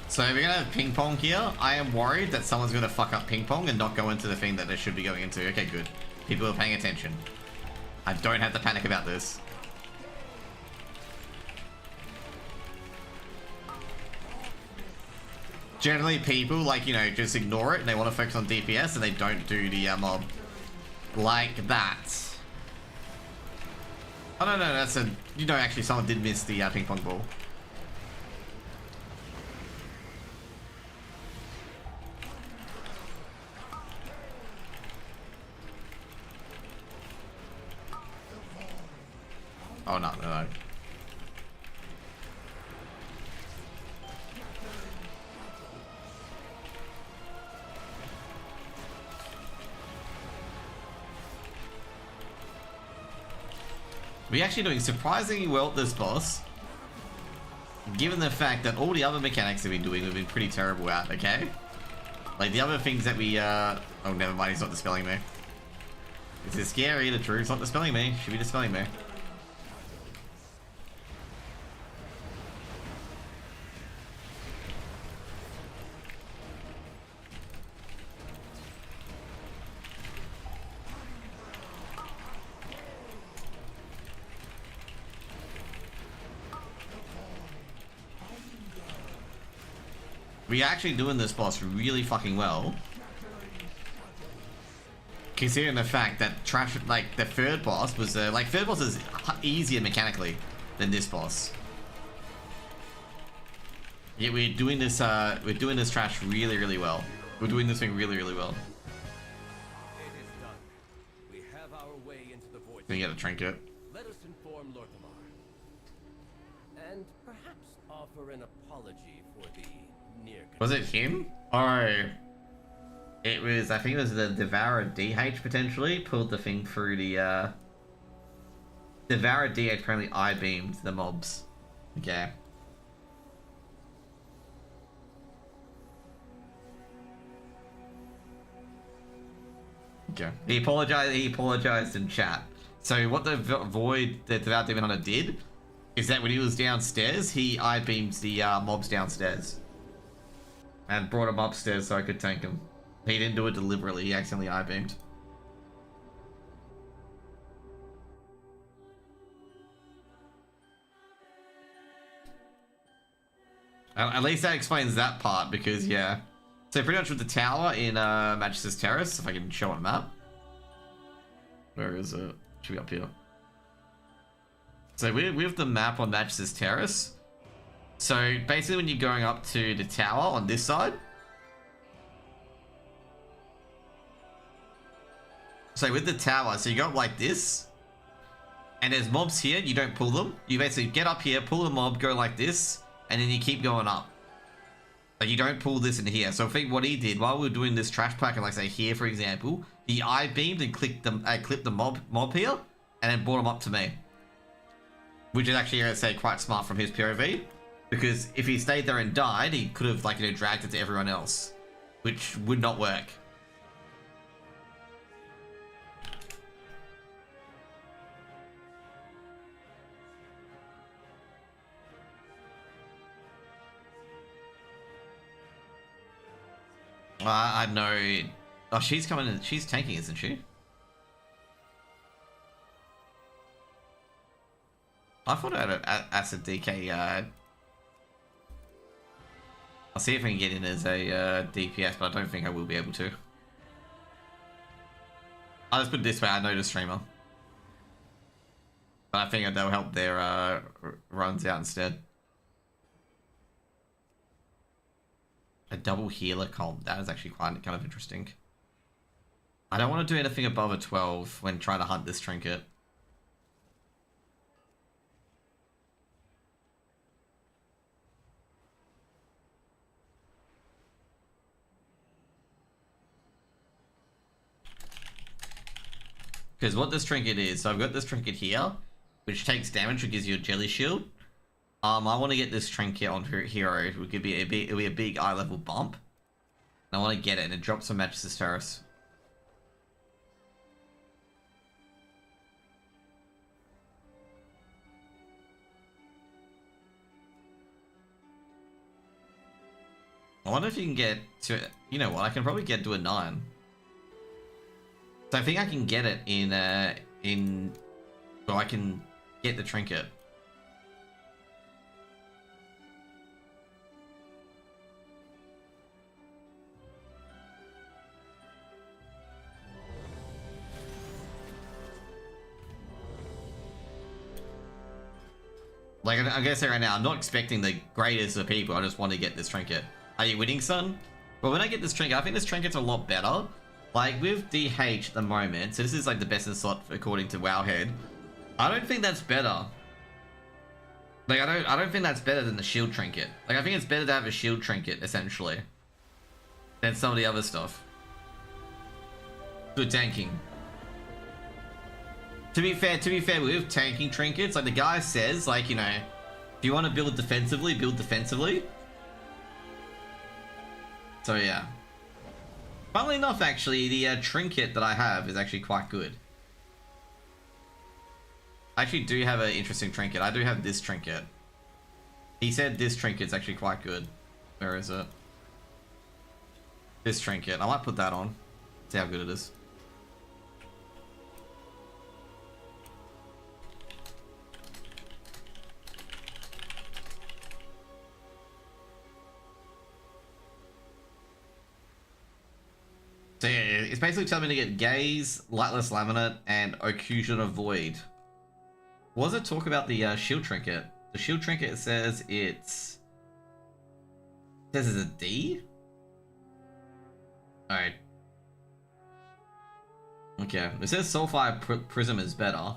So we're gonna have ping pong here. I am worried that someone's gonna fuck up ping pong and not go into the thing that they should be going into. Okay, good. People are paying attention. I don't have to panic about this. Generally, people, like, you know, just ignore it and they want to focus on DPS and they don't do the mob. Like that. Oh, no, that's a... You know, actually, someone did miss the ping pong ball. Oh, no. We're actually doing surprisingly well at this boss, given the fact that all the other mechanics that we've been doing we've been pretty terrible at, okay? Like the other things that we, oh, never mind, he's not dispelling me. This is scary, the truth's not dispelling me. Should be dispelling me. We're actually doing this boss really fucking well. Considering the fact that the third boss was, third boss is easier mechanically than this boss. Yeah, we're doing this trash really, really well. We're doing this thing really, really well. It is done. We have our way into the void. Then you get a trinket. Let us inform Lorthamar. And perhaps offer an apology for the near... Was it him? Oh. It was, I think it was the Devourer DH potentially, pulled the thing through the, Devourer DH apparently I-beamed the mobs. Okay. Okay. He apologized in chat. So what the Devout Demon Hunter did is that when he was downstairs, he I-beamed the mobs downstairs. And brought him upstairs so I could tank him. He didn't do it deliberately, he accidentally I-beamed. At least that explains that part, because, yeah. So pretty much with the tower in Magis's Terrace, if I can show on a map. Where is it? Should be up here. So we have the map on Magis's Terrace. So basically when you're going up to the tower on this side, so with the tower, so you go up like this, and there's mobs here, you don't pull them. You basically get up here, pull the mob, go like this, and then you keep going up. Like you don't pull this in here. So I think what he did, while we were doing this trash pack, and like say here for example, he I-beamed and clipped the mob here, and then brought him up to me. Which is actually, I'd say, quite smart from his POV. Because if he stayed there and died, he could have, like, you know, dragged it to everyone else. Which would not work. I know. Oh, she's coming in. She's tanking, isn't she? I thought I had an acid DK. I'll see if I can get in as a DPS, but I don't think I will be able to. I'll just put it this way, I know the streamer. But I think they'll help their runs out instead. A double healer comp, that is actually quite kind of interesting. I don't want to do anything above a 12 when trying to hunt this trinket. Because what this trinket is, so I've got this trinket here, which takes damage, which gives you a jelly shield. I want to get this trinket onto hero, it could be it'll be a big eye level bump. And I want to get it, and it drops some Magis's Terrace. I wonder if you can get to, you know what, I can probably get to a 9. So I think I can get it well, I can get the trinket. Like, I'm gonna say right now, I'm not expecting the greatest of people, I just want to get this trinket. Are you winning, son? Well, when I get this trinket, I think this trinket's a lot better. Like, with DH at the moment, so this is like the best in slot according to Wowhead. I don't think that's better. Like, I don't think that's better than the shield trinket. Like, I think it's better to have a shield trinket, essentially, than some of the other stuff. Good tanking. To be fair, with tanking trinkets, like the guy says, like, you know, if you want to build defensively, build defensively. So yeah. Funnily enough, actually, the trinket that I have is actually quite good. I actually do have an interesting trinket. I do have this trinket. He said this trinket's actually quite good. Where is it? This trinket. I might put that on. See how good it is. So yeah, it's basically telling me to get Gaze, Lightless Laminate, and Occlusion of Void. What does it talk about the shield trinket? The shield trinket says it's... It says it's a D? Alright. Okay, it says Sulfire Prism is better.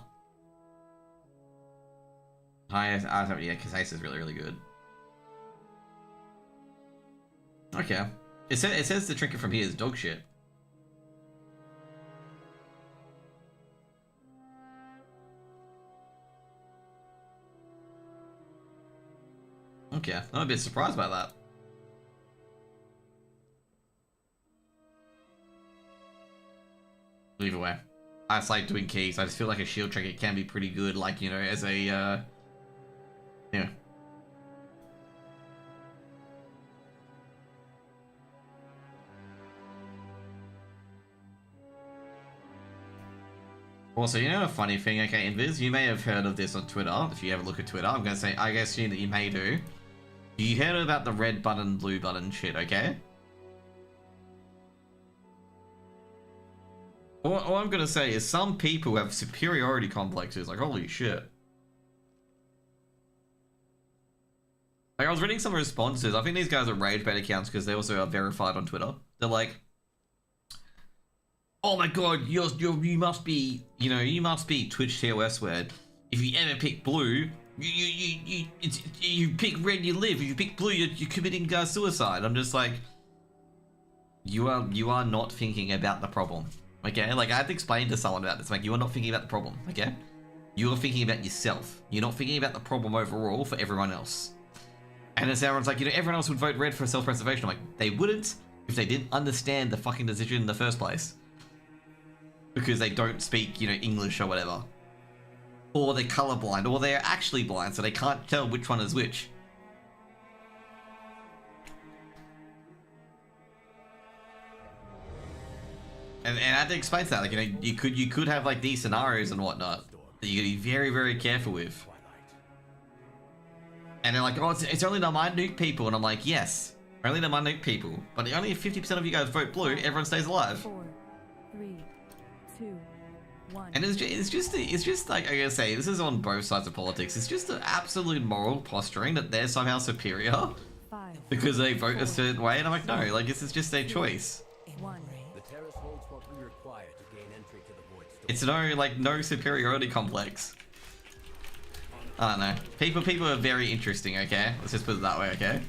Highest, yeah, because Ace is really, really good. Okay. It says the trinket from here is dog shit. Okay, I'm a bit surprised by that. Either way, I just like doing keys. I just feel like a shield trinket can be pretty good, like, you know, as a, yeah. Also, you know a funny thing, okay, Invis, you may have heard of this on Twitter, if you ever look at Twitter. I'm gonna say, I guess you that you may do. You heard about the red button, blue button shit, okay? All I'm gonna say is some people have superiority complexes, like, holy shit. Like, I was reading some responses, I think these guys are rage bait accounts because they also are verified on Twitter. They're like, oh my god, you must be, you know, you must be Twitch TOS word. If you ever pick blue, you pick red, you live. If you pick blue, you're committing suicide. I'm just like, you are not thinking about the problem, okay? Like, I had to explain to someone about this. Like, you are not thinking about the problem, okay? You are thinking about yourself. You're not thinking about the problem overall for everyone else. And then everyone's like, you know, everyone else would vote red for self-preservation. I'm like, they wouldn't if they didn't understand the fucking decision in the first place. Because they don't speak, you know, English or whatever. Or they're colorblind, or they're actually blind, so they can't tell which one is which. And I had to explain that, like, you know, you could have like these scenarios and whatnot that you gotta be very, very careful with. And they're like, oh, it's only the minute people. And I'm like, yes, only the minute people. But only if 50% of you guys vote blue, everyone stays alive. 4, 3, 2, 1. And it's just like I gotta say, this is on both sides of politics. It's just an absolute moral posturing that they're somehow superior 5, because they vote a certain way. And I'm like, no, like this is just their choice. 1. The terrace holds what we require to gain entry to the Void Storm. It's no superiority complex. I don't know. People are very interesting, okay? Let's just put it that way, okay?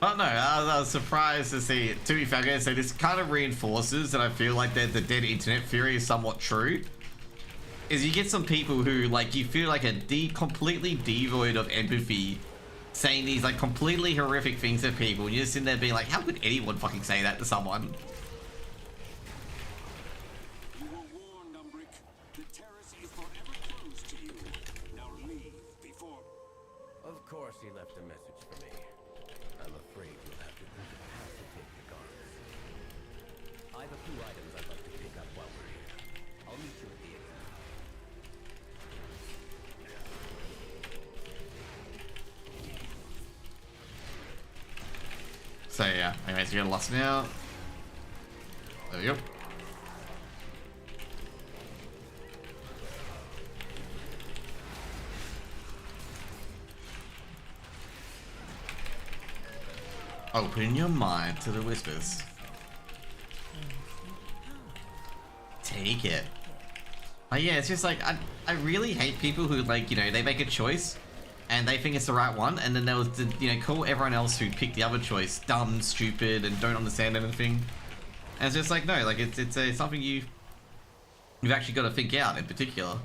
But no, I was surprised to see it. To be fair, I'm gonna say this kind of reinforces that I feel like that the dead internet theory is somewhat true. Is you get some people who, like, you feel like completely devoid of empathy, saying these, like, completely horrific things to people, and you're just sitting there being like, how could anyone fucking say that to someone? You were warned, Umbric. The terrace is forever closed to you. Now leave before... Of course he left a message for me. I'm afraid you'll have to incapacitate the guards. I have a few items I'd like to pick up while we're here. I'll meet you at the exit. So yeah, anyways, you're lost now. There we go. Open your mind to the whispers. Take it. Yeah, it's just like, I really hate people who, like, you know, they make a choice and they think it's the right one, and then they'll, you know, call everyone else who picked the other choice dumb, stupid, and don't understand anything. And it's just like, no, like, it's something you've actually got to think out in particular.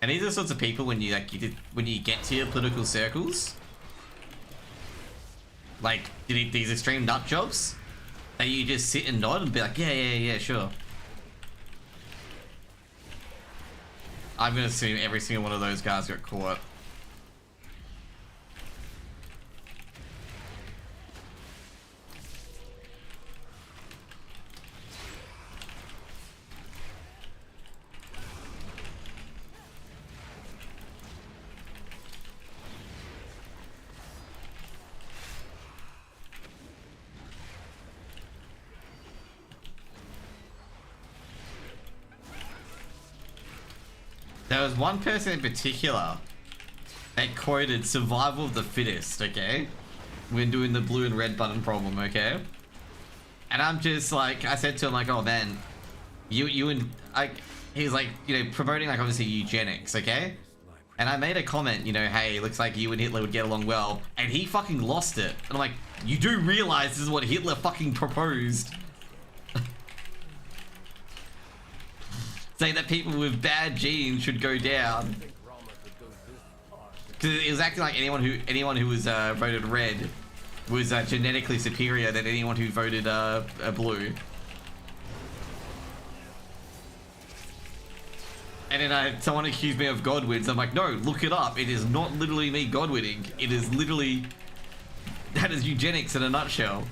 And these are the sorts of people when you, like, when you get to your political circles, like, these extreme nut jobs, that you just sit and nod and be like, yeah, sure. I'm gonna assume every single one of those guys got caught. There was one person in particular that quoted survival of the fittest, okay? When doing the blue and red button problem, okay? And I'm just like, I said to him like, oh man, you and I, he's like, you know, promoting like obviously eugenics, okay? And I made a comment, you know, hey, looks like you and Hitler would get along well, and he fucking lost it. And I'm like, you do realize this is what Hitler fucking proposed. Saying that people with bad genes should go down. Because it was acting like anyone who was voted red was genetically superior than anyone who voted blue. And then someone accused me of Godwins. I'm like, no, look it up. It is not literally me Godwinning. It is literally, that is eugenics in a nutshell.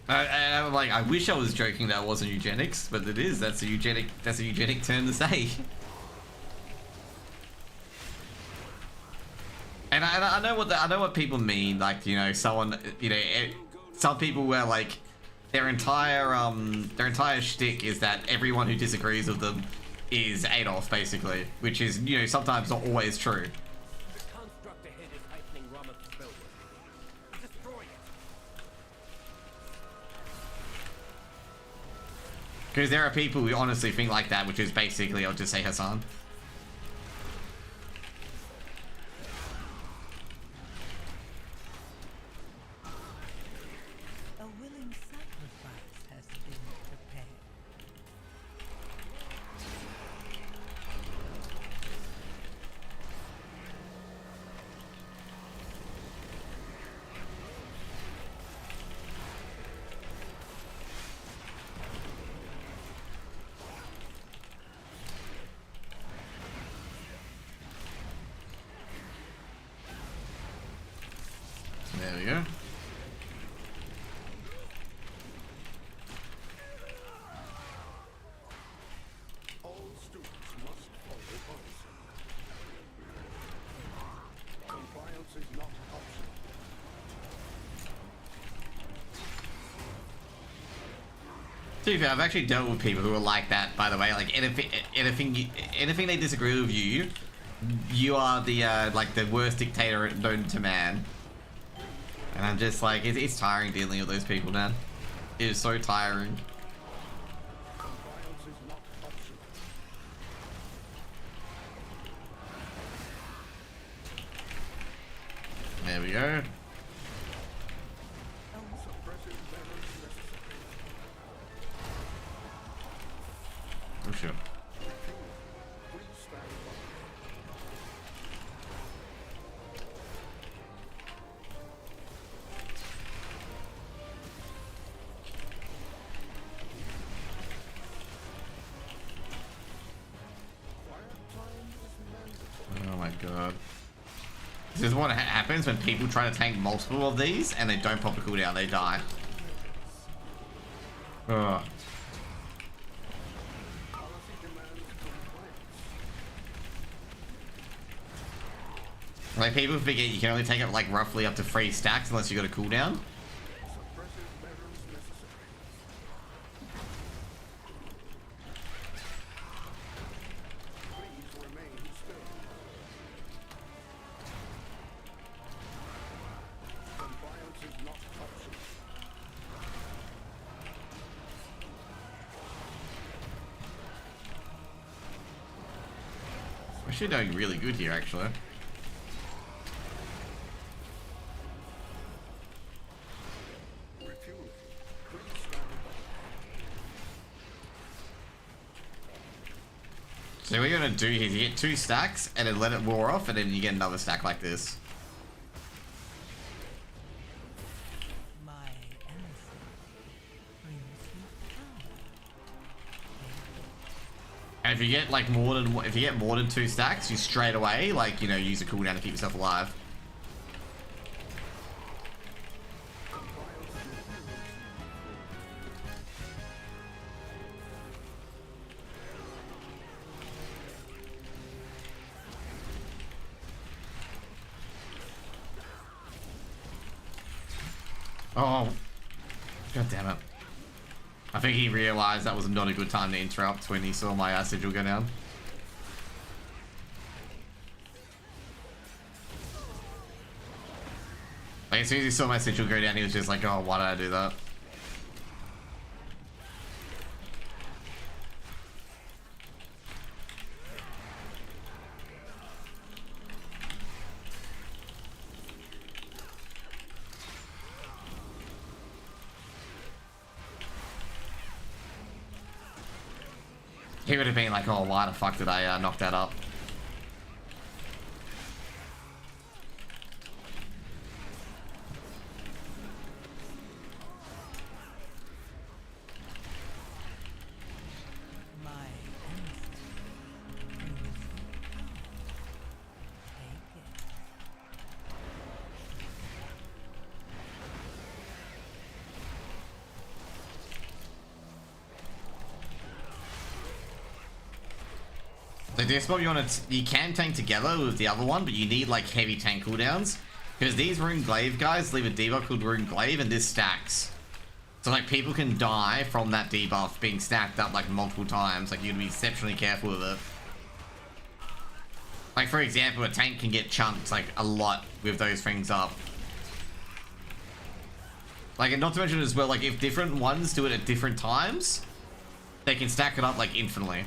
I'm like, I wish I was joking that it wasn't eugenics, but it is. That's a eugenic term to say. And I know what people mean. Like, you know, someone, you know, some people were like, their entire shtick is that everyone who disagrees with them is Adolf, basically, which is, you know, sometimes not always true. Because there are people who honestly think like that, which is basically, I'll just say Hassan. A willing sacrifice has been prepared. go. All students must follow policy. Compliance is not optional. To be fair, I've actually dealt with people who are like that, by the way. Like, anything they disagree with you, you are the, like, the worst dictator known to man. And I'm just like, it's tiring dealing with those people, man. It is so tiring. Compliance is not optional. There we go. Suppressive measures necessary. Oh, sure. Please stand by. Oh my god. This is what happens when people try to tank multiple of these and they don't pop a cooldown, they die. Ugh. Like, people forget you can only take it like roughly up to 3 stacks unless you got a cooldown. Suppressive measures necessary. Please remain still. Compliance is not optional. We're actually doing really good here, actually. Refueling. Please stand by. So what you're gonna do here is you get 2 stacks and then let it wear off and then you get another stack like this. My innocence brings you power. And if you get like if you get more than 2 stacks, you straight away, like, you know, use a cooldown to keep yourself alive. Oh, god damn it. I think he realized that was not a good time to interrupt when he saw my sigil go down. Like, as soon as he saw my sigil go down, he was just like, oh, why did I do that? He would have been like, oh, why the fuck did I knock that up? My innocence brings you power. Take it. So this one you can tank together with the other one, but you need like heavy tank cooldowns. Because these Rune Glaive guys leave a debuff called Rune Glaive and this stacks. So like people can die from that debuff being stacked up like multiple times. Like you'd be exceptionally careful with it. Like for example, a tank can get chunked like a lot with those things up. Like, and not to mention as well, like if different ones do it at different times, they can stack it up like infinitely.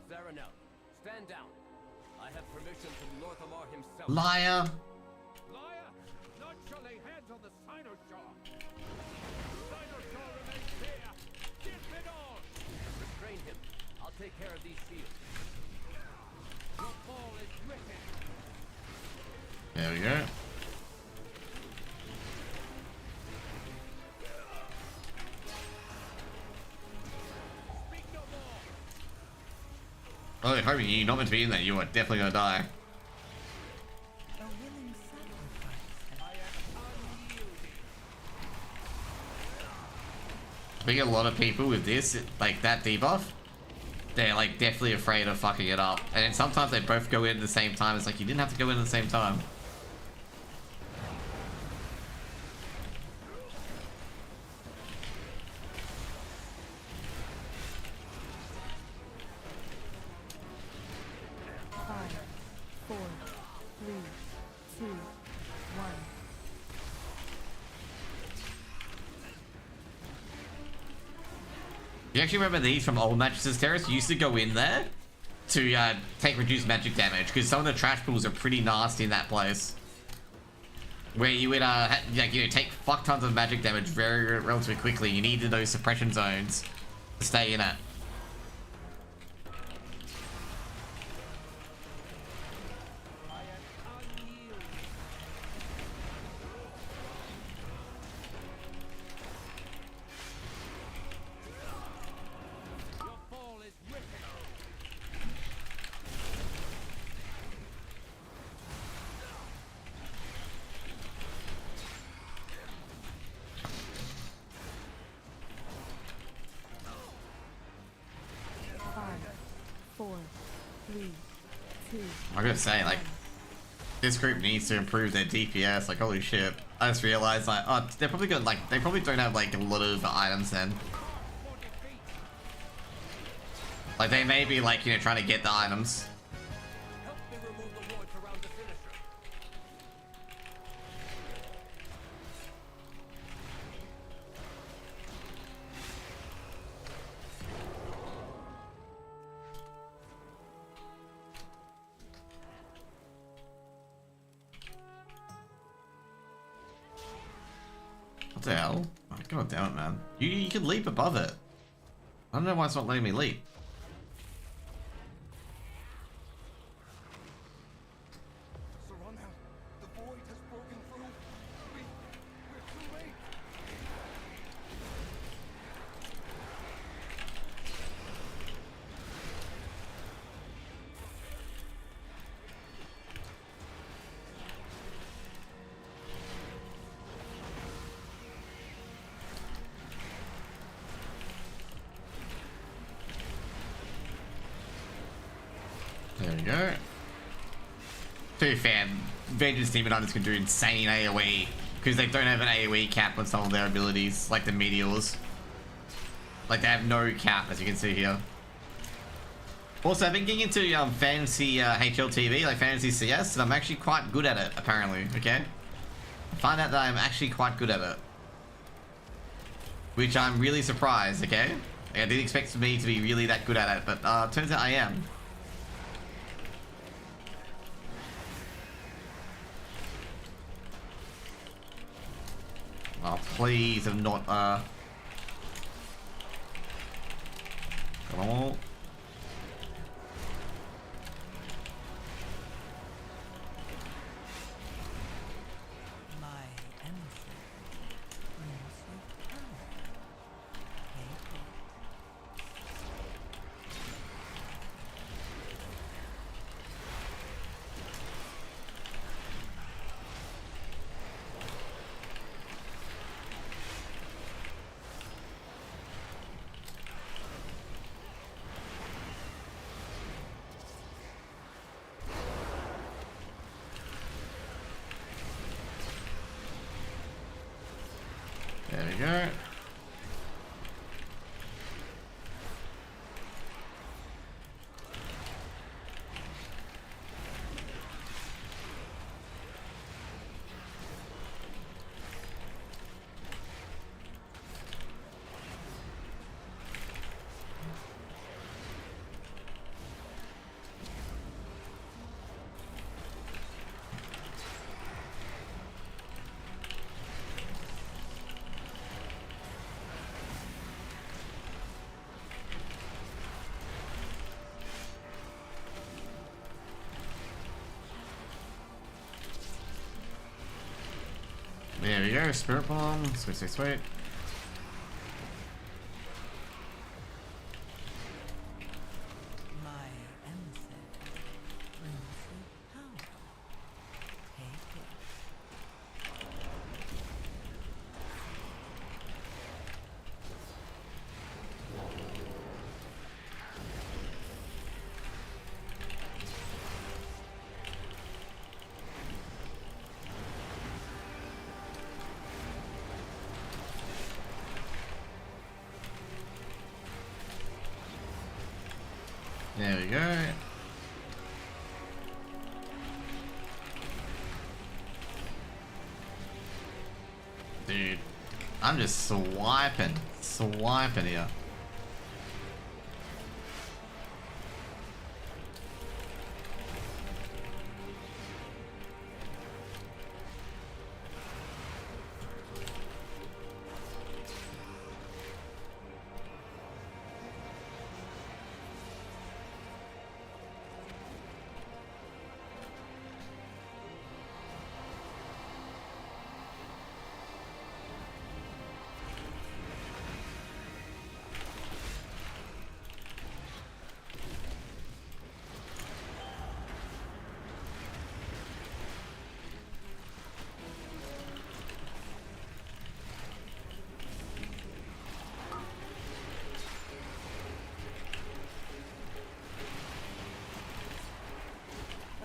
Zaranel, stand down. I have permission from Lorthamar himself. Liar. Liar! None shall lay hands on the Cynosure! Cynosure remains here! Give it all! Restrain him. I'll take care of these shields. Your fall is written! There we go. Speak no more! Oh, homie, you're not meant to be in there. You are definitely gonna die. A willing sacrifice. I think a lot of people with this, like that debuff, they're like definitely afraid of fucking it up. And then sometimes they both go in at the same time. It's like you didn't have to go in at the same time. Five, 4, 3, 2, 1. You actually remember these from old Mattresses Terrace? You used to go in there to take reduced magic damage because some of the trash pools are pretty nasty in that place. Where you would like, you know, take fuck tons of magic damage very relatively quickly. You needed those suppression zones to stay in it. I gotta say, like, this group needs to improve their DPS. Like, holy shit! I just realized, like, oh, they're probably got like, they probably don't have like a lot of items then. Like, they may be like, you know, trying to get the items. What the hell? Oh, God damn it, man. You can leap above it. I don't know why it's not letting me leap. There we go. To be fair, Vengeance Demon Hunters can do insane AoE because they don't have an AoE cap on some of their abilities, like the Meteors. Like, they have no cap, as you can see here. Also, I've been getting into fantasy HLTV, like fantasy CS, and I'm actually quite good at it, apparently, okay? I find out that I'm actually quite good at it. Which I'm really surprised, okay? I didn't expect me to be really that good at it, but turns out I am. Oh, please have not, come on. My emissary brings you power. Take it. There we go. There we go, Spirit Bomb. Sweet, sweet, sweet. My There we go. Dude, I'm just swiping here.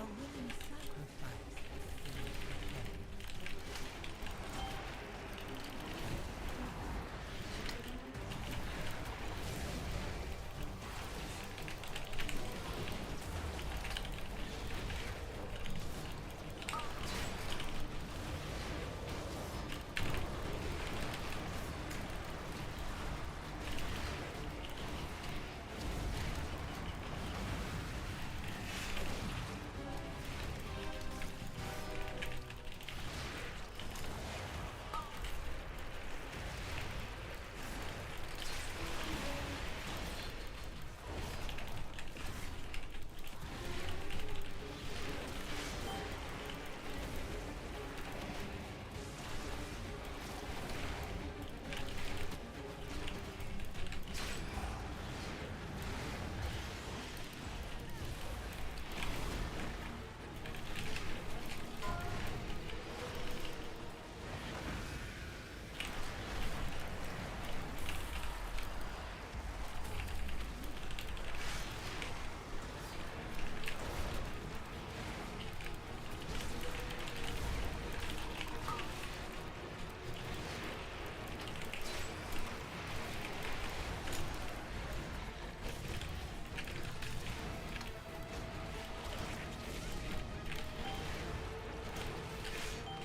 A willing sacrifice is prepared.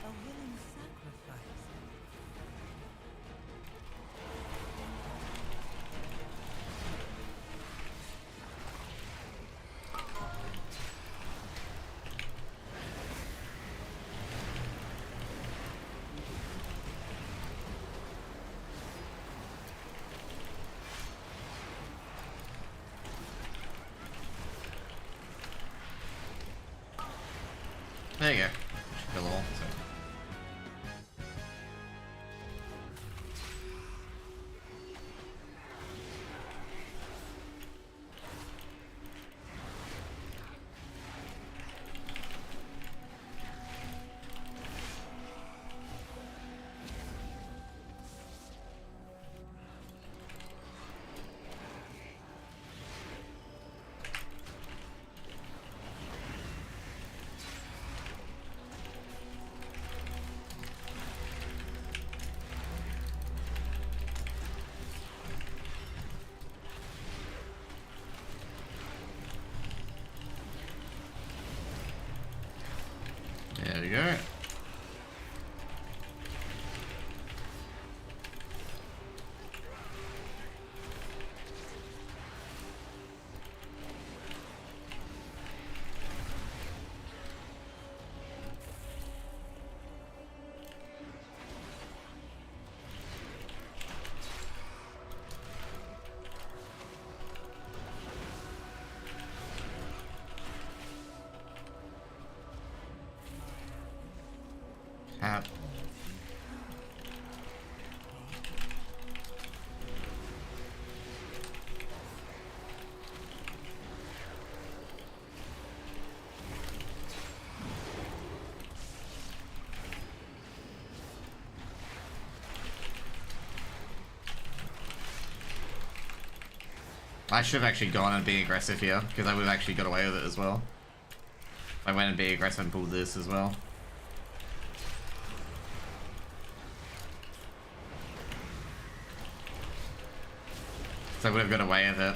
A willing sacrifice. There you go. Kill all. There we go. Cap. I should have actually gone and be aggressive here, because I would have actually got away with it as well. I went and be aggressive and pulled this as well. So I would have got away with it.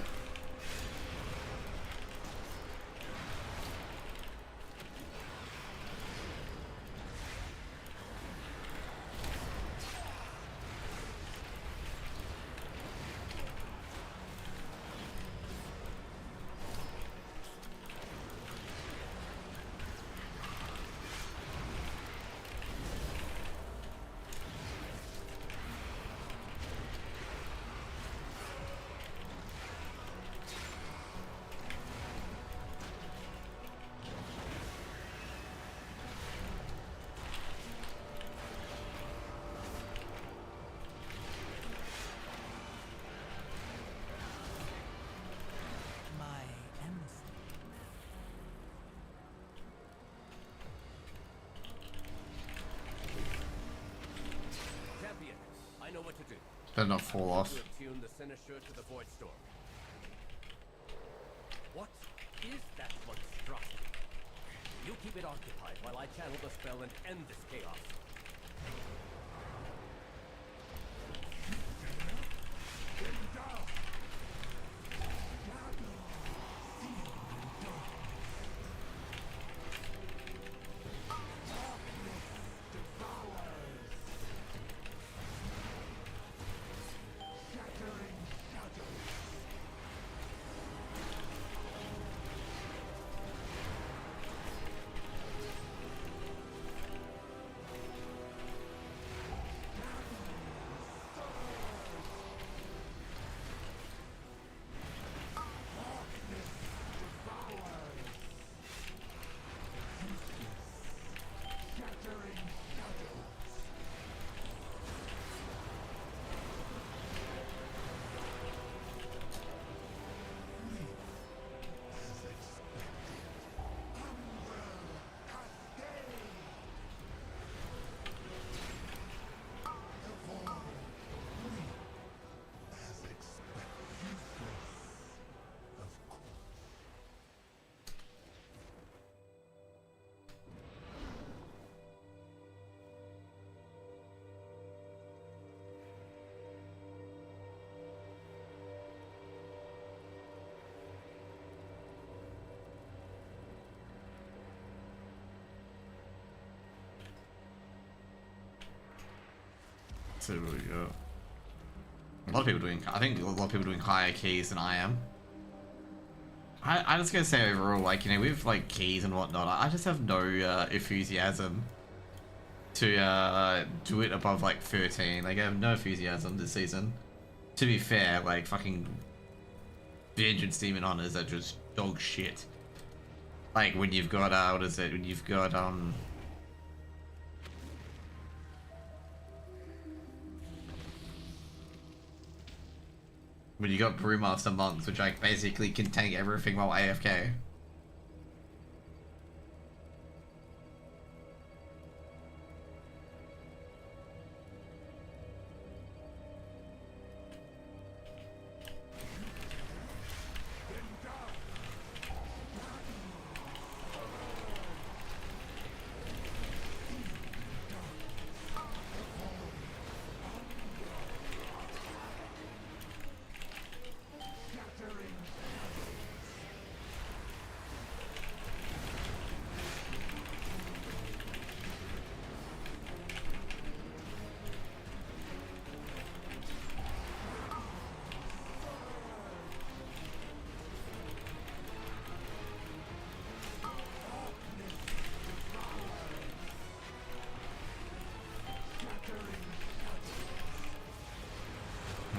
Better not fall off. To attune the Cynosure to the Void Storm. What is that monstrosity? You keep it occupied while I channel the spell and end this chaos. So we go. A lot of people doing. I think a lot of people doing higher keys than I am. I just gotta say overall, like, you know, with like keys and whatnot, I just have no enthusiasm to do it above like 13. Like, I have no enthusiasm this season. To be fair, like fucking Vengeance Demon Hunters are just dog shit. Like when you've got what is it? When you've got when you got Brewmaster Monks, which like basically can tank everything while AFK.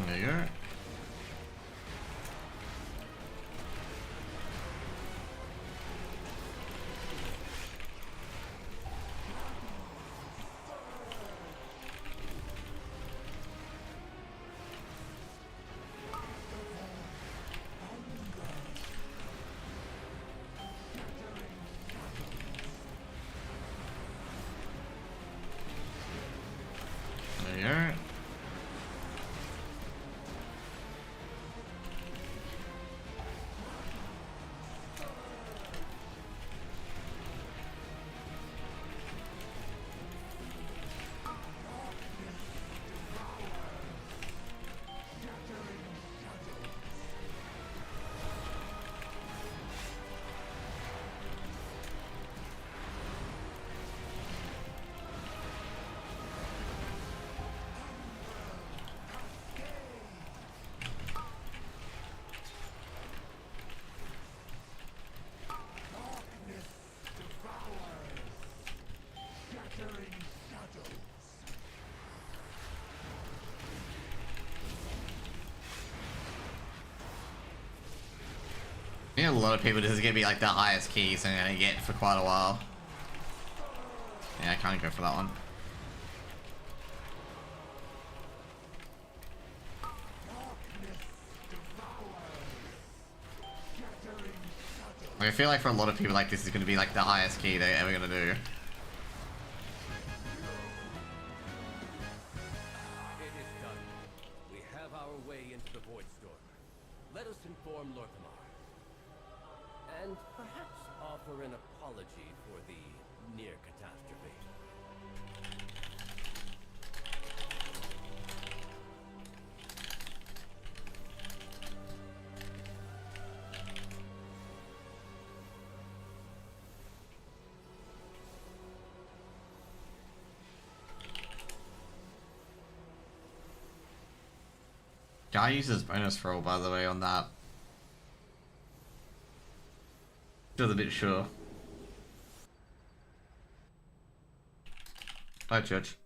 There you go. There you go. I think a lot of people, this is gonna be like the highest keys I'm gonna get for quite a while. Yeah, I can't go for that one. I feel like for a lot of people, like, this is gonna be like the highest key they're ever gonna do. the Voidstorm. Let us inform Lorthamar. And perhaps offer an apology for the near catastrophe. Guy uses bonus roll, by the way, on that. Still a bit sure. Hi, Church.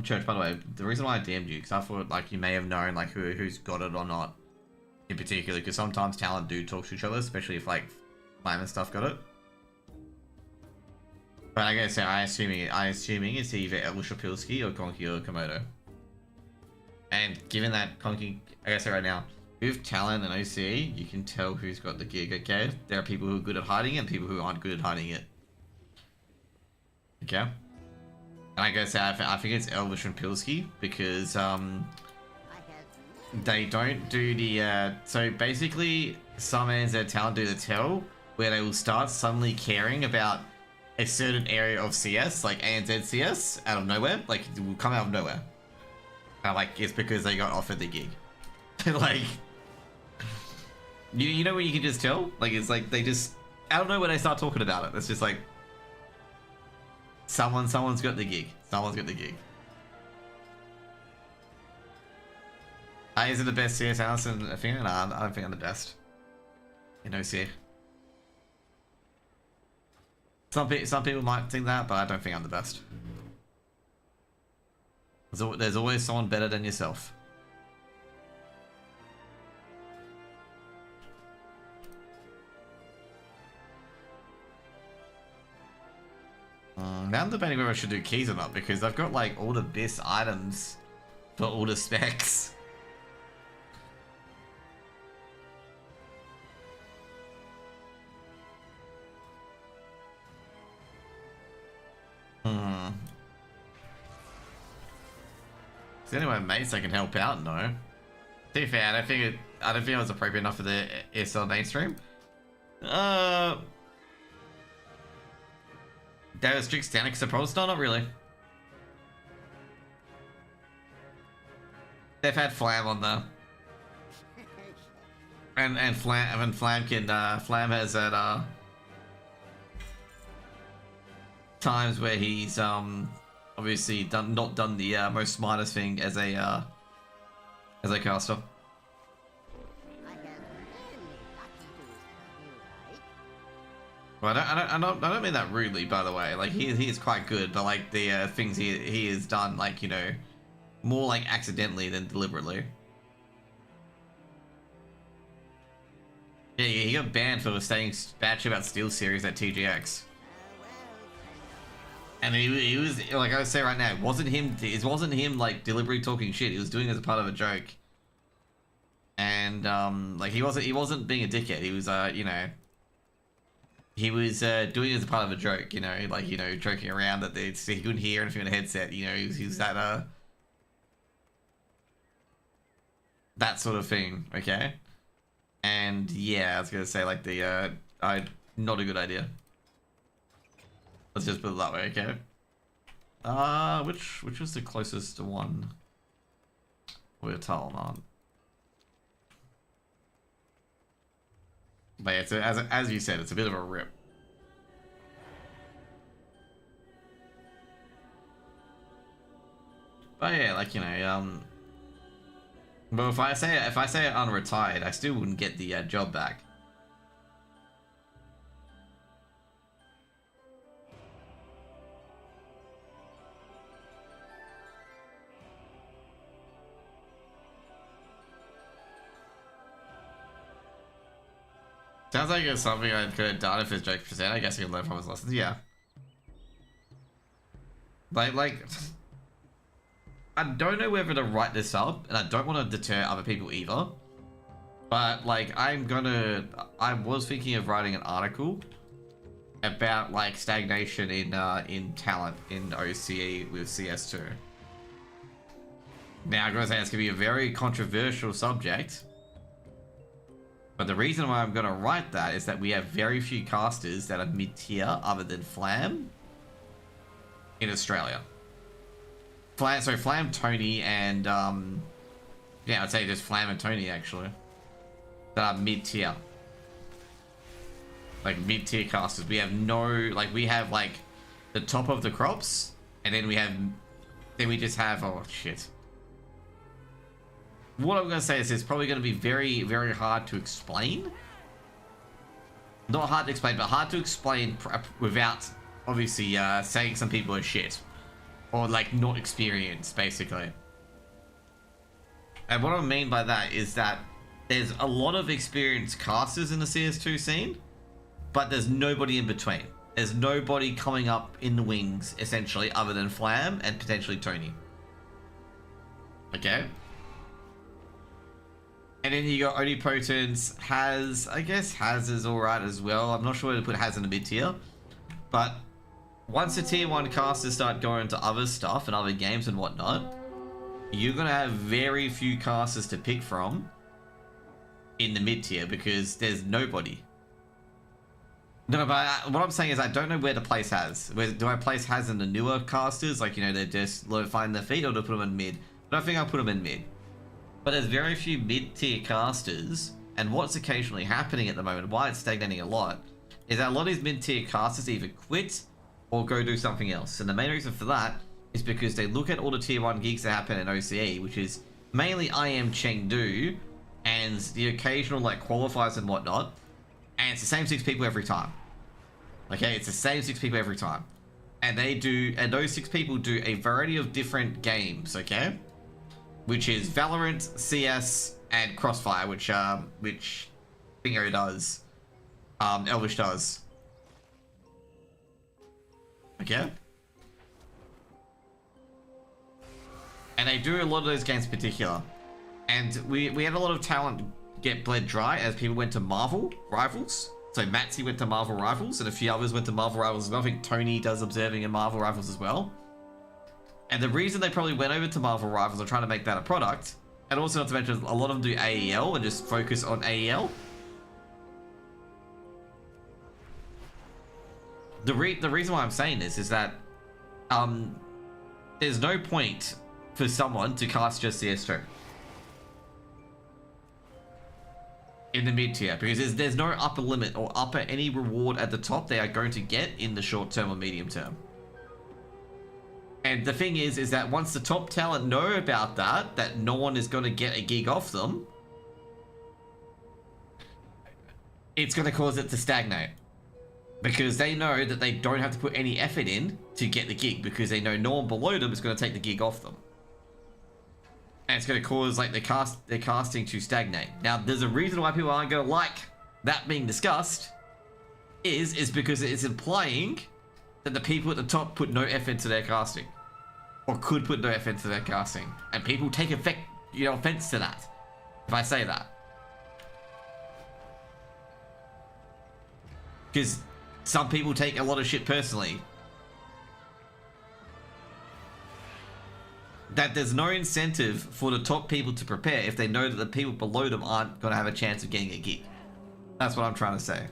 Church, by the way, the reason why I DM'd you, because I thought, like, you may have known, like, who's got it or not. In particular, because sometimes talent do talk to each other, especially if, like, Flame and stuff got it. But I gotta say, I'm assuming it's either Elvish Pilski or Konki or Komodo. And given that Konki, I gotta say right now, with talent and OCE, you can tell who's got the gig, okay? There are people who are good at hiding it and people who aren't good at hiding it. Okay? And I gotta say, I think it's Elvish and Pilski, because, they don't do the, so basically, some ANZ talent do the tell, where they will start suddenly caring about a certain area of CS, like ANZ CS, out of nowhere, like, it will come out of nowhere. And like, it's because they got offered the gig. Like, you know when you can just tell? Like, it's like, they just, I don't know when they start talking about it. It's just like, someone's got the gig. Someone's got the gig. Is it the best CS analyst in a thing? No, I don't think I'm the best. In OC. Some people might think that, but I don't think I'm the best. There's always someone better than yourself. Now I'm debating whether I should do keys or not, because I've got like all the best items for all the specs. Is there anyone mates I can help out? No. To be fair, I don't think it was appropriate enough for the SL mainstream. Data strict Static Suppose? No, not really. They've had Flam on there. And Flam Flam has had times where he's obviously not done the most smartest thing as a caster. Well, I don't mean that rudely, by the way. Like, he is quite good, but like the things he has done, like, you know, more like accidentally than deliberately. Yeah, he got banned for saying bad shit about Steel Series at TGX. And he was, like I say right now, it wasn't him like deliberately talking shit. He was doing it as a part of a joke. And like he wasn't being a dickhead. He was you know, he was doing it as a part of a joke, you know, like, you know, joking around that he couldn't hear anything on a headset, you know, he was that that sort of thing, okay? And yeah, I was gonna say, like, the not a good idea. Let's just put it that way, okay? Which was the closest one? We're Talon on. But yeah, it's as you said, it's a bit of a rip. But yeah, like, you know, but if I say unretired, I still wouldn't get the job back. Sounds like it's something I could have done if it's joke percent. I guess he can learn from his lessons. Yeah. Like, I don't know whether to write this up, and I don't want to deter other people either. But like, I was thinking of writing an article about like stagnation in talent in OCE with CS2. Now, I'm going to say it's going to be a very controversial subject. But the reason why I'm going to write that is that we have very few casters that are mid-tier other than Flam in Australia. Flam, Tony, and yeah, I'd say just Flam and Tony actually that are mid-tier. Like mid-tier casters. We have no, like we have like the top of the crops, and then we just have, oh shit. What I'm going to say is it's probably going to be very, very hard to explain. Not hard to explain, but hard to explain without, obviously, saying some people are shit. Or, like, not experienced, basically. And what I mean by that is that there's a lot of experienced casters in the CS2 scene, but there's nobody in between. There's nobody coming up in the wings, essentially, other than Flam and potentially Tony. Okay? And then you got Onipotence. Has, I guess Has is alright as well. I'm not sure where to put Has in the mid tier. But once the tier 1 casters start going to other stuff and other games and whatnot, you're going to have very few casters to pick from in the mid tier because there's nobody. No, but what I'm saying is I don't know where to place Has. Do I place Has in the newer casters? Like, you know, they're just finding their feet, or do I put them in mid? I don't think I'll put them in mid. But there's very few mid-tier casters, and what's occasionally happening at the moment, why it's stagnating a lot, is that a lot of these mid-tier casters either quit or go do something else. And the main reason for that is because they look at all the tier 1 gigs that happen in OCE, which is mainly IM Chengdu, and the occasional like qualifiers and whatnot, and it's the same 6 people every time. Okay, it's the same 6 people every time. And those 6 people do a variety of different games, okay? Which is Valorant, CS, and Crossfire, which Bingo does. Elvish does. Okay? And they do a lot of those games in particular. And we had a lot of talent get bled dry as people went to Marvel Rivals. So Matsy went to Marvel Rivals, and a few others went to Marvel Rivals as well. I think Tony does observing in Marvel Rivals as well. And the reason they probably went over to Marvel Rivals are trying to make that a product, and also not to mention a lot of them do AEL and just focus on AEL. The reason why I'm saying this is that there's no point for someone to cast just CS2 in the mid tier, because there's no upper limit or upper any reward at the top they are going to get in the short term or medium term. And the thing is that once the top talent know about that no one is going to get a gig off them, it's going to cause it to stagnate. Because they know that they don't have to put any effort in to get the gig, because they know no one below them is going to take the gig off them. And it's going to cause like their casting to stagnate. Now, there's a reason why people aren't going to like that being discussed, is because it's implying that the people at the top put no effort into their casting, or could put no effort into their casting, and people take offense to that if I say that, because some people take a lot of shit personally. That there's no incentive for the top people to prepare if they know that the people below them aren't going to have a chance of getting a gig. That's what I'm trying to say.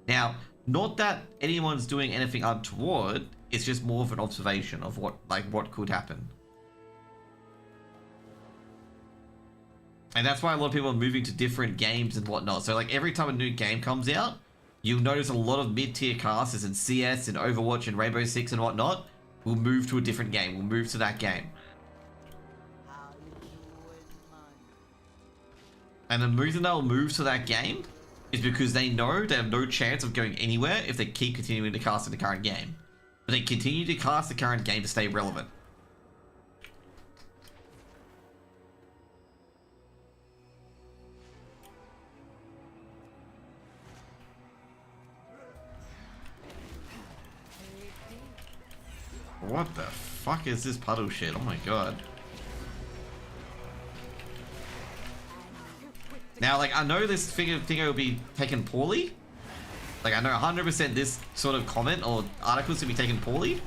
Now, not that anyone's doing anything untoward, it's just more of an observation of what could happen. And that's why a lot of people are moving to different games and whatnot. So like every time a new game comes out, you'll notice a lot of mid-tier casters in CS and Overwatch and Rainbow Six and whatnot will move to a different game, will move to that game. And the reason they'll move to that game is because they know they have no chance of going anywhere if they keep continuing to cast in the current game. But they continue to cast the current game to stay relevant. What the fuck is this puddle shit? Oh my god. Now, like, I know this thing will be taken poorly. Like, I know 100% this sort of comment or articles will be taken poorly.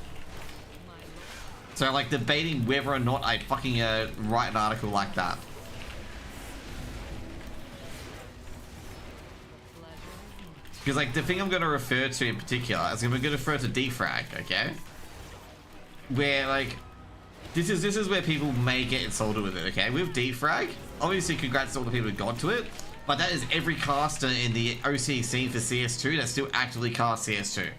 So like debating whether or not I fucking write an article like that. Because like the thing I'm going to refer to in particular is I'm going to refer to defrag, okay? Where like this is where people may get insulted with it, okay? With defrag, obviously congrats to all the people who got to it, but that is every caster in the OC scene for CS2 that still actively casts CS2.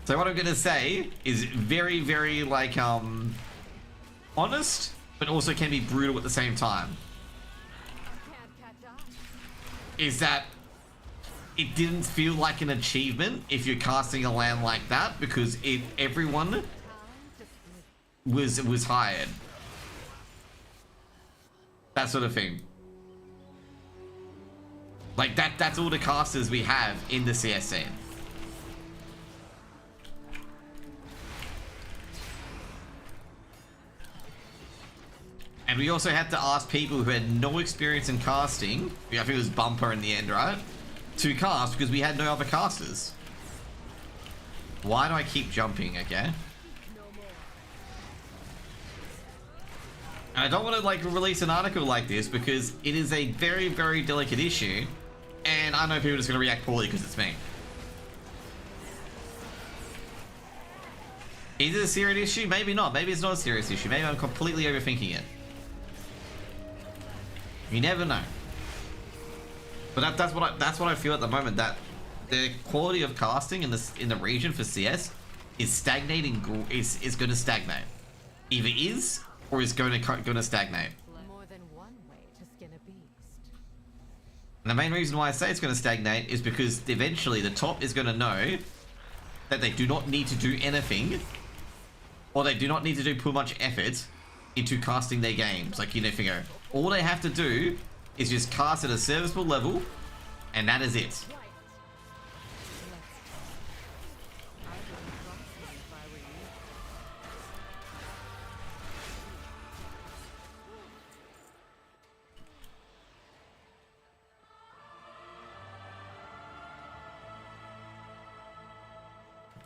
So what I'm gonna say is very, very like honest, but also can be brutal at the same time. Is that it didn't feel like an achievement if you're casting a LAN like that, because everyone was hired. That sort of thing. Like that's all the casters we have in the CS scene. And we also had to ask people who had no experience in casting, I think it was Bumper in the end, right? To cast because we had no other casters. Why do I keep jumping, okay? And I don't want to like release an article like this because it is a very, very delicate issue. And I know people are just going to react poorly because it's me. Is it a serious issue? Maybe not. Maybe it's not a serious issue. Maybe I'm completely overthinking it. You never know. But that's what I feel at the moment, that the quality of casting in the region for CS is stagnating. Is going to stagnate. Either is or is going to stagnate. More than one way to skin a beast. And the main reason why I say it's going to stagnate is because eventually the top is going to know that they do not need to do anything, or they do not need to do too much effort into casting their games. Like, you know, figure, all they have to do is just cast at a serviceable level, and that is it.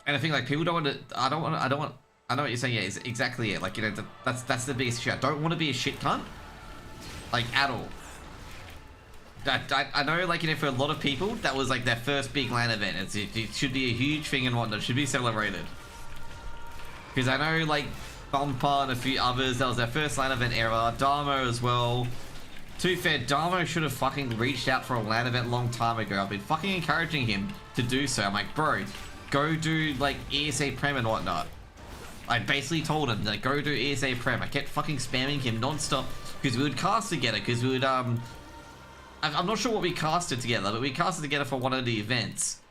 And I think like people don't want to. I know what you're saying. Yeah, it's exactly it. Like, you know, that's the biggest issue. I don't want to be a shit cunt, like, at all. I know, like, you know, for a lot of people, that was like their first big LAN event. It should be a huge thing and whatnot. It should be celebrated. Because I know, like, Bumper and a few others, that was their first LAN event era. Damo as well. To be fair, Damo should have fucking reached out for a LAN event a long time ago. I've been fucking encouraging him to do so. I'm like, bro, go do, like, ESA Prem and whatnot. I basically told him, like, go do ESA Prem. I kept fucking spamming him non-stop because we would cast together, because we would, I'm not sure what we casted together, but we casted together for one of the events.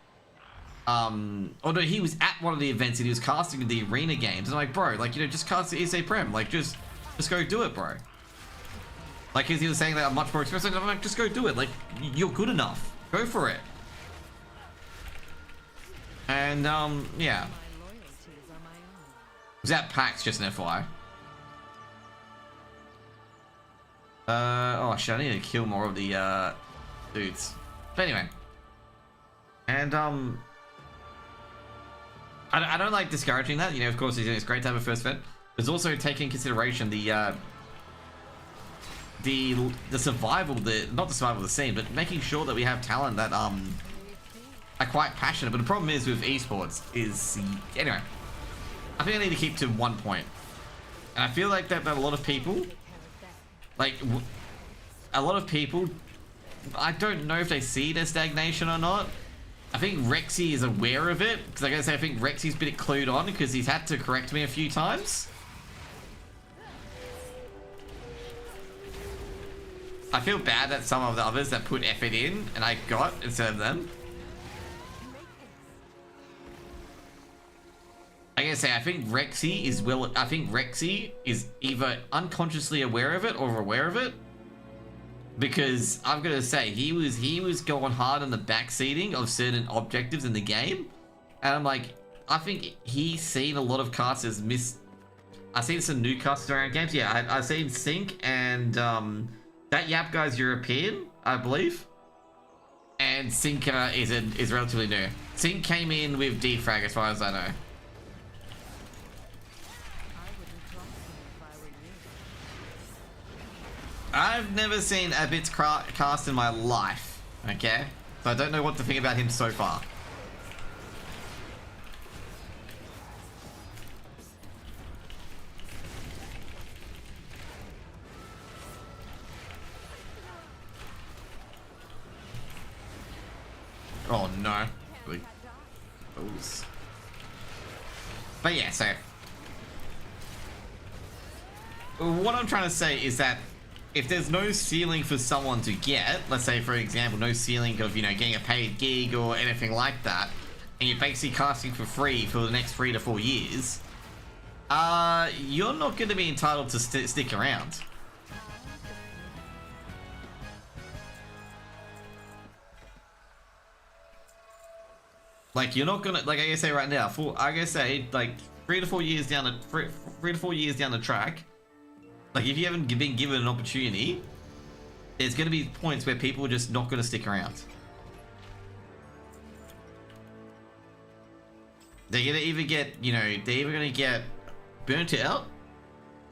Oh no, he was at one of the events and he was casting the arena games. And I'm like, bro, like, you know, just cast the ESA Prem. Like, just go do it, bro. Like, because he was saying that I'm much more expensive. I'm like, just go do it. Like, you're good enough. Go for it. And, yeah. Was that PAX, just an FYI? Oh shit, I need to kill more of the, dudes. But anyway. And, I don't like discouraging that. You know, of course, it's great to have a first event. There's also taking into consideration the survival, not the survival of the scene, but making sure that we have talent that, are quite passionate. But the problem is with esports is, anyway, I think I need to keep to 1 point. And I feel like that a lot of people, like, a lot of people, I don't know if they see their stagnation or not. I think Rexy is aware of it, because I gotta say, I think Rexy's been clued on, because he's had to correct me a few times. I feel bad that some of the others that put effort in, and I got instead of them. I gotta say, I think Rexy is either unconsciously aware of it or aware of it. Because I'm gonna say, he was going hard on the backseating of certain objectives in the game. And I'm like, I think he's seen a lot of casters miss. I've seen some new casters around games. Yeah, I've seen Sync and that Yap guy's European, I believe. And Sinker is relatively new. Sink came in with defrag as far as I know. I've never seen Abit's cast in my life, okay? So I don't know what to think about him so far. Oh no. But yeah, so what I'm trying to say is that if there's no ceiling for someone to get, let's say for example, no ceiling of, you know, getting a paid gig or anything like that, and you're basically casting for free for the next 3 to 4 years, you're not going to be entitled to stick around. Like, you're not gonna, like I say right now, like I say, like 3 to 4 years down the 3 to 4 years down the track, like if you haven't been given an opportunity, there's gonna be points where people are just not gonna stick around. They're gonna either get, you know, they're either gonna get burnt out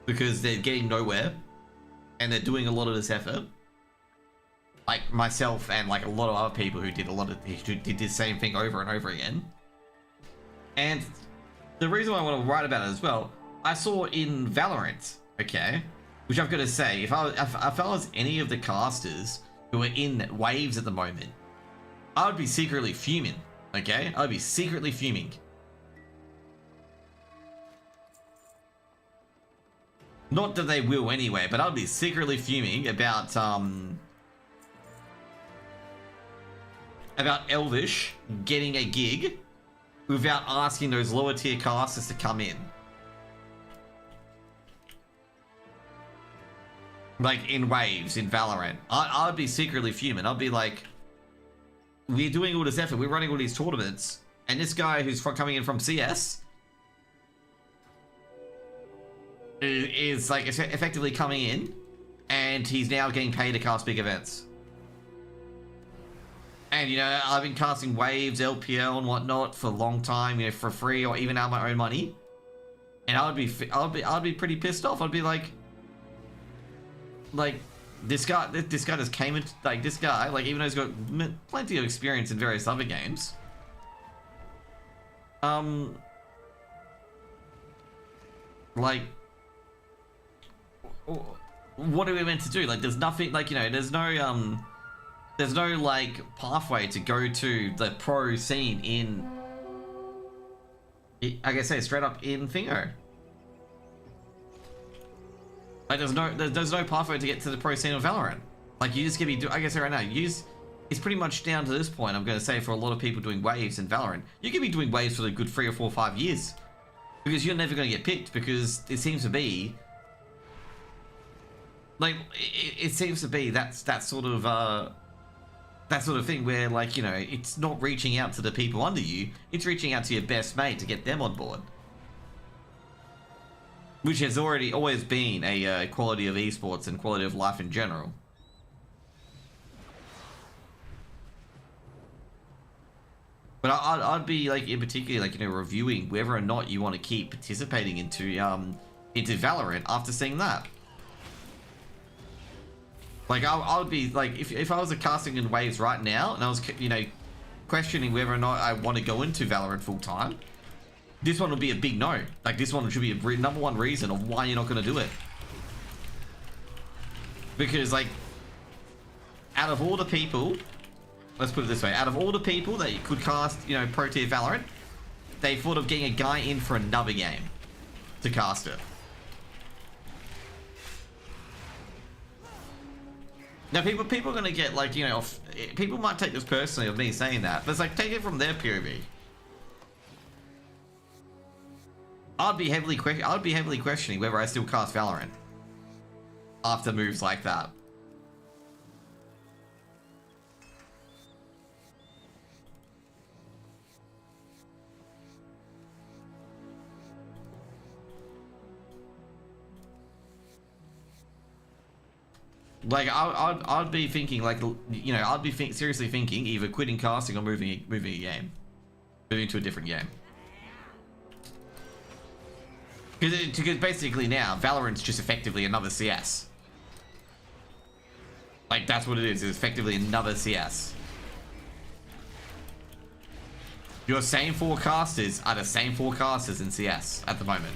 because they're getting nowhere and they're doing a lot of this effort. Like myself and like a lot of other people who did the same thing over and over again. And the reason why I want to write about it as well, I saw in Valorant, okay, which I've got to say, if I was any of the casters who are in waves at the moment, I would be secretly fuming, okay? I'd be secretly fuming. Not that they will anyway, but I'd be secretly fuming about Elvish getting a gig without asking those lower tier casters to come in. Like in waves in Valorant. I'd be secretly fuming. I'd be like, we're doing all this effort, we're running all these tournaments, and this guy who's coming in from CS is like effectively coming in and he's now getting paid to cast big events. And, you know, I've been casting waves, LPL and whatnot for a long time, you know, for free or even out of my own money. And I'd be pretty pissed off. I'd be like this guy just came in, like this guy, like even though he's got plenty of experience in various other games. Like, what are we meant to do? Like, there's nothing, like, you know, there's no like pathway to go to the pro scene in, like I say, straight up in Thingo. Like there's no pathway to get to the pro scene of Valorant. Like you just gonna be like I say right now, it's pretty much down to this point. I'm gonna say for a lot of people doing waves in Valorant, you could be doing waves for a good 3 or 4 or 5 years because you're never gonna get picked because it seems to be like it seems to be that sort of thing where, like, you know, it's not reaching out to the people under you, it's reaching out to your best mate to get them on board. Which has always been a quality of esports and quality of life in general. But I'd be, like, in particular, like, you know, reviewing whether or not you want to keep participating into Valorant after seeing that. Like, I would be, like, if I was casting in waves right now, and I was, you know, questioning whether or not I want to go into Valorant full-time, this one would be a big no. Like, this one should be a #1 reason of why you're not going to do it. Because, like, out of all the people, let's put it this way, out of all the people that you could cast, you know, pro tier Valorant, they thought of getting a guy in for another game to cast it. Now, people are going to get, like, you know, people might take this personally of me saying that, but it's like, take it from their POV. I'd be heavily questioning whether I still cast Valorant after moves like that. Like, I'd be thinking, like, you know, I'd be seriously thinking either quitting casting or moving a game. Moving to a different game. Because basically now, Valorant's just effectively another CS. Like, that's what it is. It's effectively another CS. Your same forecasters are the same forecasters in CS at the moment.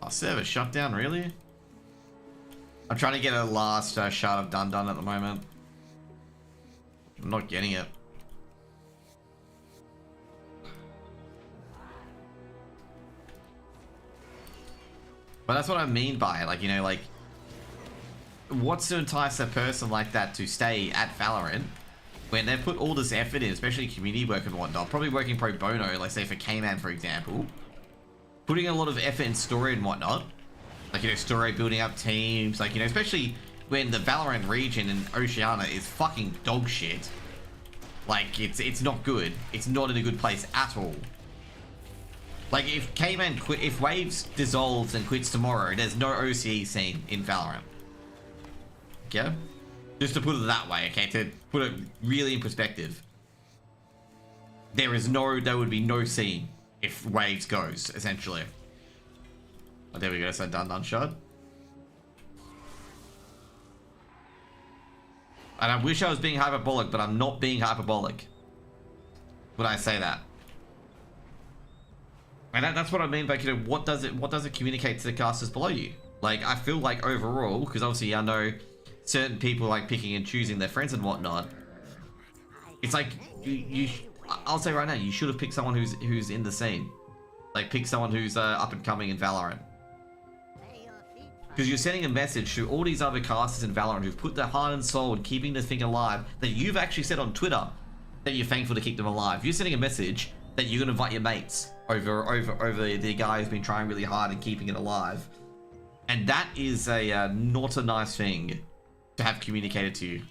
Oh, server shutdown, really? I'm trying to get a last shot of Dun Dun at the moment. I'm not getting it. But that's what I mean by it. Like, you know, like, what's to entice a person like that to stay at Valorant when they've put all this effort in, especially community work and whatnot, probably working pro bono, like say for K-Man, for example, putting a lot of effort in story and whatnot, like, you know, story, building up teams, like, you know, especially when the Valorant region in Oceania is fucking dog shit. Like, it's not good. It's not in a good place at all. Like, if K-Man quit, if Waves dissolves and quits tomorrow, there's no OCE scene in Valorant. Okay? Just to put it that way, okay? To put it really in perspective. There would be no scene if Waves goes, essentially. Oh, there we go, so done shot. And I wish I was being hyperbolic, but I'm not being hyperbolic when I say that. And that's what I mean by, you know, what does it communicate to the casters below you? Like, I feel like overall, because obviously I know certain people like picking and choosing their friends and whatnot. It's like, I'll say right now, you should have picked someone who's in the scene. Like, pick someone who's up and coming in Valorant. Because you're sending a message to all these other casters in Valorant who've put their heart and soul in keeping the thing alive, that you've actually said on Twitter that you're thankful to keep them alive. You're sending a message that you're going to invite your mates over the guy who's been trying really hard and keeping it alive. And that is a not a nice thing to have communicated to you.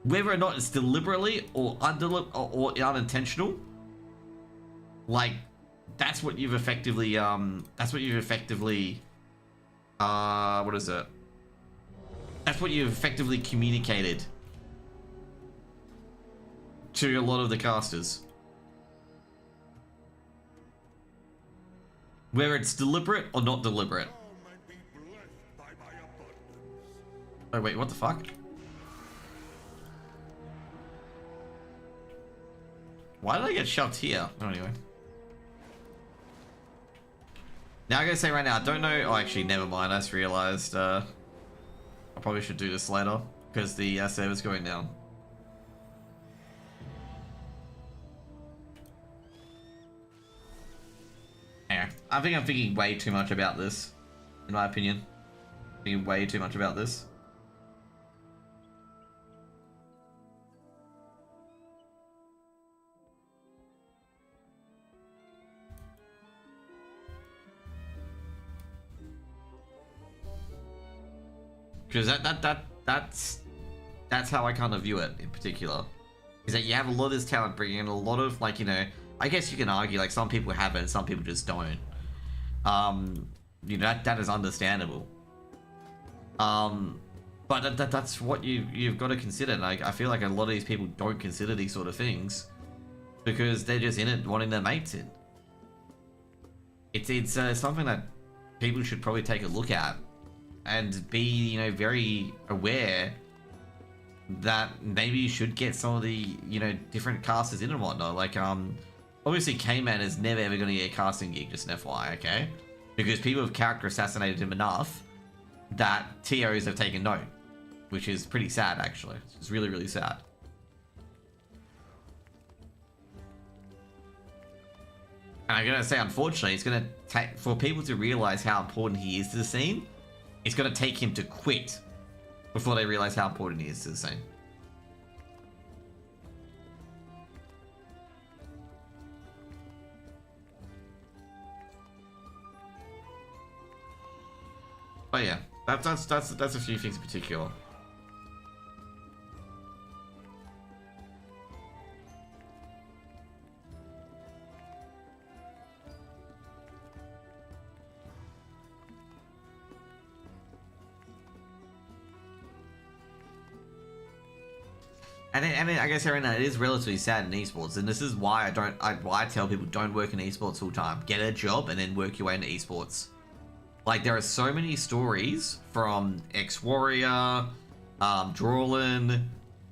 Whether or not it's deliberately or unintentional, like, that's what you've effectively, what is it? That's what you've effectively communicated to a lot of the casters. Whether it's deliberate or not deliberate. Oh wait, what the fuck? Why did I get shoved here? Oh, anyway. Now I'm gonna say right now, I don't know. Oh, actually, never mind. I just realized I probably should do this later because the server's going down. Anyway, I think I'm thinking way too much about this, in my opinion. Thinking way too much about this. Because that's how I kind of view it in particular. Is that you have a lot of this talent bringing in a lot of, like, you know, I guess you can argue like some people have it, some people just don't. You know, that is understandable. But that's what you've got to consider. Like, I feel like a lot of these people don't consider these sort of things because they're just in it wanting their mates in. It's something that people should probably take a look at. And be, you know, very aware that maybe you should get some of the, you know, different casters in and whatnot. Like, obviously K-Man is never ever going to get a casting gig, just an FYI, okay? Because people have character assassinated him enough that TOs have taken note. Which is pretty sad, actually. It's really, really sad. And I'm going to say, unfortunately, it's going to take, for people to realize how important he is to the scene, it's going to take him to quit before they realize how important he is to the scene. But yeah, that's a few things in particular. And then I guess Arena, it is relatively sad in esports, and this is why I tell people don't work in esports full time. Get a job and then work your way into esports. Like, there are so many stories from X-Warrior, Drawlin,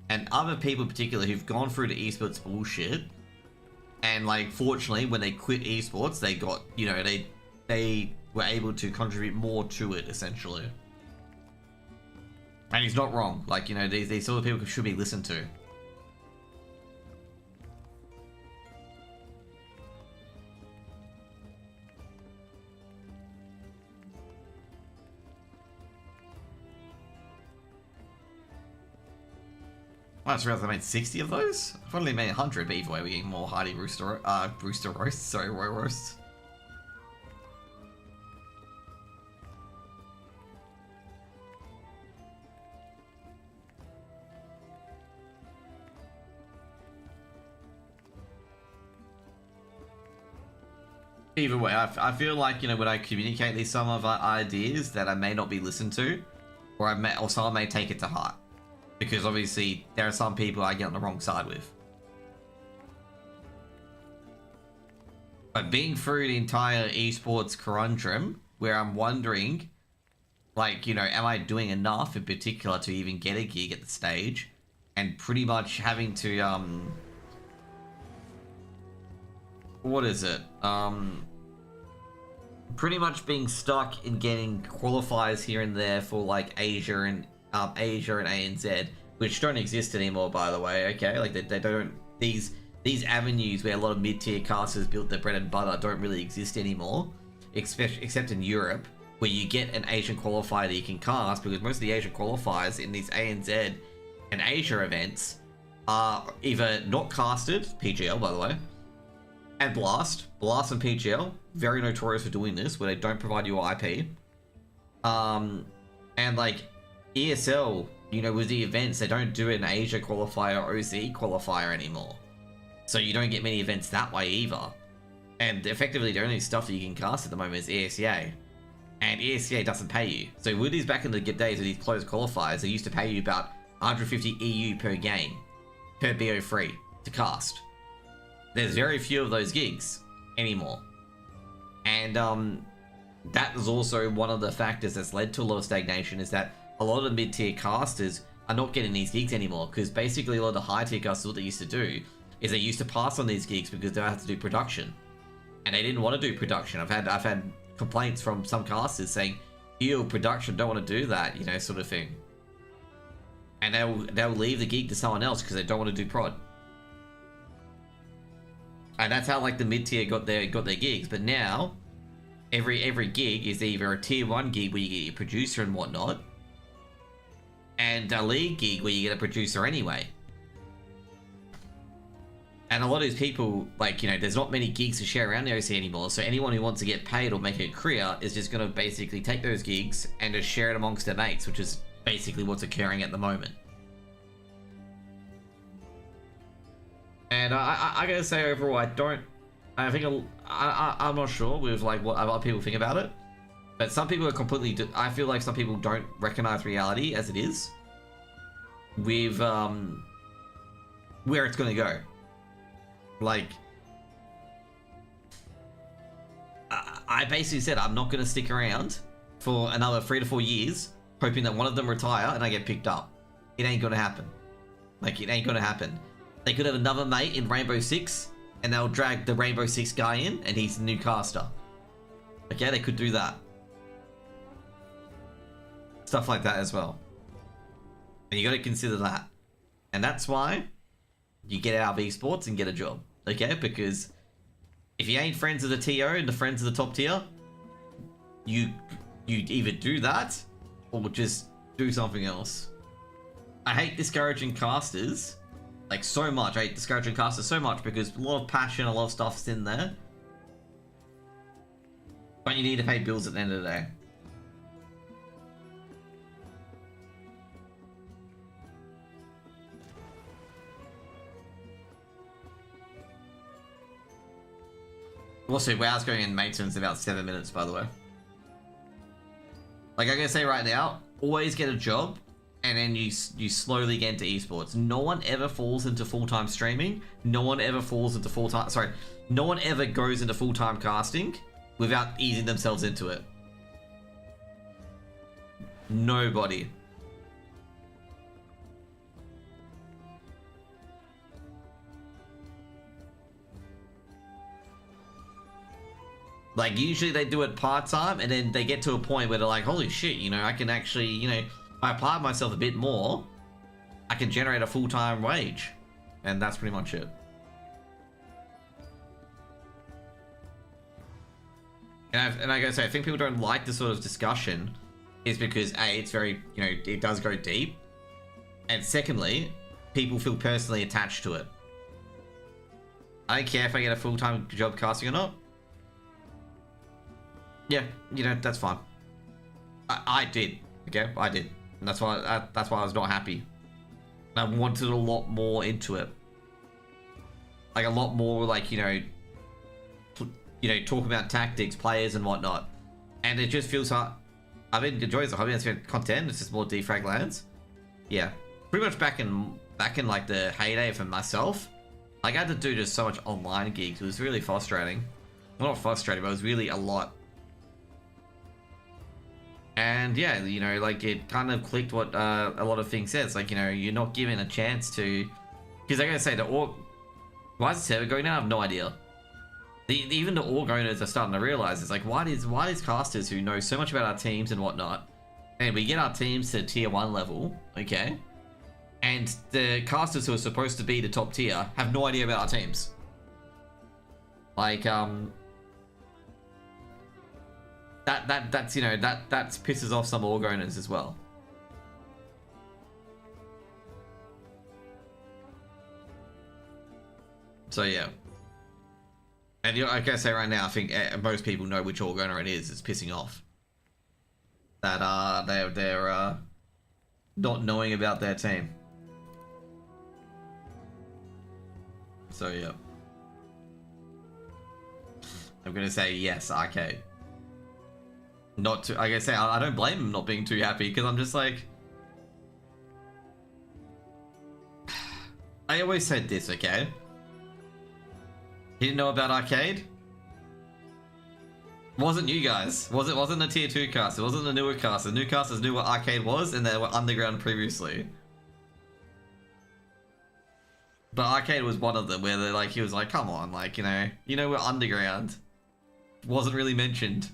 and other people in particular who've gone through the esports bullshit, and like, fortunately, when they quit esports, they got, you know, they were able to contribute more to it, essentially. And he's not wrong. Like, you know, these sort of people should be listened to. I just realized I made 60 of those? I've only made 100, but either way, we're getting more Heidi Rooster roasts, sorry, Roy roasts. Either way, I feel like, you know, when I communicate these some of our ideas that I may not be listened to, or someone may take it to heart. Because obviously, there are some people I get on the wrong side with. But being through the entire esports conundrum, where I'm wondering, like, you know, am I doing enough in particular to even get a gig at the stage? And pretty much having to, what is it? Pretty much being stuck in getting qualifiers here and there for like Asia and ANZ, which don't exist anymore, by the way. Okay, like they don't. These avenues where a lot of mid-tier casters built their bread and butter don't really exist anymore, except in Europe, where you get an Asian qualifier that you can cast, because most of the Asian qualifiers in these ANZ and Asia events are either not casted, PGL by the way, and Blast and PGL, very notorious for doing this, where they don't provide you IP. And like ESL, you know, with the events, they don't do an Asia qualifier or OZ qualifier anymore. So you don't get many events that way either. And effectively, the only stuff that you can cast at the moment is ESEA. And ESEA doesn't pay you. So with these back in the days of these closed qualifiers, they used to pay you about 150 EU per game, per BO3, to cast. There's very few of those gigs anymore. And that is also one of the factors that's led to a lot of stagnation, is that a lot of the mid-tier casters are not getting these gigs anymore, because basically a lot of the high-tier casters, what they used to do is they used to pass on these gigs because they had to do production. And they didn't want to do production. I've had complaints from some casters saying, ew, production, don't want to do that, you know, sort of thing. And they'll leave the gig to someone else because they don't want to do prod. And that's how like the mid-tier got their gigs. But now, every gig is either a tier 1 gig where you get your producer and whatnot, and a league gig where you get a producer anyway. And a lot of these people, like, you know, there's not many gigs to share around the OC anymore, so anyone who wants to get paid or make a career is just going to basically take those gigs and just share it amongst their mates, which is basically what's occurring at the moment. And I gotta say, overall, I'm not sure with like what other people think about it, but some people are completely. I feel like some people don't recognize reality as it is, with where it's gonna go. Like, I basically said I'm not gonna stick around for another 3 to 4 years, hoping that one of them retire and I get picked up. It ain't gonna happen. Like, it ain't gonna happen. They could have another mate in Rainbow Six, and they'll drag the Rainbow Six guy in, and he's the new caster. Okay, they could do that. Stuff like that as well. And you gotta consider that. And that's why you get out of esports and get a job. Okay, because if you ain't friends of the TO and the friends of the top tier, you either do that, or just do something else. I hate discouraging casters. Like, so much. I hate discouraging casters so much because a lot of passion, a lot of stuff's in there. But you need to pay bills at the end of the day. Also, WoW's going in maintenance in about 7 minutes, by the way. Like, I'm gonna say right now, always get a job, and then you slowly get into esports. No one ever falls into full-time streaming. No one ever falls into full-time... Sorry. No one ever goes into full-time casting without easing themselves into it. Nobody. Like, usually they do it part-time, and then they get to a point where they're like, holy shit, you know, I can actually, you know, if I apply myself a bit more, I can generate a full-time wage. And that's pretty much it. And like I say, I think people don't like this sort of discussion is because, A, it's very, you know, it does go deep. And secondly, people feel personally attached to it. I don't care if I get a full-time job casting or not. Yeah, you know, that's fine. I did, okay? I did. And that's why I was not happy. I wanted a lot more into it. Like, a lot more, like, you know, talk about tactics, players, and whatnot. And it just feels hard. I've been enjoying the hobby. It's been content. It's just more defrag lands. Yeah, pretty much back in like the heyday for myself. Like, I had to do just so much online gigs. It was really frustrating. Well, not frustrating, but it was really a lot. And yeah, you know, like, it kind of clicked what a lot of things says. Like, you know, you're not given a chance to, because I gotta say, why is the server going down? I have no idea. Even the org owners are starting to realize, it's like, why does casters who know so much about our teams and whatnot, and we get our teams to tier 1 level, okay, and the casters who are supposed to be the top tier have no idea about our teams. Like, that's you know, that pisses off some org owners as well. So yeah. And you know, like I say right now, I think most people know which org owner it is. It's pissing off that they're not knowing about their team. So yeah, I'm gonna say yes, Arcade. Not to, like I say, I don't blame him not being too happy, because I'm just like, I always said this, okay? He didn't know about Arcade? Wasn't you guys. Wasn't the tier 2 cast. It wasn't the newer cast. The new casters knew what Arcade was, and they were underground previously. But Arcade was one of them where they're like, he was like, come on, like, you know we're underground. Wasn't really mentioned.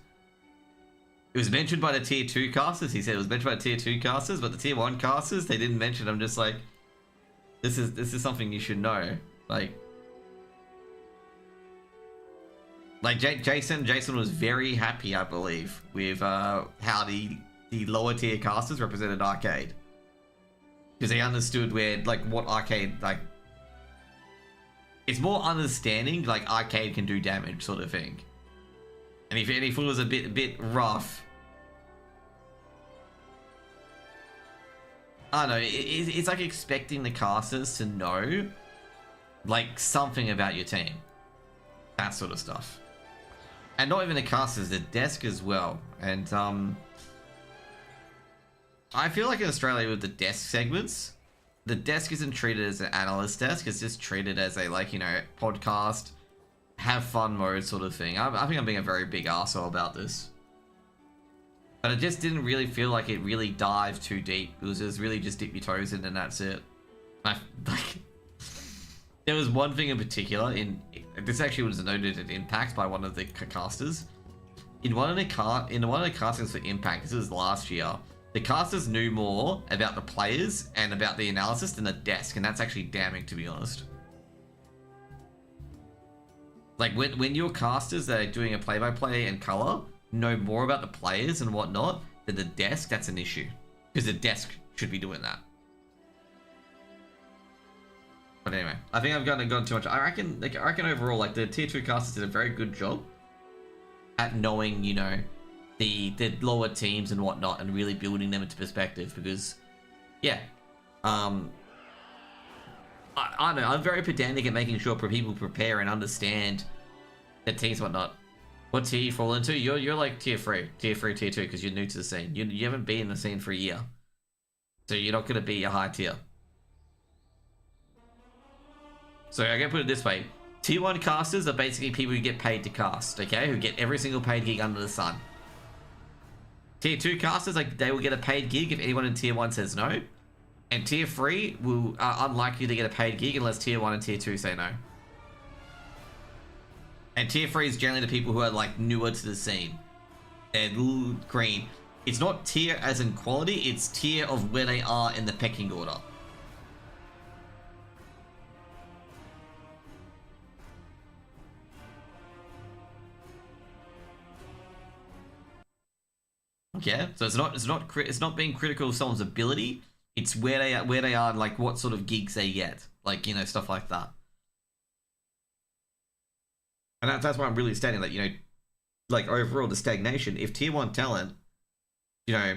It was mentioned by the tier 2 casters. He said it was mentioned by the tier 2 casters, but the tier 1 casters, they didn't mention. I'm just like, this is something you should know. Like Jason was very happy, I believe, with how the lower tier casters represented Arcade, because they understood where, like, what Arcade, like, it's more understanding, like, Arcade can do damage sort of thing. And if it was a bit rough, I don't know, it's like expecting the casters to know, like, something about your team. That sort of stuff. And not even the casters, the desk as well. And I feel like in Australia with the desk segments, the desk isn't treated as an analyst desk. It's just treated as a, like, you know, podcast, have fun mode sort of thing. I think I'm being a very big arsehole about this. But it just didn't really feel like it really dived too deep. It was just really just dip your toes in and that's it. There was one thing in particular, this actually was noted at Impact by one of the casters. In one of the castings for Impact, this was last year, the casters knew more about the players and about the analysis than the desk, and that's actually damning, to be honest. Like, when your casters that are doing a play-by-play and color know more about the players and whatnot than the desk, that's an issue. Because the desk should be doing that. But anyway, I think I've gone too much. I reckon overall, like, the tier 2 casters did a very good job at knowing, you know, the lower teams and whatnot, and really building them into perspective. Because, yeah, I don't know. I'm very pedantic at making sure people prepare and understand The teams, whatnot. What tier you fall into? You're like tier 3, tier 2, because you're new to the scene. You haven't been in the scene for a year, so you're not gonna be a high tier. So I can put it this way: tier 1 casters are basically people who get paid to cast, okay? Who get every single paid gig under the sun. Tier 2 casters, like, they will get a paid gig if anyone in tier 1 says no, and tier 3 are unlikely to get a paid gig unless tier 1 and tier 2 say no. And tier 3 is generally the people who are like newer to the scene. They're green. It's not tier as in quality, it's tier of where they are in the pecking order. Yeah, so it's not being critical of someone's ability. It's where they are, like what sort of gigs they get, like, you know, stuff like that. And that's why I'm really stating that, you know, like overall the stagnation. If tier 1 talent, you know,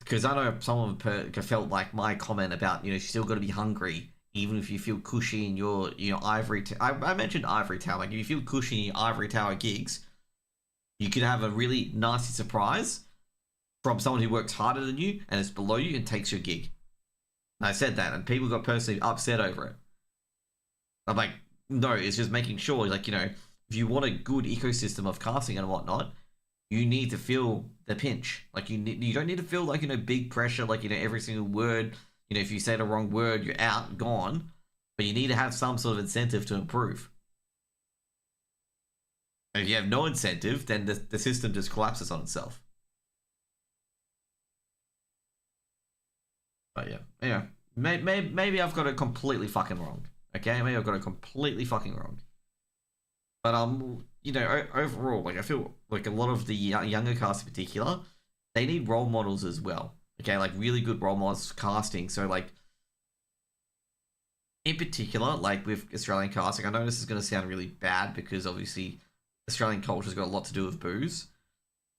because I know someone felt like my comment about, you know, you still got to be hungry even if you feel cushy in your ivory. I mentioned ivory tower. Like if you feel cushy in your ivory tower gigs, you could have a really nasty surprise from someone who works harder than you and is below you and takes your gig. And I said that, and people got personally upset over it. I'm like, no, it's just making sure, like, you know, if you want a good ecosystem of casting and whatnot, you need to feel the pinch. Like, you don't need to feel like, you know, big pressure, like, you know, every single word, you know, if you say the wrong word, you're out, gone. But you need to have some sort of incentive to improve. And if you have no incentive, then the system just collapses on itself. But yeah, anyway, maybe I've got it completely fucking wrong. Okay, maybe I've got it completely fucking wrong. But you know, overall, like I feel like a lot of the younger cast in particular, they need role models as well. Okay, like really good role models for casting. So like, in particular, like with Australian casting, I know this is going to sound really bad because obviously Australian culture's got a lot to do with booze.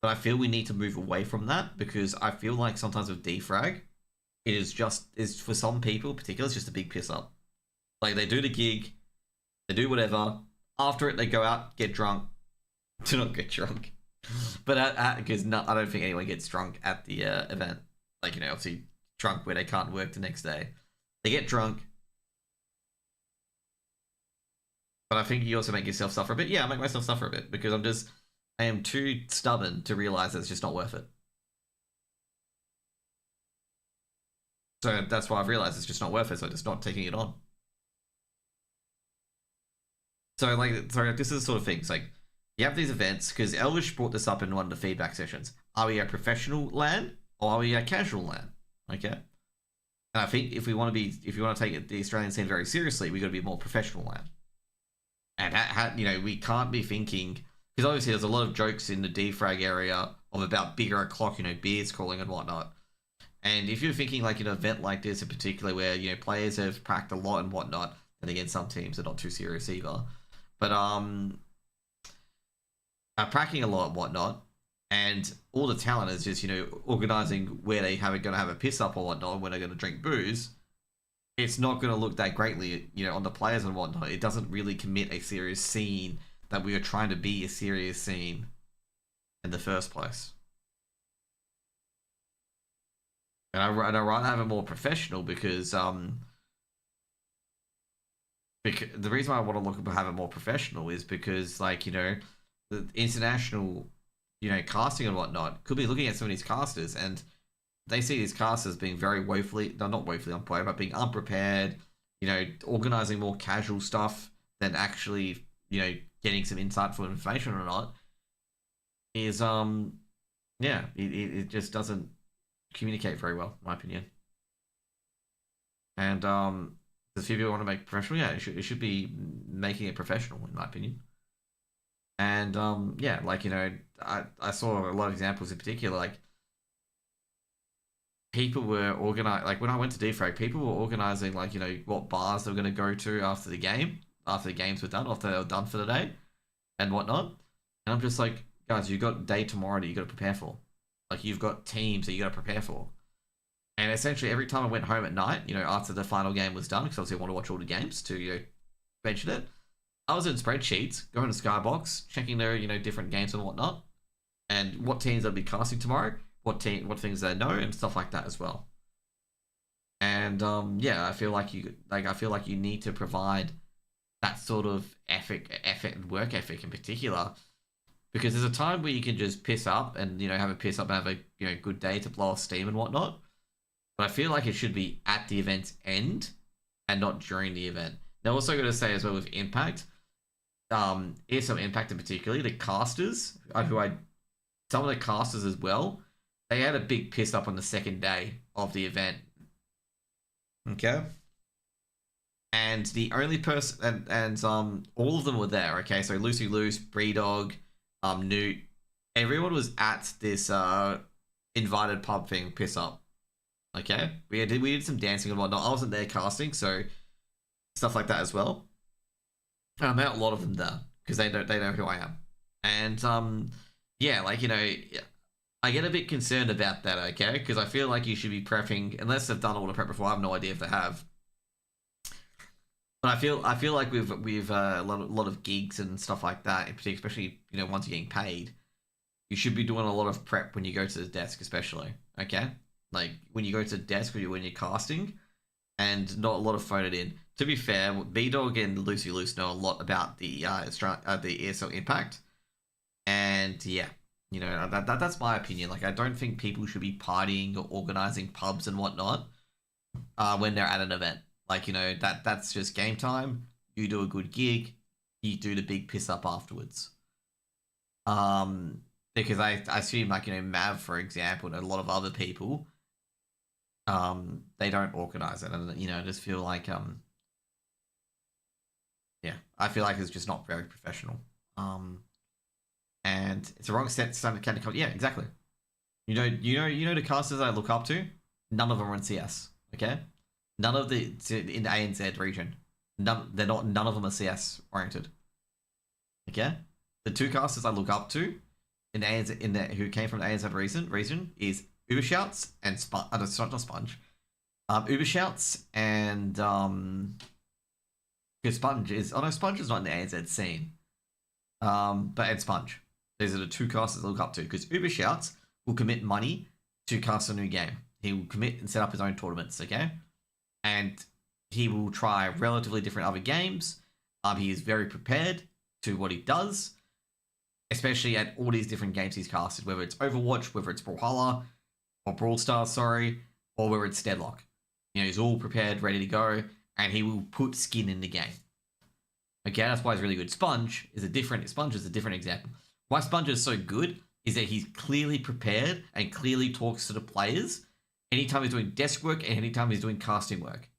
But I feel we need to move away from that because I feel like sometimes with defrag, it is for some people in particular, it's just a big piss up. Like they do the gig, they do whatever. After it, they go out, get drunk. Do not get drunk, but because I don't think anyone gets drunk at the event. Like, you know, obviously drunk where they can't work the next day. They get drunk, but I think you also make yourself suffer a bit. Yeah, I make myself suffer a bit because I am too stubborn to realize that it's just not worth it. So that's why I've realized it's just not worth it. So I'm just not taking it on. So like, this is the sort of things like you have these events because Elvish brought this up in one of the feedback sessions. Are we a professional LAN or are we a casual LAN? Okay. And I think if we want to take the Australian scene very seriously, we got to be more professional LAN. And you know, we can't be thinking because obviously there's a lot of jokes in the defrag area of about bigger o'clock, you know, beers calling and whatnot. And if you're thinking like an event like this in particular where, you know, players have pracked a lot and whatnot, and again, some teams are not too serious either, but are pracking a lot and whatnot, and all the talent is just, you know, organizing where they going to have a piss up or whatnot, when they're going to drink booze, it's not going to look that greatly, you know, on the players and whatnot. It doesn't really commit a serious scene that we are trying to be a serious scene in the first place. And I'd rather have it more professional because the reason why I want to have it more professional is because, like, you know, the international, you know, casting and whatnot could be looking at some of these casters and they see these casters being very not woefully unprepared, but being unprepared, you know, organizing more casual stuff than actually, you know, getting some insightful information or not is, yeah, it just doesn't communicate very well, in my opinion. And does people want to make it professional? Yeah, it should be making it professional, in my opinion. And yeah, like, you know, I saw a lot of examples in particular, like people were organized, like when I went to defrag, people were organizing, like, you know, what bars they were going to go to after the games were done, after they were done for the day and whatnot. And I'm just like, guys, you've got day tomorrow that you got to prepare for. Like, you've got teams that you got to prepare for. And essentially, every time I went home at night, you know, after the final game was done, because obviously I want to watch all the games to, you know, mention it. I was in spreadsheets, going to Skybox, checking their, different games and whatnot, and what teams they'll be casting tomorrow, what things they know, and stuff like that as well. And yeah, I feel like you need to provide that sort of work ethic in particular, because there's a time where you can just piss up and have a piss up and have a good day to blow off steam and whatnot. But I feel like it should be at the event's end and not during the event. Now, also got to say as well with Impact, ESL Impact in particular, the casters, some of the casters as well, they had a big piss up on the second day of the event. Okay. And the only person, and all of them were there, okay? So Lucy Loose, Breedog, Newt, everyone was at this invited pub thing, piss up. Okay? We did some dancing and whatnot. I wasn't there casting, so stuff like that as well. And I met a lot of them there, because they know who I am. And yeah, I get a bit concerned about that, okay? Because I feel like you should be prepping, unless they've done all the prep before. I have no idea if they have. But I feel like with a lot of gigs and stuff like that, especially once you're getting paid, you should be doing a lot of prep when you go to the desk, especially. Okay, like when you go to the desk when you're casting, and not a lot of phone it in. To be fair, B-Dog and Lucy Loose know a lot about the ESL Impact, and yeah, that's my opinion. Like, I don't think people should be partying or organizing pubs and whatnot when they're at an event. Like, that's just game time. You do a good gig, you do the big piss up afterwards. Because I assume, like, Mav, for example, and a lot of other people, they don't organize it, and I just feel like yeah, I feel like it's just not very professional. And it's a wrong set to kind of come. Yeah, exactly. You know the casters I look up to, none of them are in CS. Okay. None of the in the ANZ region. None of them are CS oriented. Okay? The two casters I look up to in the ANZ who came from the ANZ region is Ubershouts and not Sponge. Ubershouts and because Sponge is Sponge is not in the ANZ scene. But Sponge. These are the two casters I look up to, because Ubershouts will commit money to cast a new game. He will commit and set up his own tournaments, okay? And he will try relatively different other games. He is very prepared to what he does, especially at all these different games he's casted, whether it's Overwatch, whether it's Brawlhalla, or Brawl Stars, sorry, or whether it's Deadlock. He's all prepared, ready to go, and he will put skin in the game. Okay, that's why he's really good. Sponge is a different example. Why Sponge is so good is that he's clearly prepared and clearly talks to the players anytime he's doing desk work and anytime he's doing casting work.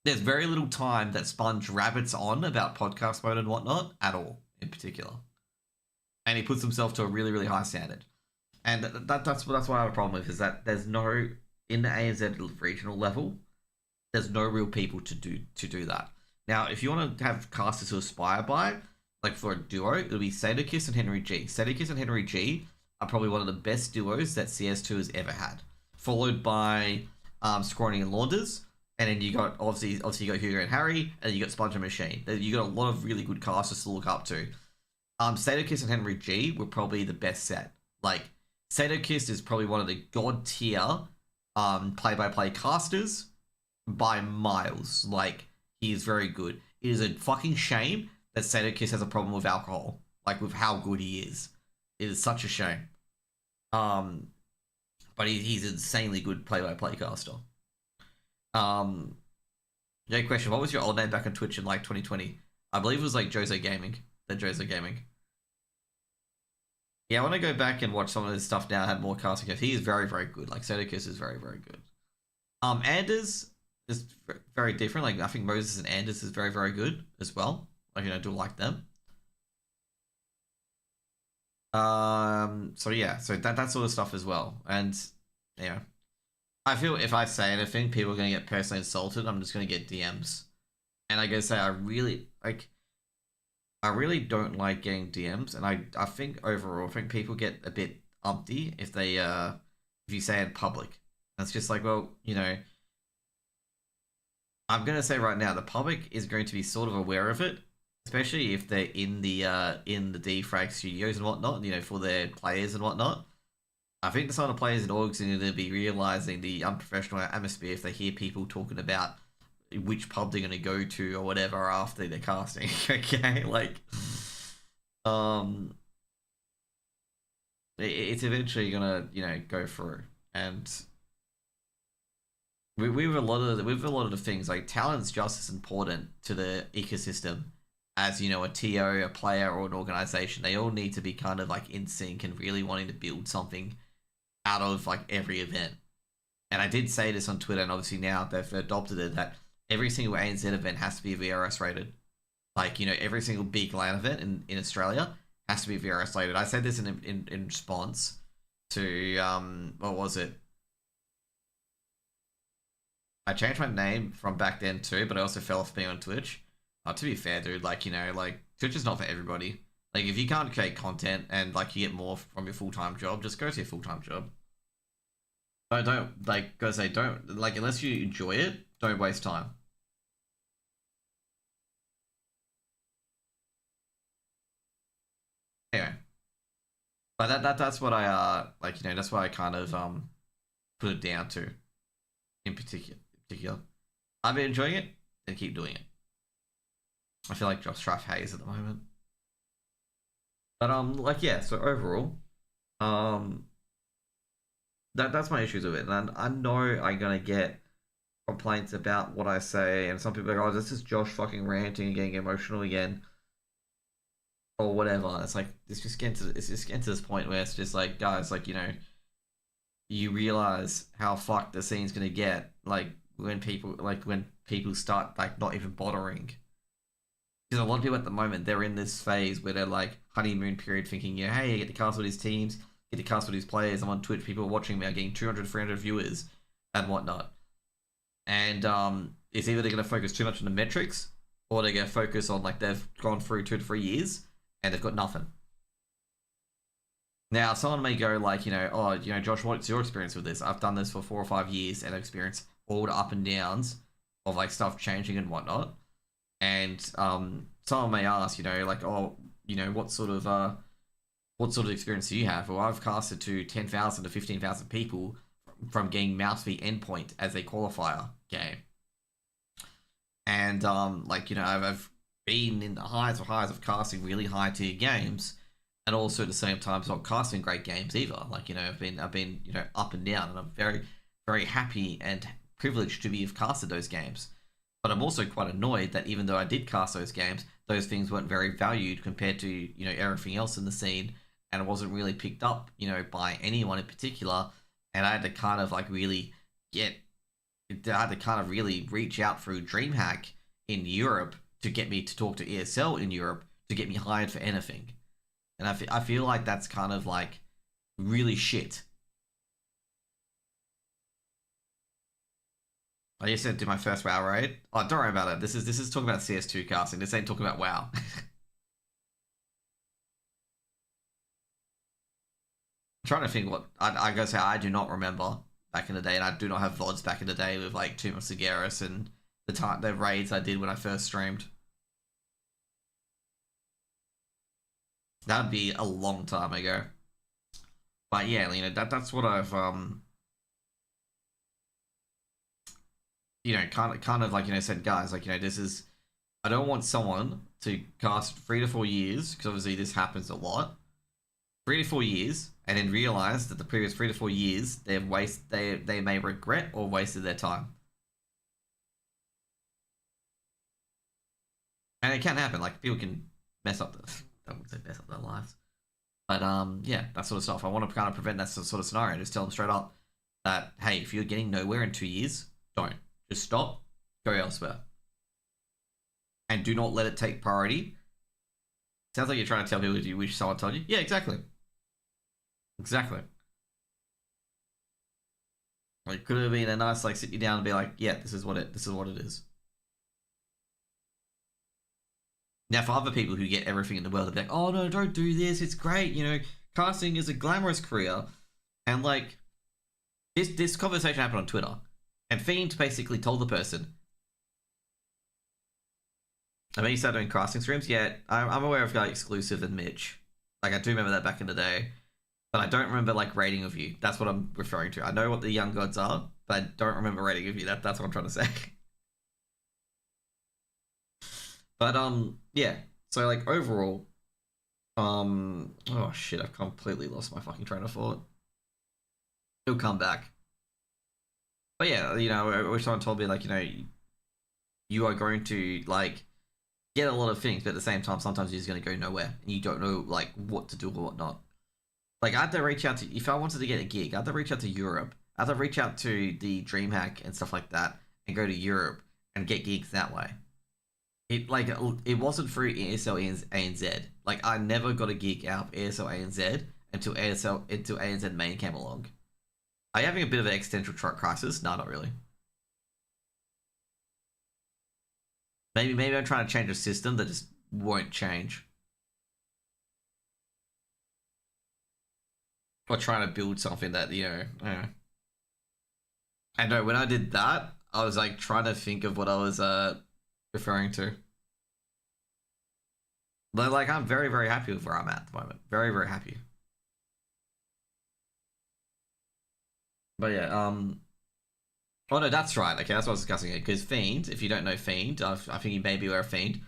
There's very little time that Sponge rabbits on about podcast mode and whatnot at all, in particular. And he puts himself to a really, really high standard. And that's what I have a problem with, is that there's no, in the ANZ regional level, there's no real people to do that. Now, if you want to have casters who aspire by, like for a duo, it'll be Sadokist and Henry G. Sadokist and Henry G are probably one of the best duos that CS2 has ever had. Followed by Scrawny and Launders, and then you got obviously you got Hugo and Harry, and you got Sponge and Machine. You got a lot of really good casters to look up to. Sadokist and Henry G were probably the best set. Like, Sadokist is probably one of the god tier play-by-play casters by miles. Like, he is very good. It is a fucking shame that Sadokist has a problem with alcohol, like with how good he is. It is such a shame. But he's an insanely good play-by-play caster. Yeah, question. What was your old name back on Twitch in like 2020? I believe it was like Jose Gaming. Jose Gaming. Yeah, I want to go back and watch some of his stuff now. I had more casting. He is very, very good. Like, Sadokist is very, very good. Anders is very different. Like, I think Moses and Anders is very, very good as well. Like, I do like them. So yeah, so that sort of stuff as well. And yeah, I feel if I say anything, people are gonna get personally insulted. I'm just gonna get DMs, and I gotta say I really don't like getting DMs, and I think overall, I think people get a bit umpty if they if you say it in public. And it's just like, well, I'm gonna say right now, the public is going to be sort of aware of it especially if they're in the defrag studios and whatnot, you know, for their players and whatnot. I think some of the players and orgs are going to be realizing the unprofessional atmosphere if they hear people talking about which pub they're going to go to or whatever after they're casting. Okay, like, it's eventually gonna, you know, go through. And we have a lot of the things, like talent's just as important to the ecosystem as, you know, a TO, a player, or an organization. They all need to be kind of like in sync and really wanting to build something out of like every event. And I did say this on Twitter, and obviously now they've adopted it, that every single ANZ event has to be VRS rated. Like, you know, every single big LAN event in Australia has to be VRS rated. I said this in response to what was it? I changed my name from back then too, but I also fell off being on Twitch. To be fair, dude, like, you know, like, Twitch is not for everybody. Like, if you can't create content and, like, you get more from your full-time job, just go to your full-time job. Don't, like, because they don't, like, unless you enjoy it, don't waste time. Anyway. But that's what I, like, you know, that's what I kind of, put it down to. In particular. I've been enjoying it, and keep doing it. I feel like Josh Strife Hayes at the moment. But like, yeah, so overall, that's my issues with it. And I know I'm gonna get complaints about what I say, and some people are like, oh, this is Josh fucking ranting and getting emotional again. Or whatever. It's like, it's just getting to this point where it's just like, guys, like, you know, you realize how fucked the scene's gonna get, like, when people start, like, not even bothering. Because a lot of people at the moment, they're in this phase where they're like honeymoon period, thinking, yeah, hey, I get to cast with these teams, get to cast with these players, I'm on Twitch, people are watching me, I'm getting 200, 300 viewers and whatnot. And it's either they're going to focus too much on the metrics, or they're going to focus on, like, they've gone through 2 to 3 years and they've got nothing. Now, someone may go like, you know, oh, you know, Josh, what's your experience with this? I've done this for 4 or 5 years and I've experienced all the up and downs of, like, stuff changing and whatnot. And someone may ask, you know, like, oh, you know, what sort of experience do you have? Well, I've casted to 10,000 to 15,000 people from getting Mouse v Endpoint as a qualifier game. And like, you know, I've been in the highs of casting really high tier games, and also at the same time not casting great games either. Like, you know, I've been you know, up and down, and I'm very, very happy and privileged to have casted those games. But I'm also quite annoyed that even though I did cast those games, those things weren't very valued compared to, you know, everything else in the scene, and it wasn't really picked up, you know, by anyone in particular. And I had to kind of like really reach out through DreamHack in Europe to get me to talk to ESL in Europe to get me hired for anything. And I feel like that's kind of like really shit. I just said do my first WoW raid. Oh, don't worry about it. This is talking about CS2 casting. This ain't talking about WoW. I'm trying to think what I gotta say. I do not remember back in the day, and I do not have VODs back in the day with like Tomb of Sagaris and the raids I did when I first streamed. That'd be a long time ago. But yeah, you know, that's what I've you know, kind of like, you know, said, guys, like, you know, this is, I don't want someone to cast 3 to 4 years, because obviously this happens a lot, 3 to 4 years, and then realize that the previous 3 to 4 years they may regret or wasted their time. And it can happen. Like, people can mess up I wouldn't say mess up their lives, but yeah, that sort of stuff. I want to kind of prevent that sort of scenario. Just tell them straight up that, hey, if you're getting nowhere in 2 years, don't. Just stop, go elsewhere. And do not let it take priority. Sounds like you're trying to tell people you wish someone told you. Yeah, exactly. Exactly. Like, could have been a nice, like, sit you down and be like, yeah, this is what it is. Now, for other people who get everything in the world, they're like, oh no, don't do this, it's great, you know, casting is a glamorous career. And like, this conversation happened on Twitter. And Fiend basically told the person, I mean, you started doing casting streams. Yeah, I'm aware of like Exclusive and Mitch. Like, I do remember that back in the day, but I don't remember like rating of you. That's what I'm referring to. I know what the Young Gods are, but I don't remember rating of you. That's what I'm trying to say. But yeah. So like overall, oh shit, I've completely lost my fucking train of thought. He'll come back. But yeah, you know, I wish someone told me like, you know, you are going to like get a lot of things, but at the same time, sometimes you're just going to go nowhere and you don't know like what to do or whatnot. Like I had to reach out to, if I wanted to get a gig, I had to reach out to Europe. I had to reach out to the DreamHack and stuff like that and go to Europe and get gigs that way. It wasn't through ASL ANZ. Like I never got a gig out of ASL ANZ until ANZ main came along. Are you having a bit of an existential crisis? No, not really. Maybe I'm trying to change a system that just won't change. Or trying to build something that, you know, I don't know. I know, when I did that, I was like trying to think of what I was referring to. But like, I'm very, very happy with where I'm at the moment. Very, very happy. But yeah, oh no, that's right. Okay, that's what I was discussing it. Because Fiend, if you don't know Fiend, I think you may be aware of Fiend.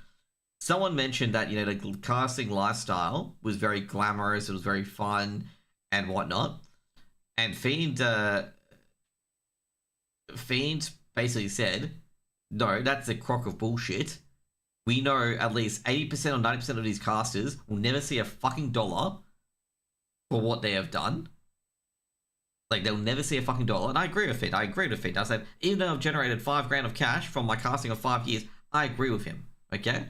Someone mentioned that, you know, the casting lifestyle was very glamorous, it was very fun and whatnot. And Fiend basically said, no, that's a crock of bullshit. We know at least 80% or 90% of these casters will never see a fucking dollar for what they have done. Like, they'll never see a fucking dollar. And I agree with it. I said, even though I've generated $5,000 of cash from my casting of 5 years, I agree with him. Okay?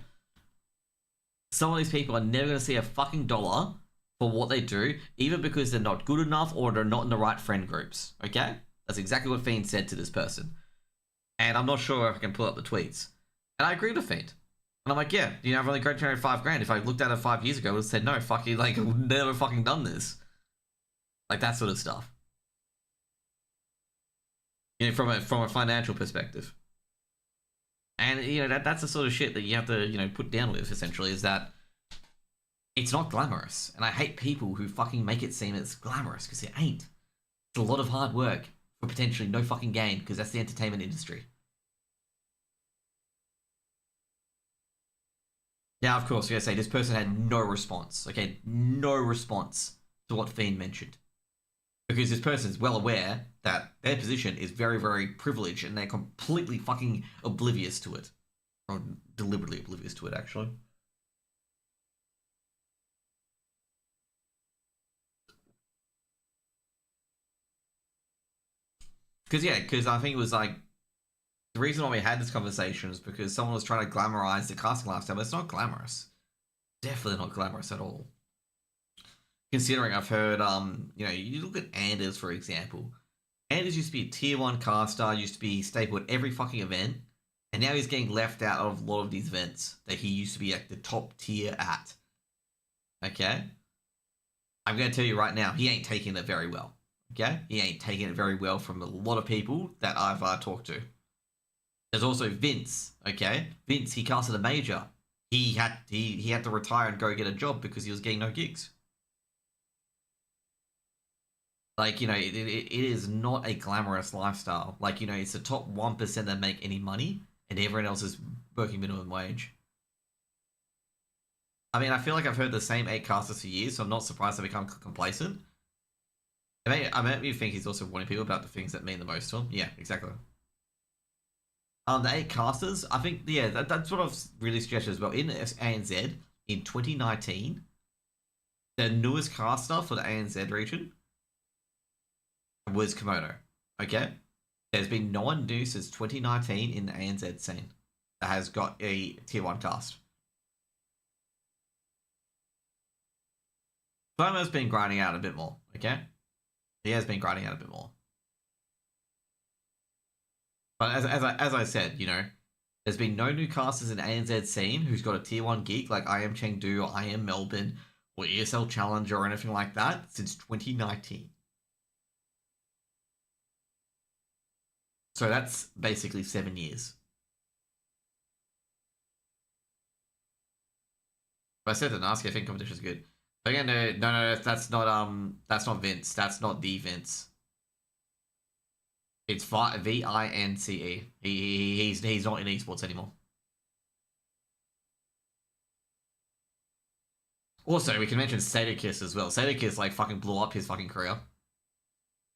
Some of these people are never going to see a fucking dollar for what they do, either because they're not good enough or they're not in the right friend groups. Okay? That's exactly what Fiend said to this person. And I'm not sure if I can pull up the tweets. And I agree with Fiend. And I'm like, yeah, you know, I've only generated $5,000. If I looked at it 5 years ago, I would have said, no, fuck you, like, I've never fucking done this. Like, that sort of stuff. You know, from a financial perspective. And, you know, that's the sort of shit that you have to, you know, put down with, essentially, is that it's not glamorous. And I hate people who fucking make it seem it's glamorous, because it ain't. It's a lot of hard work for potentially no fucking gain, because that's the entertainment industry. Now, of course, we gotta say, this person had no response, okay? No response to what Fiend mentioned. Because this person's well aware that their position is very, very privileged and they're completely fucking oblivious to it. Or deliberately oblivious to it, actually. Because, yeah, because I think it was like, the reason why we had this conversation is because someone was trying to glamorize the casting lifestyle, but it's not glamorous. Definitely not glamorous at all. Considering I've heard, you know, you look at Anders, for example. Anders used to be a tier 1 caster, used to be staple at every fucking event, and now he's getting left out of a lot of these events that he used to be at the top tier at. Okay? I'm going to tell you right now, he ain't taking it very well. Okay? He ain't taking it very well from a lot of people that I've talked to. There's also Vince, okay? Vince, he casted a major. He had to retire and go get a job because he was getting no gigs. Like, you know, it is not a glamorous lifestyle. Like, you know, it's the top 1% that make any money, and everyone else is working minimum wage. I mean, I feel like I've heard the same 8 casters for years, so I'm not surprised I become complacent. I maybe think he's also warning people about the things that mean the most to him. Yeah, exactly. The 8 casters, I think, yeah, that's what I've really suggested as well. In ANZ, in 2019, the newest caster for the ANZ region was Komodo. Okay? There's been no one new since 2019 in the ANZ scene that has got a tier 1 cast. Fomo's been grinding out a bit more, okay? He has been grinding out a bit more. But as I said, you know, there's been no new casters in ANZ scene who's got a tier 1 geek like I Am Chengdu or I Am Melbourne or ESL Challenger or anything like that since 2019. So that's basically 7 years. But I said the Nasty, I think competition is good. But again, no, that's not Vince. That's not the Vince. It's Vince. He's not in esports anymore. Also, we can mention Sadokist as well. Sadokist like fucking blew up his fucking career.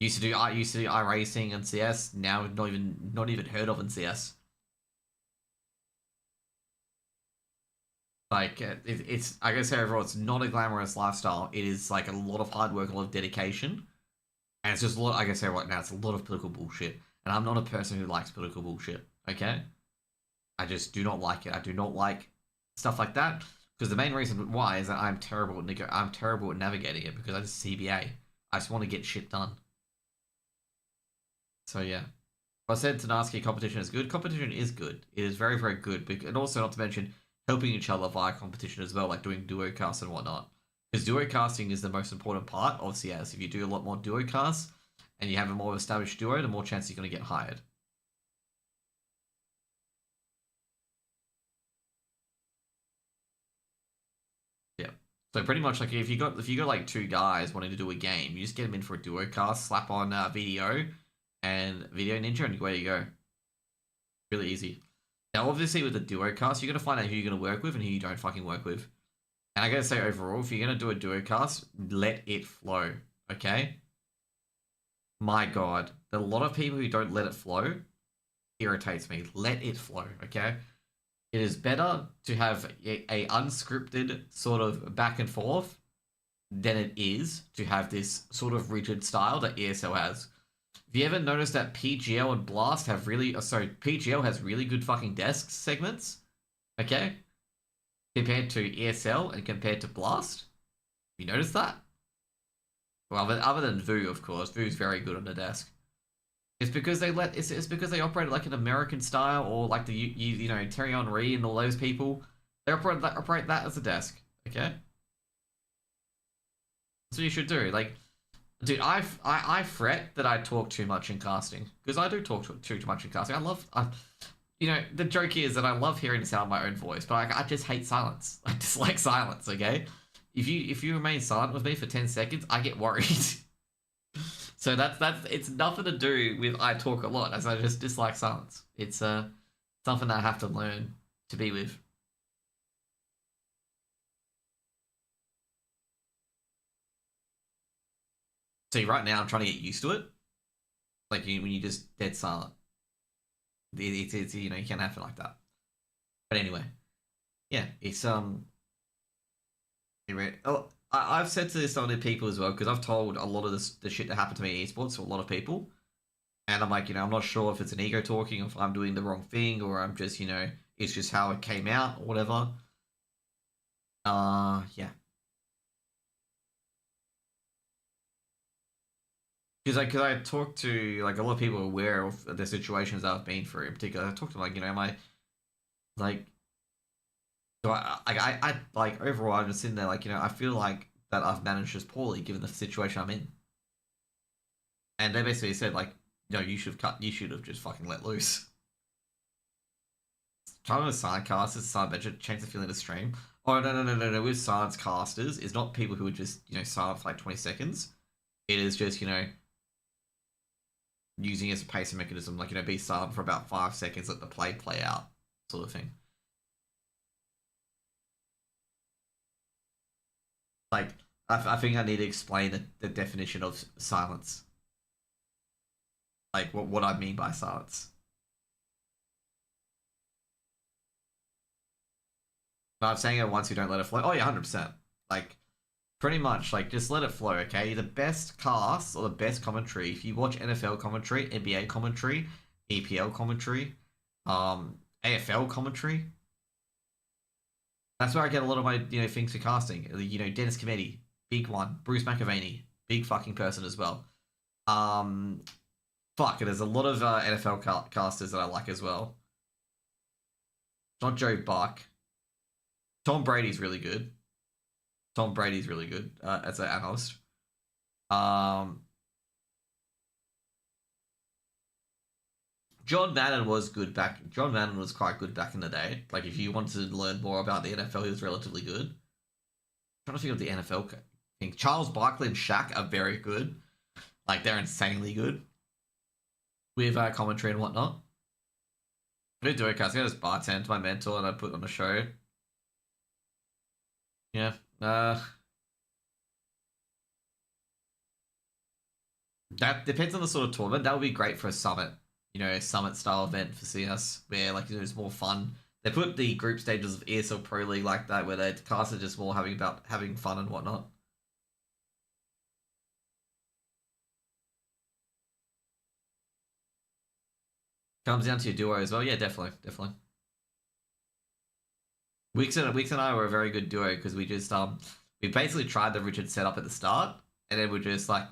Used to do iRacing and CS. Now not even heard of in CS. Like it's I gotta say overall, it's not a glamorous lifestyle. It is like a lot of hard work, a lot of dedication, and it's just a lot. I gotta say right now, it's a lot of political bullshit. And I'm not a person who likes political bullshit. Okay, I just do not like it. I do not like stuff like that. Because the main reason why is that I'm terrible at navigating it because I just CBA. I just want to get shit done. So yeah. I said Tanaski competition is good. Competition is good. It is very, very good. And also not to mention helping each other via competition as well, like doing duo casts and whatnot. Because duo casting is the most important part of CS. If you do a lot more duo casts and you have a more established duo, the more chance you're going to get hired. So pretty much like if you got like two guys wanting to do a game, you just get them in for a duo cast, slap on VDO and Video Ninja, and away you go. Really easy. Now obviously with the duo cast, you're gonna find out who you're gonna work with and who you don't fucking work with. And I gotta say overall, if you're gonna do a duo cast, let it flow. Okay? My God, a lot of people who don't let it flow irritates me. Let it flow, okay? It is better to have a unscripted sort of back and forth than it is to have this sort of rigid style that ESL has. Have you ever noticed that PGL and Blast have PGL has really good fucking desk segments, okay? Compared to ESL and compared to Blast? You noticed that? Well, other than Vu, of course. Vu's very good on the desk. It's because they operate like an American style, or like the you know Thierry Henry and all those people. They operate that as a desk. Okay, that's what you should do. Like, dude, I fret that I talk too much in casting because I do talk too much in casting. You know, the joke is that I love hearing the sound of my own voice, but I just hate silence. I dislike silence. Okay, if you remain silent with me for 10 seconds, I get worried. So it's nothing to do with I talk a lot, as I just dislike silence. It's something that I have to learn to be with. See, right now I'm trying to get used to it. Like when you just dead silent. It's you know, you can't have it like that. But anyway, yeah, it's anyway, I've said to this to other people as well, because I've told a lot of the shit that happened to me in esports to a lot of people. And I'm like, you know, I'm not sure if it's an ego talking, or if I'm doing the wrong thing, or I'm just, you know, it's just how it came out, or whatever. Yeah. Because I talked to, like, a lot of people aware of the situations I've been through. In particular, I talked to, like, you know, am I, like... So I like overall I'm just sitting there like, you know, I feel like that I've managed this poorly given the situation I'm in. And they basically said like, no, you should have just fucking let loose. Trying with silent casters, silent budget, change the feeling of the stream. Oh no, with silence casters is not people who are just, you know, silent for like 20 seconds. It is just, you know, using it as a pacing mechanism, like, you know, be silent for about 5 seconds, let the play out, sort of thing. Like, I think I need to explain the definition of silence. Like, what I mean by silence. But I'm saying it once you don't let it flow. Oh yeah, 100%. Like, pretty much, like, just let it flow, okay? The best cast, or the best commentary, if you watch NFL commentary, NBA commentary, EPL commentary, AFL commentary, that's where I get a lot of my, you know, things for casting. You know, Dennis Cometti, big one. Bruce McAvaney, big fucking person as well. Fuck, there's a lot of NFL casters that I like as well. Not Joe Buck. Tom Brady's really good. As an analyst. John Madden was good John Madden was quite good back in the day. Like, if you wanted to learn more about the NFL, he was relatively good. trying to think of the NFL thing. Charles Barkley and Shaq are very good. Like, they're insanely good. With commentary and whatnot. I do it, guys. I just bartend my mentor and I put on a show. Yeah. That depends on the sort of tournament. That would be great for a summit. You know, a summit style event for CS where like it's more fun. They put the group stages of ESL Pro League like that where the cast are just more having fun and whatnot. Comes down to your duo as well. Yeah, definitely. Weeks and I were a very good duo because we just we basically tried the Richard setup at the start and then we were just like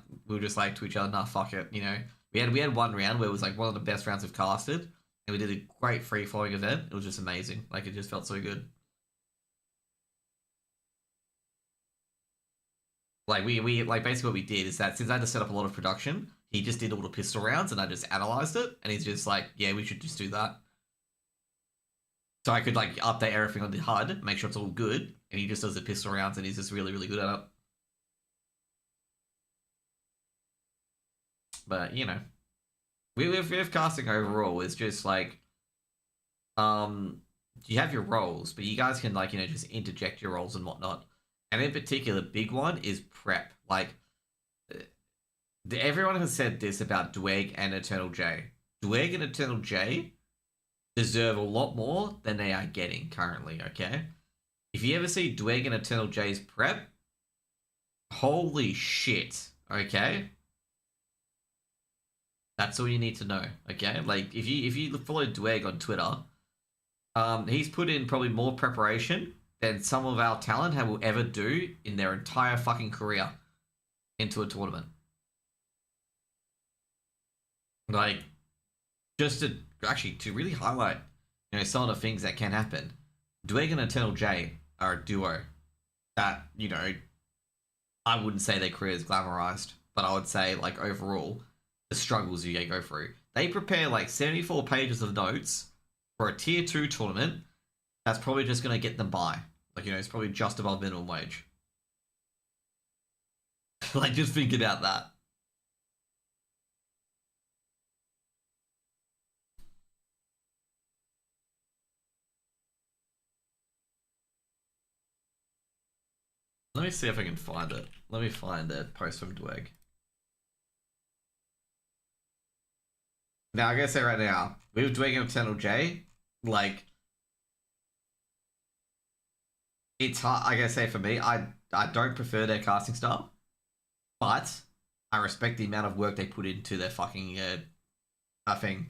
to each other, nah, fuck it, you know. We had one round where it was like one of the best rounds we've casted and we did a great free flowing event. It was just amazing. Like it just felt so good. Like we like basically what we did is that since I had to set up a lot of production, he just did all the pistol rounds and I just analyzed it and he's just like, yeah, we should just do that. So I could like update everything on the HUD, make sure it's all good, and he just does the pistol rounds and he's just really, really good at it. But you know, with casting overall, it's just like, you have your roles, but you guys can like, you know, just interject your roles and whatnot. And in particular, big one is prep. Like, everyone has said this about Dweg and Eternal J. Dweg and Eternal J deserve a lot more than they are getting currently, okay? If you ever see Dweg and Eternal J's prep, holy shit, okay? That's all you need to know, okay? Like, if you follow Dweg on Twitter, he's put in probably more preparation than some of our talent will ever do in their entire fucking career into a tournament. Like, just to really highlight, you know, some of the things that can happen. Dweg and Eternal J are a duo that, you know, I wouldn't say their career is glamorized, but I would say, like, overall, the struggles you go through. They prepare, like, 74 pages of notes for a tier 2 tournament that's probably just going to get them by. Like, you know, it's probably just above minimum wage. Like, just think about that. Let me see if I can find it. Let me find that post from Dweg. Now, I gotta say right now, with Dweg and Eternal J, like, it's hard. I gotta say for me, I don't prefer their casting style, but I respect the amount of work they put into their fucking thing.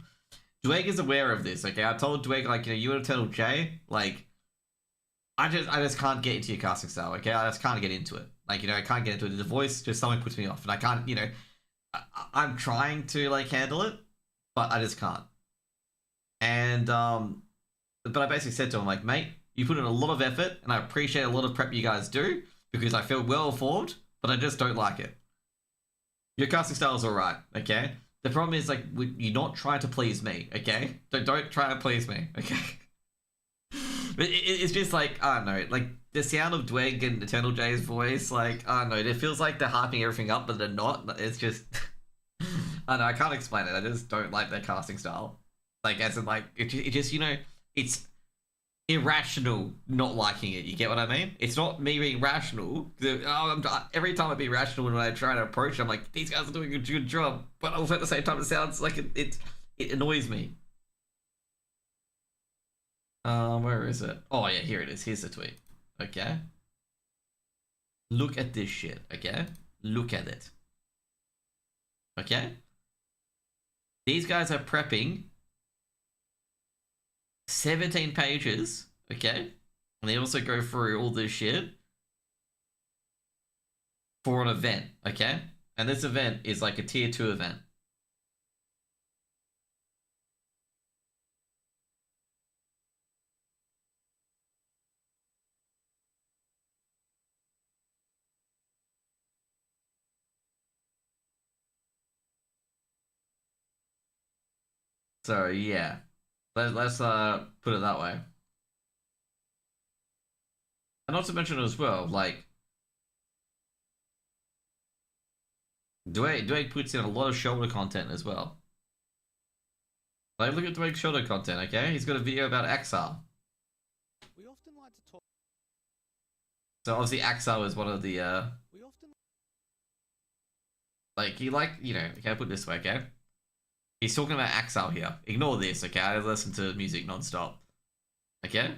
Dweg is aware of this. Okay, I told Dweg, like, you know, you and Eternal J, like, I just can't get into your casting style. Okay, I just can't get into it. Like, you know, I can't get into it. The voice just something puts me off, and I can't. You know, I'm trying to like handle it, but I just can't. And but I basically said to him, like, mate, you put in a lot of effort, and I appreciate a lot of prep you guys do because I feel well informed, but I just don't like it. Your casting style is alright, okay? The problem is, like, you're not trying to please me, okay? Don't try to please me, okay? But it's just like, I don't know, like, the sound of Dweg and Eternal J's voice, like, I don't know, it feels like they're harping everything up, but they're not. It's just, I don't know, I can't explain it. I just don't like their casting style. Like, as in, like, it just, you know, it's irrational not liking it. You get what I mean? It's not me being rational. Every time I be rational when I try to approach it, I'm like, these guys are doing a good job. But also at the same time, it sounds like it annoys me. Where is it? Oh yeah, here it is. Here's the tweet. Okay. Look at this shit, okay? Look at it. Okay? These guys are prepping 17 pages, okay? And they also go through all this shit for an event, okay? And this event is like a tier 2 event. So yeah, let's put it that way. And not to mention as well, like, Dwayne puts in a lot of shoulder content as well. Like, look at Dwayne's shoulder content, okay? He's got a video about Axar. We often like to talk. So obviously Axar is one of the, We often like, you know, okay, I'll put it this way, okay? He's talking about Axar here. Ignore this, okay? I listen to music non-stop. Okay?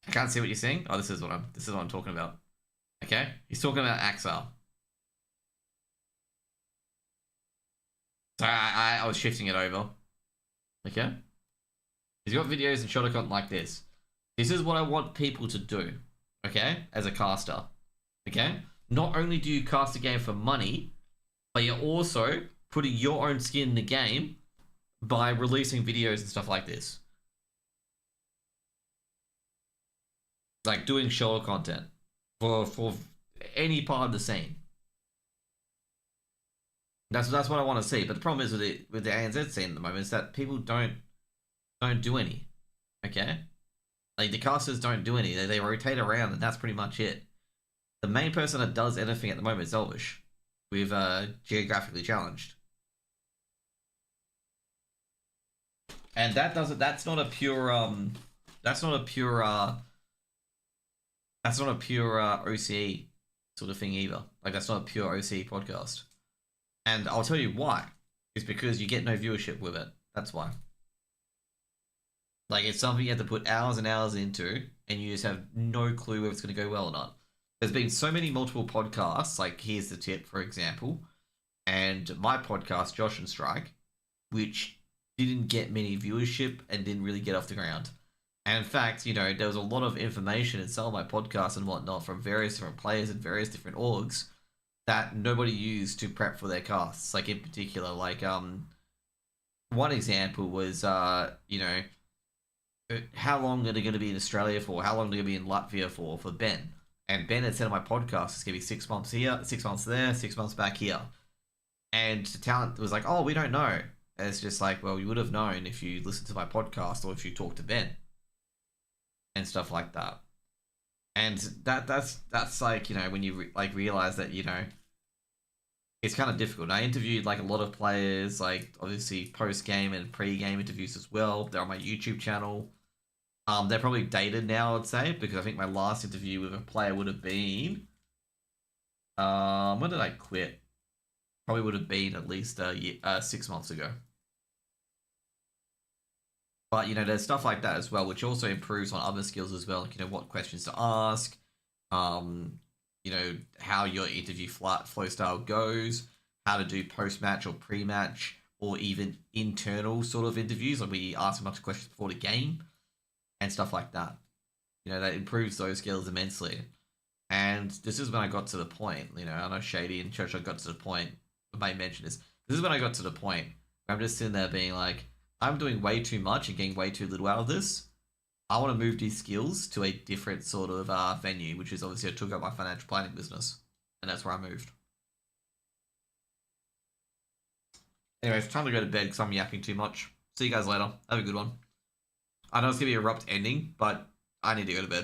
I can't see what you're saying. Oh, this is what I'm talking about. Okay? He's talking about Axar. So I was shifting it over. Okay? He's got videos and shoulder content like this. This is what I want people to do. Okay? As a caster. Okay? Not only do you cast a game for money, but you're also putting your own skin in the game by releasing videos and stuff like this. Like doing shoulder content for any part of the scene. That's what I want to see. But the problem is with the ANZ scene at the moment is that people don't do any. Okay? Like the casters don't do any. They rotate around and that's pretty much it. The main person that does anything at the moment is Elvish. With Geographically Challenged. And that's not a pure OCE sort of thing either. Like that's not a pure OCE podcast. And I'll tell you why. It's because you get no viewership with it. That's why. Like it's something you have to put hours and hours into and you just have no clue whether it's going to go well or not. There's been so many multiple podcasts, like Here's the Tip, for example, and my podcast, Josh and Strike, which didn't get many viewership and didn't really get off the ground. And in fact, you know, there was a lot of information in some of my podcasts and whatnot from various different players and various different orgs that nobody used to prep for their casts. Like in particular, like one example was you know, how long are they going to be in Australia for? How long are they going to be in Latvia for Ben? And Ben had said on my podcast, it's going to be 6 months here, 6 months there, 6 months back here. And the talent was like, oh, we don't know. And it's just like, well, you would have known if you listened to my podcast or if you talked to Ben. And stuff like that. And that's like, you know, when you realize that, you know, it's kind of difficult. I interviewed like a lot of players, like obviously post-game and pre-game interviews as well. They're on my YouTube channel. They're probably dated now, I'd say, because I think my last interview with a player would have been, when did I quit? Probably would have been at least 6 months ago. But, you know, there's stuff like that as well, which also improves on other skills as well. Like, you know, what questions to ask, you know, how your interview flow style goes, how to do post-match or pre-match, or even internal sort of interviews, like we ask a bunch of questions before the game, and stuff like that. You know, that improves those skills immensely. And this is when I got to the point, you know, I know Shady and Church got to the point, I may mention this. This is when I got to the point where I'm just sitting there being like, I'm doing way too much and getting way too little out of this. I want to move these skills to a different sort of venue, which is obviously I took up my financial planning business. And that's where I moved. Anyway, it's time to go to bed because I'm yapping too much. See you guys later. Have a good one. I know it's going to be a abrupt ending, but I need to go to bed.